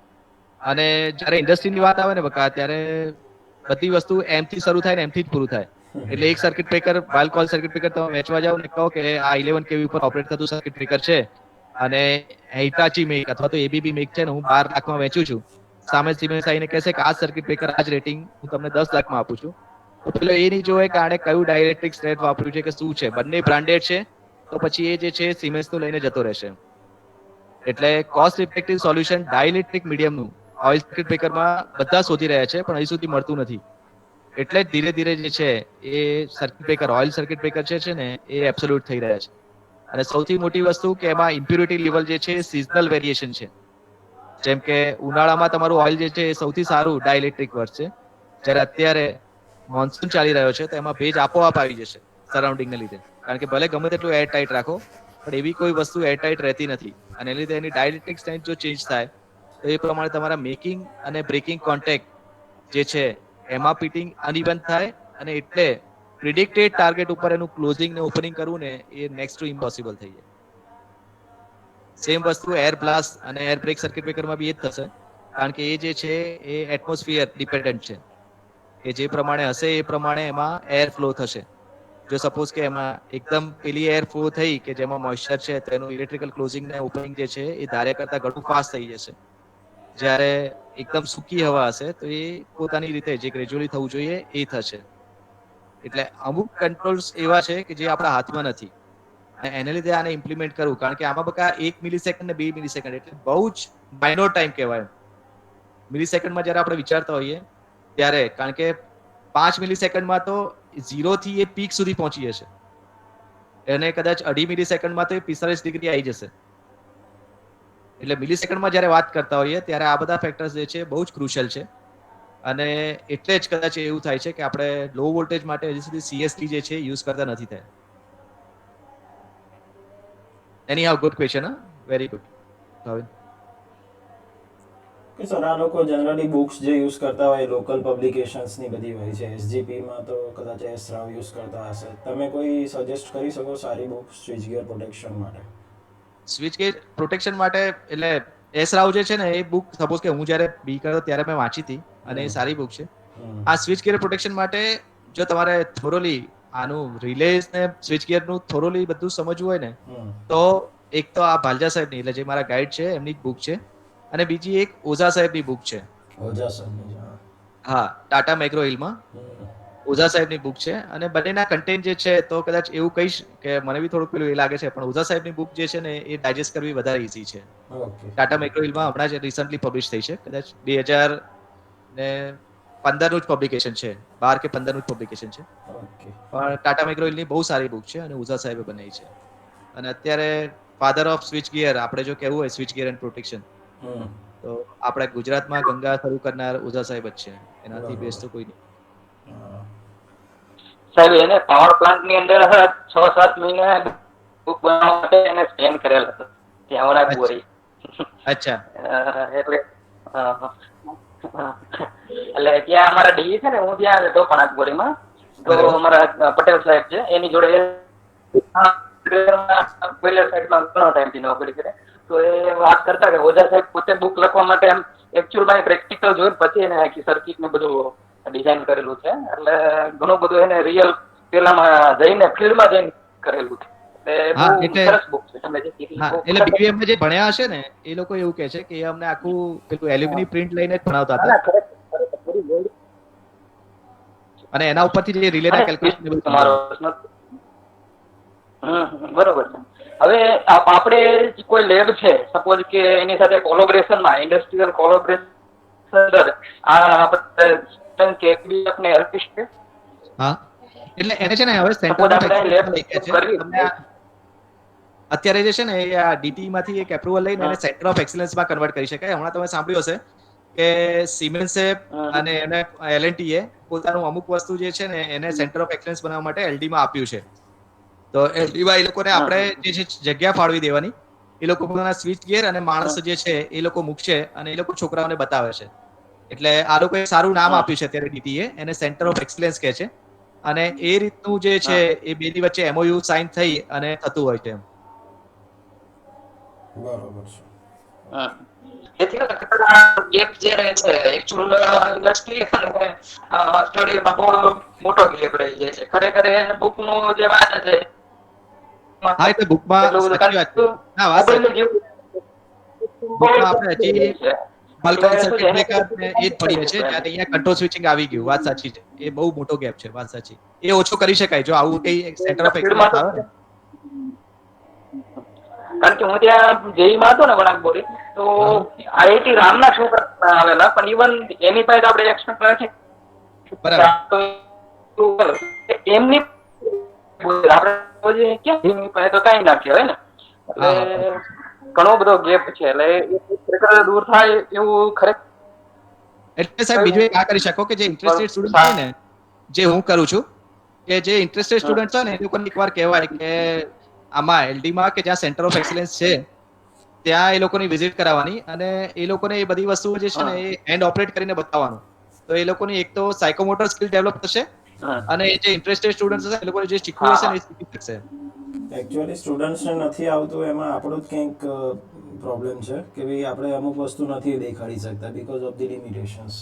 અને જ્યારે ઇન્ડસ્ટ્રીની વાત આવે ને બકા ત્યારે બધી વસ્તુ એમ થી શરૂ થાય ને એમથી જ પૂરું થાય. એટલે એક circuit breaker wild call circuit breaker તમે વેચવા જાવ ને કહો કે આ 11 કેવી ઉપર ઓપરેટ થતું સર્કિટ બ્રેકર છે અને હિટાચી મેક અથવા તો એબીબી મેક છે ને હું 12 લાખમાં વેચું છું. સામે સિમેન્સ આવીને કહેશે કે આ સર્કિટ બ્રેકર આ જ રેટિંગ હું તમને 10 લાખમાં આપું છું. તો પેલો એ નહીં જોવે કે આણે કયું ડાઇલેક્ટ્રિક સ્ટ્રેન્થ વાપર્યું છે કે શું છે. બંને બ્રાન્ડેડ છે તો પછી એ જે છે સિમેન્સનું લઈને જતો રહેશે. એટલે કોસ્ટ ઇફેક્ટિવ સોલ્યુશન ડાઇલેક્ટ્રિક મીડિયમનું ઓઇલ સર્કિટ બ્રેકરમાં બધા શોધી રહ્યા છે પણ હજી સુધી મળતું નથી. એટલે જ ધીરે ધીરે જે છે એ circuit breaker oil circuit breaker છે ને એ એબ્સોલ્યુટ થઈ રહ્યા છે. અને સૌથી મોટી વસ્તુ કે એમાં ઇમ્પ્યુરિટી લેવલ જે છે સિઝનલ વેરિએશન છે. જેમ કે ઉનાળામાં તમારું ઓઇલ જે છે એ સૌથી સારું ડાઇલેક્ટ્રિક વર્ક છે. જ્યારે અત્યારે મોન્સૂન ચાલી રહ્યો છે તો એમાં ભેજ આપોઆપ આવી જશે સરાઉન્ડિંગને લીધે. કારણ કે ભલે ગમે તેટલું એર ટાઈટ રાખો પણ એવી કોઈ વસ્તુ એર ટાઈટ રહેતી નથી અને એ લીધે એની ડાઇલેક્ટ્રિક સ્ટ્રેન્થ જો ચેન્જ થાય તો એ પ્રમાણે તમારા મેકિંગ અને બ્રેકિંગ કોન્ટેક્ટ જે છે એમાં પીટિંગ અનઇવન થાય અને એટલે પ્રિડિક્ટેડ ટાર્ગેટ ઉપર એનું ક્લોઝિંગ ને ઓપનિંગ કરવું ને એ નેક્સ્ટ ટુ ઇમ્પોસિબલ થઈ જાય. સેમ વસ્તુ એર બ્લાસ્ટ અને એર બ્રેક સર્કિટ બ્રેકરમાં બી એ જ થશે કારણ કે એ જે છે એ એટમોસ્ફિયર ડિપેન્ડન્ટ છે કે જે પ્રમાણે હશે એ પ્રમાણે એમાં એર ફ્લો થશે. જો સપોઝ કે એમાં એકદમ પેલી એર ફ્લો થઈ કે જેમાં મોઇસ્ચર છે તો એનું ઇલેક્ટ્રિકલ ક્લોઝિંગ ને ઓપનિંગ જે છે એ ધાર્યા કરતા ઘણું ફાસ્ટ થઈ જશે. જ્યારે એકદમ સૂકી હવા હશે તો એ પોતાની રીતે જે ગ્રેજ્યુઅલી થવું જોઈએ એ થશે. એટલે અમુક કંટ્રોલ્સ એવા છે કે જે આપણા હાથમાં નથી અને એને લીધે આને ઇમ્પ્લિમેન્ટ કરવું કારણ કે આમાં બકા 1 મિલિસેકન્ડ ને 2 મિલિસેકન્ડ એટલે બહુ જ માઇનોર ટાઈમ કહેવાય. મિલિસેકન્ડમાં જ્યારે આપણે વિચારતા હોઈએ ત્યારે કારણ કે 5 મિલિસેકન્ડમાં તો 0 થી એ પીક સુધી પહોંચી જશે અને કદાચ 2.5 મિલિસેકન્ડમાં તો એ 45 ડિગ્રી આવી જશે. એટલે મિલિસેકન્ડમાં જ્યારે વાત કરતા હોઈએ ત્યારે આ બધા ફેક્ટર્સ જે છે બહુ જ ક્રુશિયલ છે અને એટલે જ કદાચ એવું થાય છે કે આપણે લો વોલ્ટેજ માટે હજી સુધી સીએસટી જે છે યુઝ કરતા નથી થયા. Anyhow good question very good. કે સર આ લોકો જનરલી બુક્સ જે યુઝ કરતા હોય લોકલ પબ્લિકેશન્સની બધી હોય છે. એસજીપીમાં તો કદાચ એસ રાવ યુઝ કરતા હશે. તમે કોઈ સજેસ્ટ કરી શકો સારી બુક સ્વિચ ગિયર પ્રોટેક્શન માટે? સ્વિચ ગેર પ્રોટેક્શન માટે એટલે એસ રાવ જે છે ને એ બુક સપોઝ કે હું જ્યારે બી કર્યો ત્યારે મેં વાંચી હતી અને એ સારી બુક છે. આ સ્વિચ ગિયર પ્રોટેક્શન માટે જો તમારે થોરોલી આનું રિલેઝ ને સ્વિચ ગિયરનું થોરોલી બધું સમજવું હોય ને તો એક તો આ ભાલજા સાહેબની એટલે જે મારા ગાઈડ છે એમની બુક છે અને બીજી એક ઓઝા સાહેબની બુક છે. ઓઝા સરની હા ટાટા મેગ્રો હિલમાં ઓઝા સાહેબની બુક છે અને બંનેના કન્ટેન્ટ જે છે તો કદાચ એવું કહીશ કે મને બી થોડુંક પેલું એ લાગે છે પણ ઓઝા સાહેબની બુક જે છે ને એ ડાયજેસ્ટ કરવી વધારે ઈઝી છે. ઓકે. ટાટા મેગ્રો હિલમાં હમણાં જ રિસન્ટલી પબ્લિશ થઈ છે કદાચ 2000 ને 15નું જ પબ્લિકેશન છે, 12 કે 15નું જ પબ્લિકેશન છે. ઓકે. પણ ટાટા મેક્રોવેલની બહુ સારી બુક છે અને ઉઝા સાહેબે બનાવી છે. અને અત્યારે ફાધર ઓફ સ્વિચ ગિયર આપણે જો કહેવું હોય સ્વિચ ગિયર એન્ડ પ્રોટેક્શન, હમ. તો આપણે ગુજરાતમાં ગંગા શરૂ કરનાર ઉઝા સાહેબ જ છે. એનાથી બરોબર. બેસ્ટ તો કોઈ નહીં. હા. સાહેબ એને પાવર પ્લાન્ટ ની અંદર 6-7 મહિના બુક બનાવવા માટે એને સ્પેન્ડ કરેલ હતો ત્યાં વણાકબોરી. અચ્છા. એટલે એટલે ત્યાં અમારા ડીઈ છે ને, હું ત્યાં હતો વણાકબોરીમાં, તો બરાબર. અમારા પટેલ સાહેબ છે એની જોડે પહેલા સાઈડમાં ઘણો ટાઈમથી નોકરી કરે, તો એ વાત કરતા કે ઓઝા સાહેબ પોતે બુક લખવા માટે એમ એકચ્યુઅલમાં પ્રેક્ટિકલ જોઈને પછી એને આખી સર્કિટ ને બધું ડિઝાઇન કરેલું છે. એટલે ઘણું બધું એને રિયલ પેલામાં જઈને ફિલ્ડમાં જઈને કરેલું છે. એટલે હા, બહુ એટલે સરસ બુક છે. તમે જે કીધી હા, book એટલે BVM માં જે ભણ્યા હશે ને એ લોકો એવું કહે છે કે એ અમને આખું પેલું એલ્યુમિની પ્રિન્ટ લઈને જ ભણાવતા ના, હતા ના, ખરેખર પૂરી જોડી. અને એના ઉપરથી જે રિલેના અને કેલ્ક્યુલેશન બધું તમારો સમજાવતા. પ્રશ્ન. બરોબર છે. હવે આપણે કોઈ લેબ છે સપોઝ કે એની સાથે કોલોબરેશનમાં ઇન્ડસ્ટ્રીયલ કોલોબરેશન આ આપણે કે બી આપણે હેલ્પ છે. હા, એટલે એને છે ને હવે સેન્ટર સપોઝ ઓફ આપણે લેબ એક્સેલન્સ થઈ ગયા છે. કરવી તમને અત્યારે જે છે ને એ આ ડીટી માંથી એક એપ્રુવલ લઈને એને સેન્ટર ઓફ એક્સેલન્સમાં કન્વર્ટ કરી શકાય. હમણાં તમે સાંભળ્યું હશે કે સિમેન્સે અને એને L&T એ પોતાનું અમુક વસ્તુ જે છે ને એને સેન્ટર ઓફ એક્સેલન્સ બનાવવા માટે LD માં આપ્યું છે. તો LD માં એ લોકોને આપણે જે છે જગ્યા ફાળવી દેવાની. એ લોકો પોતાના સ્વિચ ગિયર અને માણસ જે છે એ લોકો મૂકશે અને એ લોકો છોકરાઓને બતાવે છે. એટલે આ લોકોએ સારું નામ આપ્યું છે અત્યારે ડીટીએ, એને સેન્ટર ઓફ એક્સેલન્સ કહે છે. અને એ રીતનું જે છે એ બેની વચ્ચે MOU સાઇન થઈ અને થતું હોય છે એમ. બરોબર છે. તેથી ગેપ જે રહે છે એકચ્યુઅલ ઇન્ડસ્ટ્રી અને સ્ટડીમાં બહુ મોટો ગેપ રહી જાય છે. ખરેખર બુક નું જે વાત છે હા, એટલે બુકમાં એટલું બધું સાચી વાત છે. ના, વાત મોબાઈલ સાચી. જેવું બુકમાં આપણે હજી બલ્ક ઓન એટલે શું છે સર્કિટ એને બ્રેકર ને એ જ પડીએ છે, જ્યારે અહીંયા કંટ્રોલ સ્વિચિંગ આવી ગયું. વાત સાચી છે. એ બહુ મોટો ગેપ છે. વાત સાચી. એ ઓછો કરી શકાય જો આવું કઈ સેન્ટર ઓફ ફીલ્ડમાં એક્સેલન્સ આવે ને. કારણ કે હું ત્યાં જેઈમાં હતો ને વણાકબોરી, તો હા, આઈઆઈટી રામના છોકરા આવેલા, પણ ઇવન એની પાસે આપણે એક્સપેક્ટ નથી. બરાબર. એમની આપણે ક્યાં પાસે તો કઈ ના કહેવાય ને. એટલે હા, હા, વાત સાચી. ઘણો બધો ગેપ છે. એટલે એ દૂર થાય એવું ખરેખર એટલે સાહેબ બીજું એક આ કરી શકો કે જે ઇન્ટરેસ્ટેડ સ્ટુડન્ટ હોય ને, જે હું કરું છું, કે જે ઇન્ટરેસ્ટેડ સ્ટુડન્ટ હોય ને એ લોકોને એકવાર કહેવાય કે આમાં LD માં કે જ્યાં સેન્ટર ઓફ એક્સેલન્સ છે ત્યાં એ લોકોની વિઝિટ કરાવવાની અને એ લોકોને એ બધી વસ્તુઓ જે છે ને એ હેન્ડ ઓપરેટ કરીને બતાવવાનું. તો એ લોકોની એક તો સાયકોમોટર સ્કિલ ડેવલપ થશે અને જે ઇન્ટરેસ્ટેડ સ્ટુડન્ટ હશે એ લોકોને જે શીખવું હશે ને એ શીખી શકશે. એકચ્યુઅલી સ્ટુડન્ટ્સને નથી આવતું એમાં આપણું જ કંઈક પ્રોબ્લેમ છે કે ભાઈ આપણે અમુક વસ્તુ નથી દેખાડી શકતા બીકોઝ ઓફ ધી લિમિટેશન્સ.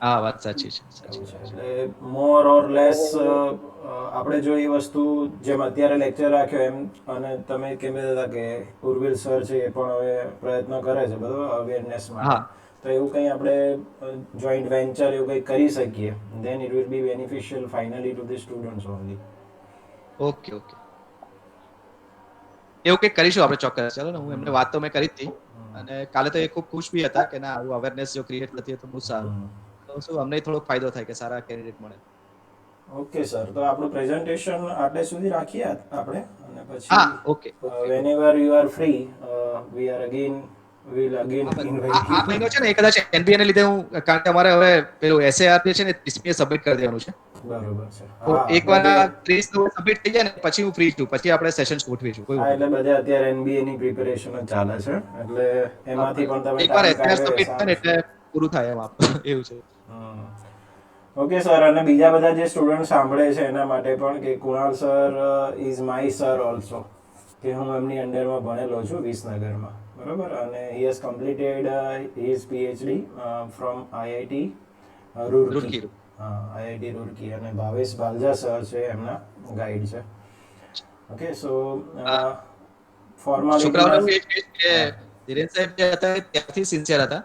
હા, વાત સાચી છે. એવું સાચી છે. વાત છે. એટલે મોર ઓર લેસ આપણે જો એ વસ્તુ જેમ અત્યારે લેક્ચર રાખ્યો એમ, અને તમે કેમ કહેતા હતા કે ઉર્વિલ સર છે એ પણ હવે પ્રયત્ન કરે છે બરાબર અવેરનેસ માટે, હા, તો એવું કંઈ આપણે જોઈન્ટ વેન્ચર એવું કંઈ કરી શકીએ, then it will be beneficial finally to the students only. Okay, okay. એવું કંઈક કરીશું આપણે ચોક્કસ. ચાલો ને, હું એમને વાત તો મેં કરી જ હતી અને કાલે તો એ ખૂબ ખુશ બી હતા કે ના આવું અવેરનેસ જો ક્રિએટ થતી હોય તો બહુ સારું. તો શું અમને થોડોક ફાયદો થાય કે સારા કેન્ડિડેટ મળે. ઓકે સર, તો આપણું પ્રેઝન્ટેશન આટલે સુધી રાખીએ આપણે, અને હા, પછી okay, okay. વેનએવર you are free we are again will again હા, બસ. ઇન્વાઇટ આ યુ. મહિનો છે ને એ કદાચ NBA ને લીધે હું, કારણ કે અમારે હવે પેલું SAR જે છે ને 30મીએ સબમિટ કરી દેવાનું છે. બરોબર છે. તો હા, એકવાર બધે. આ 30 સબમિટ થઈ જાય ને પછી હું ફ્રી છું. પછી આપણે સેશન્સ ગોઠવીશું. કોઈ હા, વાંધો એટલે નહીં. બધે અત્યારે NBA ની પ્રિપેરેશન જ ચાલે છે, એટલે હા, એમાંથી બસ. પણ તમે એકવાર ટાઈમ SAR કાઢ્યો એ સબમિટ થાય ને સારું છે. એટલે પૂરું થાય એમ આપણું એવું છે. ઓકે સર, અને બીજા બધા જે સ્ટુડન્ટ સાંભળે છે એના માટે પણ કે Kunal sir is my sir also, કે હું એમની અંડરમાં ભણેલો છું વિસનગરમાં, બરોબર, અને he has completed his PhD from IIT Roorkee. Roorkee. હા, IIT રૂરકી, અને ભાવેશ ભાલજા સર છે એમના ગાઈડ છે. ઓકે, સો છોકરાઓને ફોર્માલિટીમાં. હું એ જ કહીશ કે હા. ધીરેન સાહેબ જે હતા એ ત્યારથી સિન્સિયર હતા.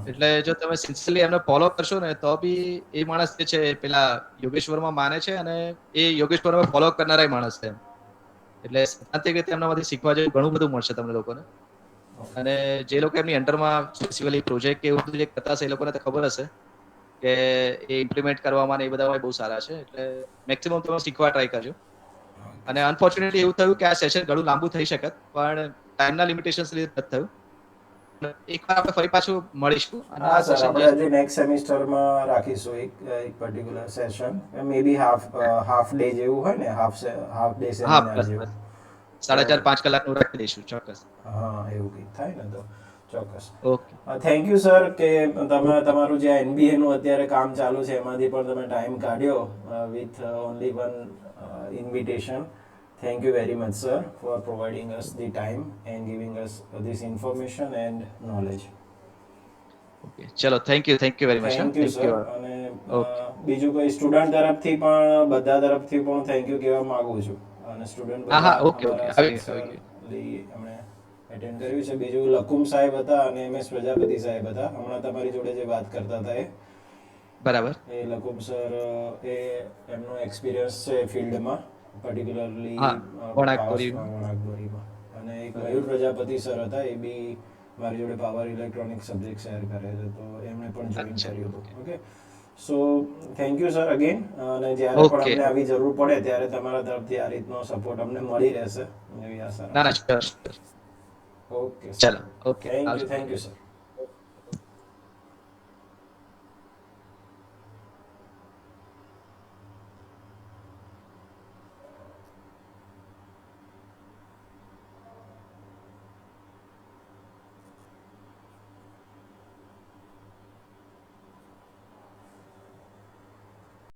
એટલે જો તમે સિન્સિયરલી એમને ફોલો કરશો ને તો બી એ માણસ જે છે પેલા યોગેશ્વરમાં માને છે અને એ યોગેશ્વરમાં ફોલો કરનારા માણસ છે. એટલે શાંતિ રીતે એમનામાંથી શીખવા જેવું ઘણું બધું મળશે તમને લોકોને. અને જે લોકો એમની અંડરમાં સ્પેસિફિકલી પ્રોજેક્ટ કે એવું બધું જે કરતા હશે એ લોકોને તો ખબર હશે કે એ ઇમ્પ્લિમેન્ટ કરવામાં ને એ બધામાં બહુ સારા છે, એટલે મેક્સિમમ તમે શીખવા ટ્રાય કરજો. અને અનફોર્ચ્યુનેટલી એવું થયું કે આ સેશન ઘણું લાંબુ થઈ શકત, પણ ટાઈમના લિમિટેશન્સ લીધે નથી થયું. એકવાર આપણે ફરી પાછું મળીશું અને હા આ સર, સેશન આપણે હજી નેક્સ્ટ સેમિસ્ટરમાં રાખીશું એક પર્ટિક્યુલર સેશન, મે બી હાફ ડે જેવું હોય ને, હાફ ડે હા સેમિનાર બસ જેવું. 4.5 કલાકનું રાખી દઈશું ચોક્કસ. હા એવું કંઈક થાય ને તો ચોક્કસ. ઓકે. થેન્ક યુ સર કે તમે તમારું જે NBA નું અત્યારે કામ ચાલુ છે એમાંથી પણ તમે ટાઈમ કાઢ્યો with only one invitation. Thank you very much sir for providing us the time and giving us this information and knowledge. Okay, ચલો thank you very much. Thank you sir. અને ઓકે. બીજું કોઈ student તરફથી પણ, બધા તરફથી પણ thank you કહેવા માંગુ છું. અને સ્ટુડન્ટ હા બધા ઓકે અમારા આવી ગયું. સિન્સિયરલી અમે એટેન્ડ કર્યું છે. બીજું લકુમ સાહેબ હતા અને MS પ્રજાપતિ સાહેબ હતા, હમણાં તમારી જોડે જે વાત કરતા હતા બરાબર. એ લકુમ સર, એ એમનો એક્સપિરિયન્સ છે ફિલ્ડમાં, પર્ટિક્યુલરલી હા, વણાકબોરી. વણાકબોરીમાં. અને એક મયુર પ્રજાપતિ સર હતા, એ બી મારી જોડે પાવર ઇલેક્ટ્રોનિક સબ્જેક્ટ શેર કરે છે, તો એમણે પણ જોઈન અચ્છા, કર્યું હતું. okay. Okay, so thank you sir again. અને જ્યારે પણ Okay. અમને આવી જરૂર પડે ત્યારે તમારા તરફથી આ રીતનો સપોર્ટ અમને મળી રહેશે એવી આશા ના રાખું. ના sure. ઓકે ચલો સર, ઓકે થેન્ક આવજો. You sir.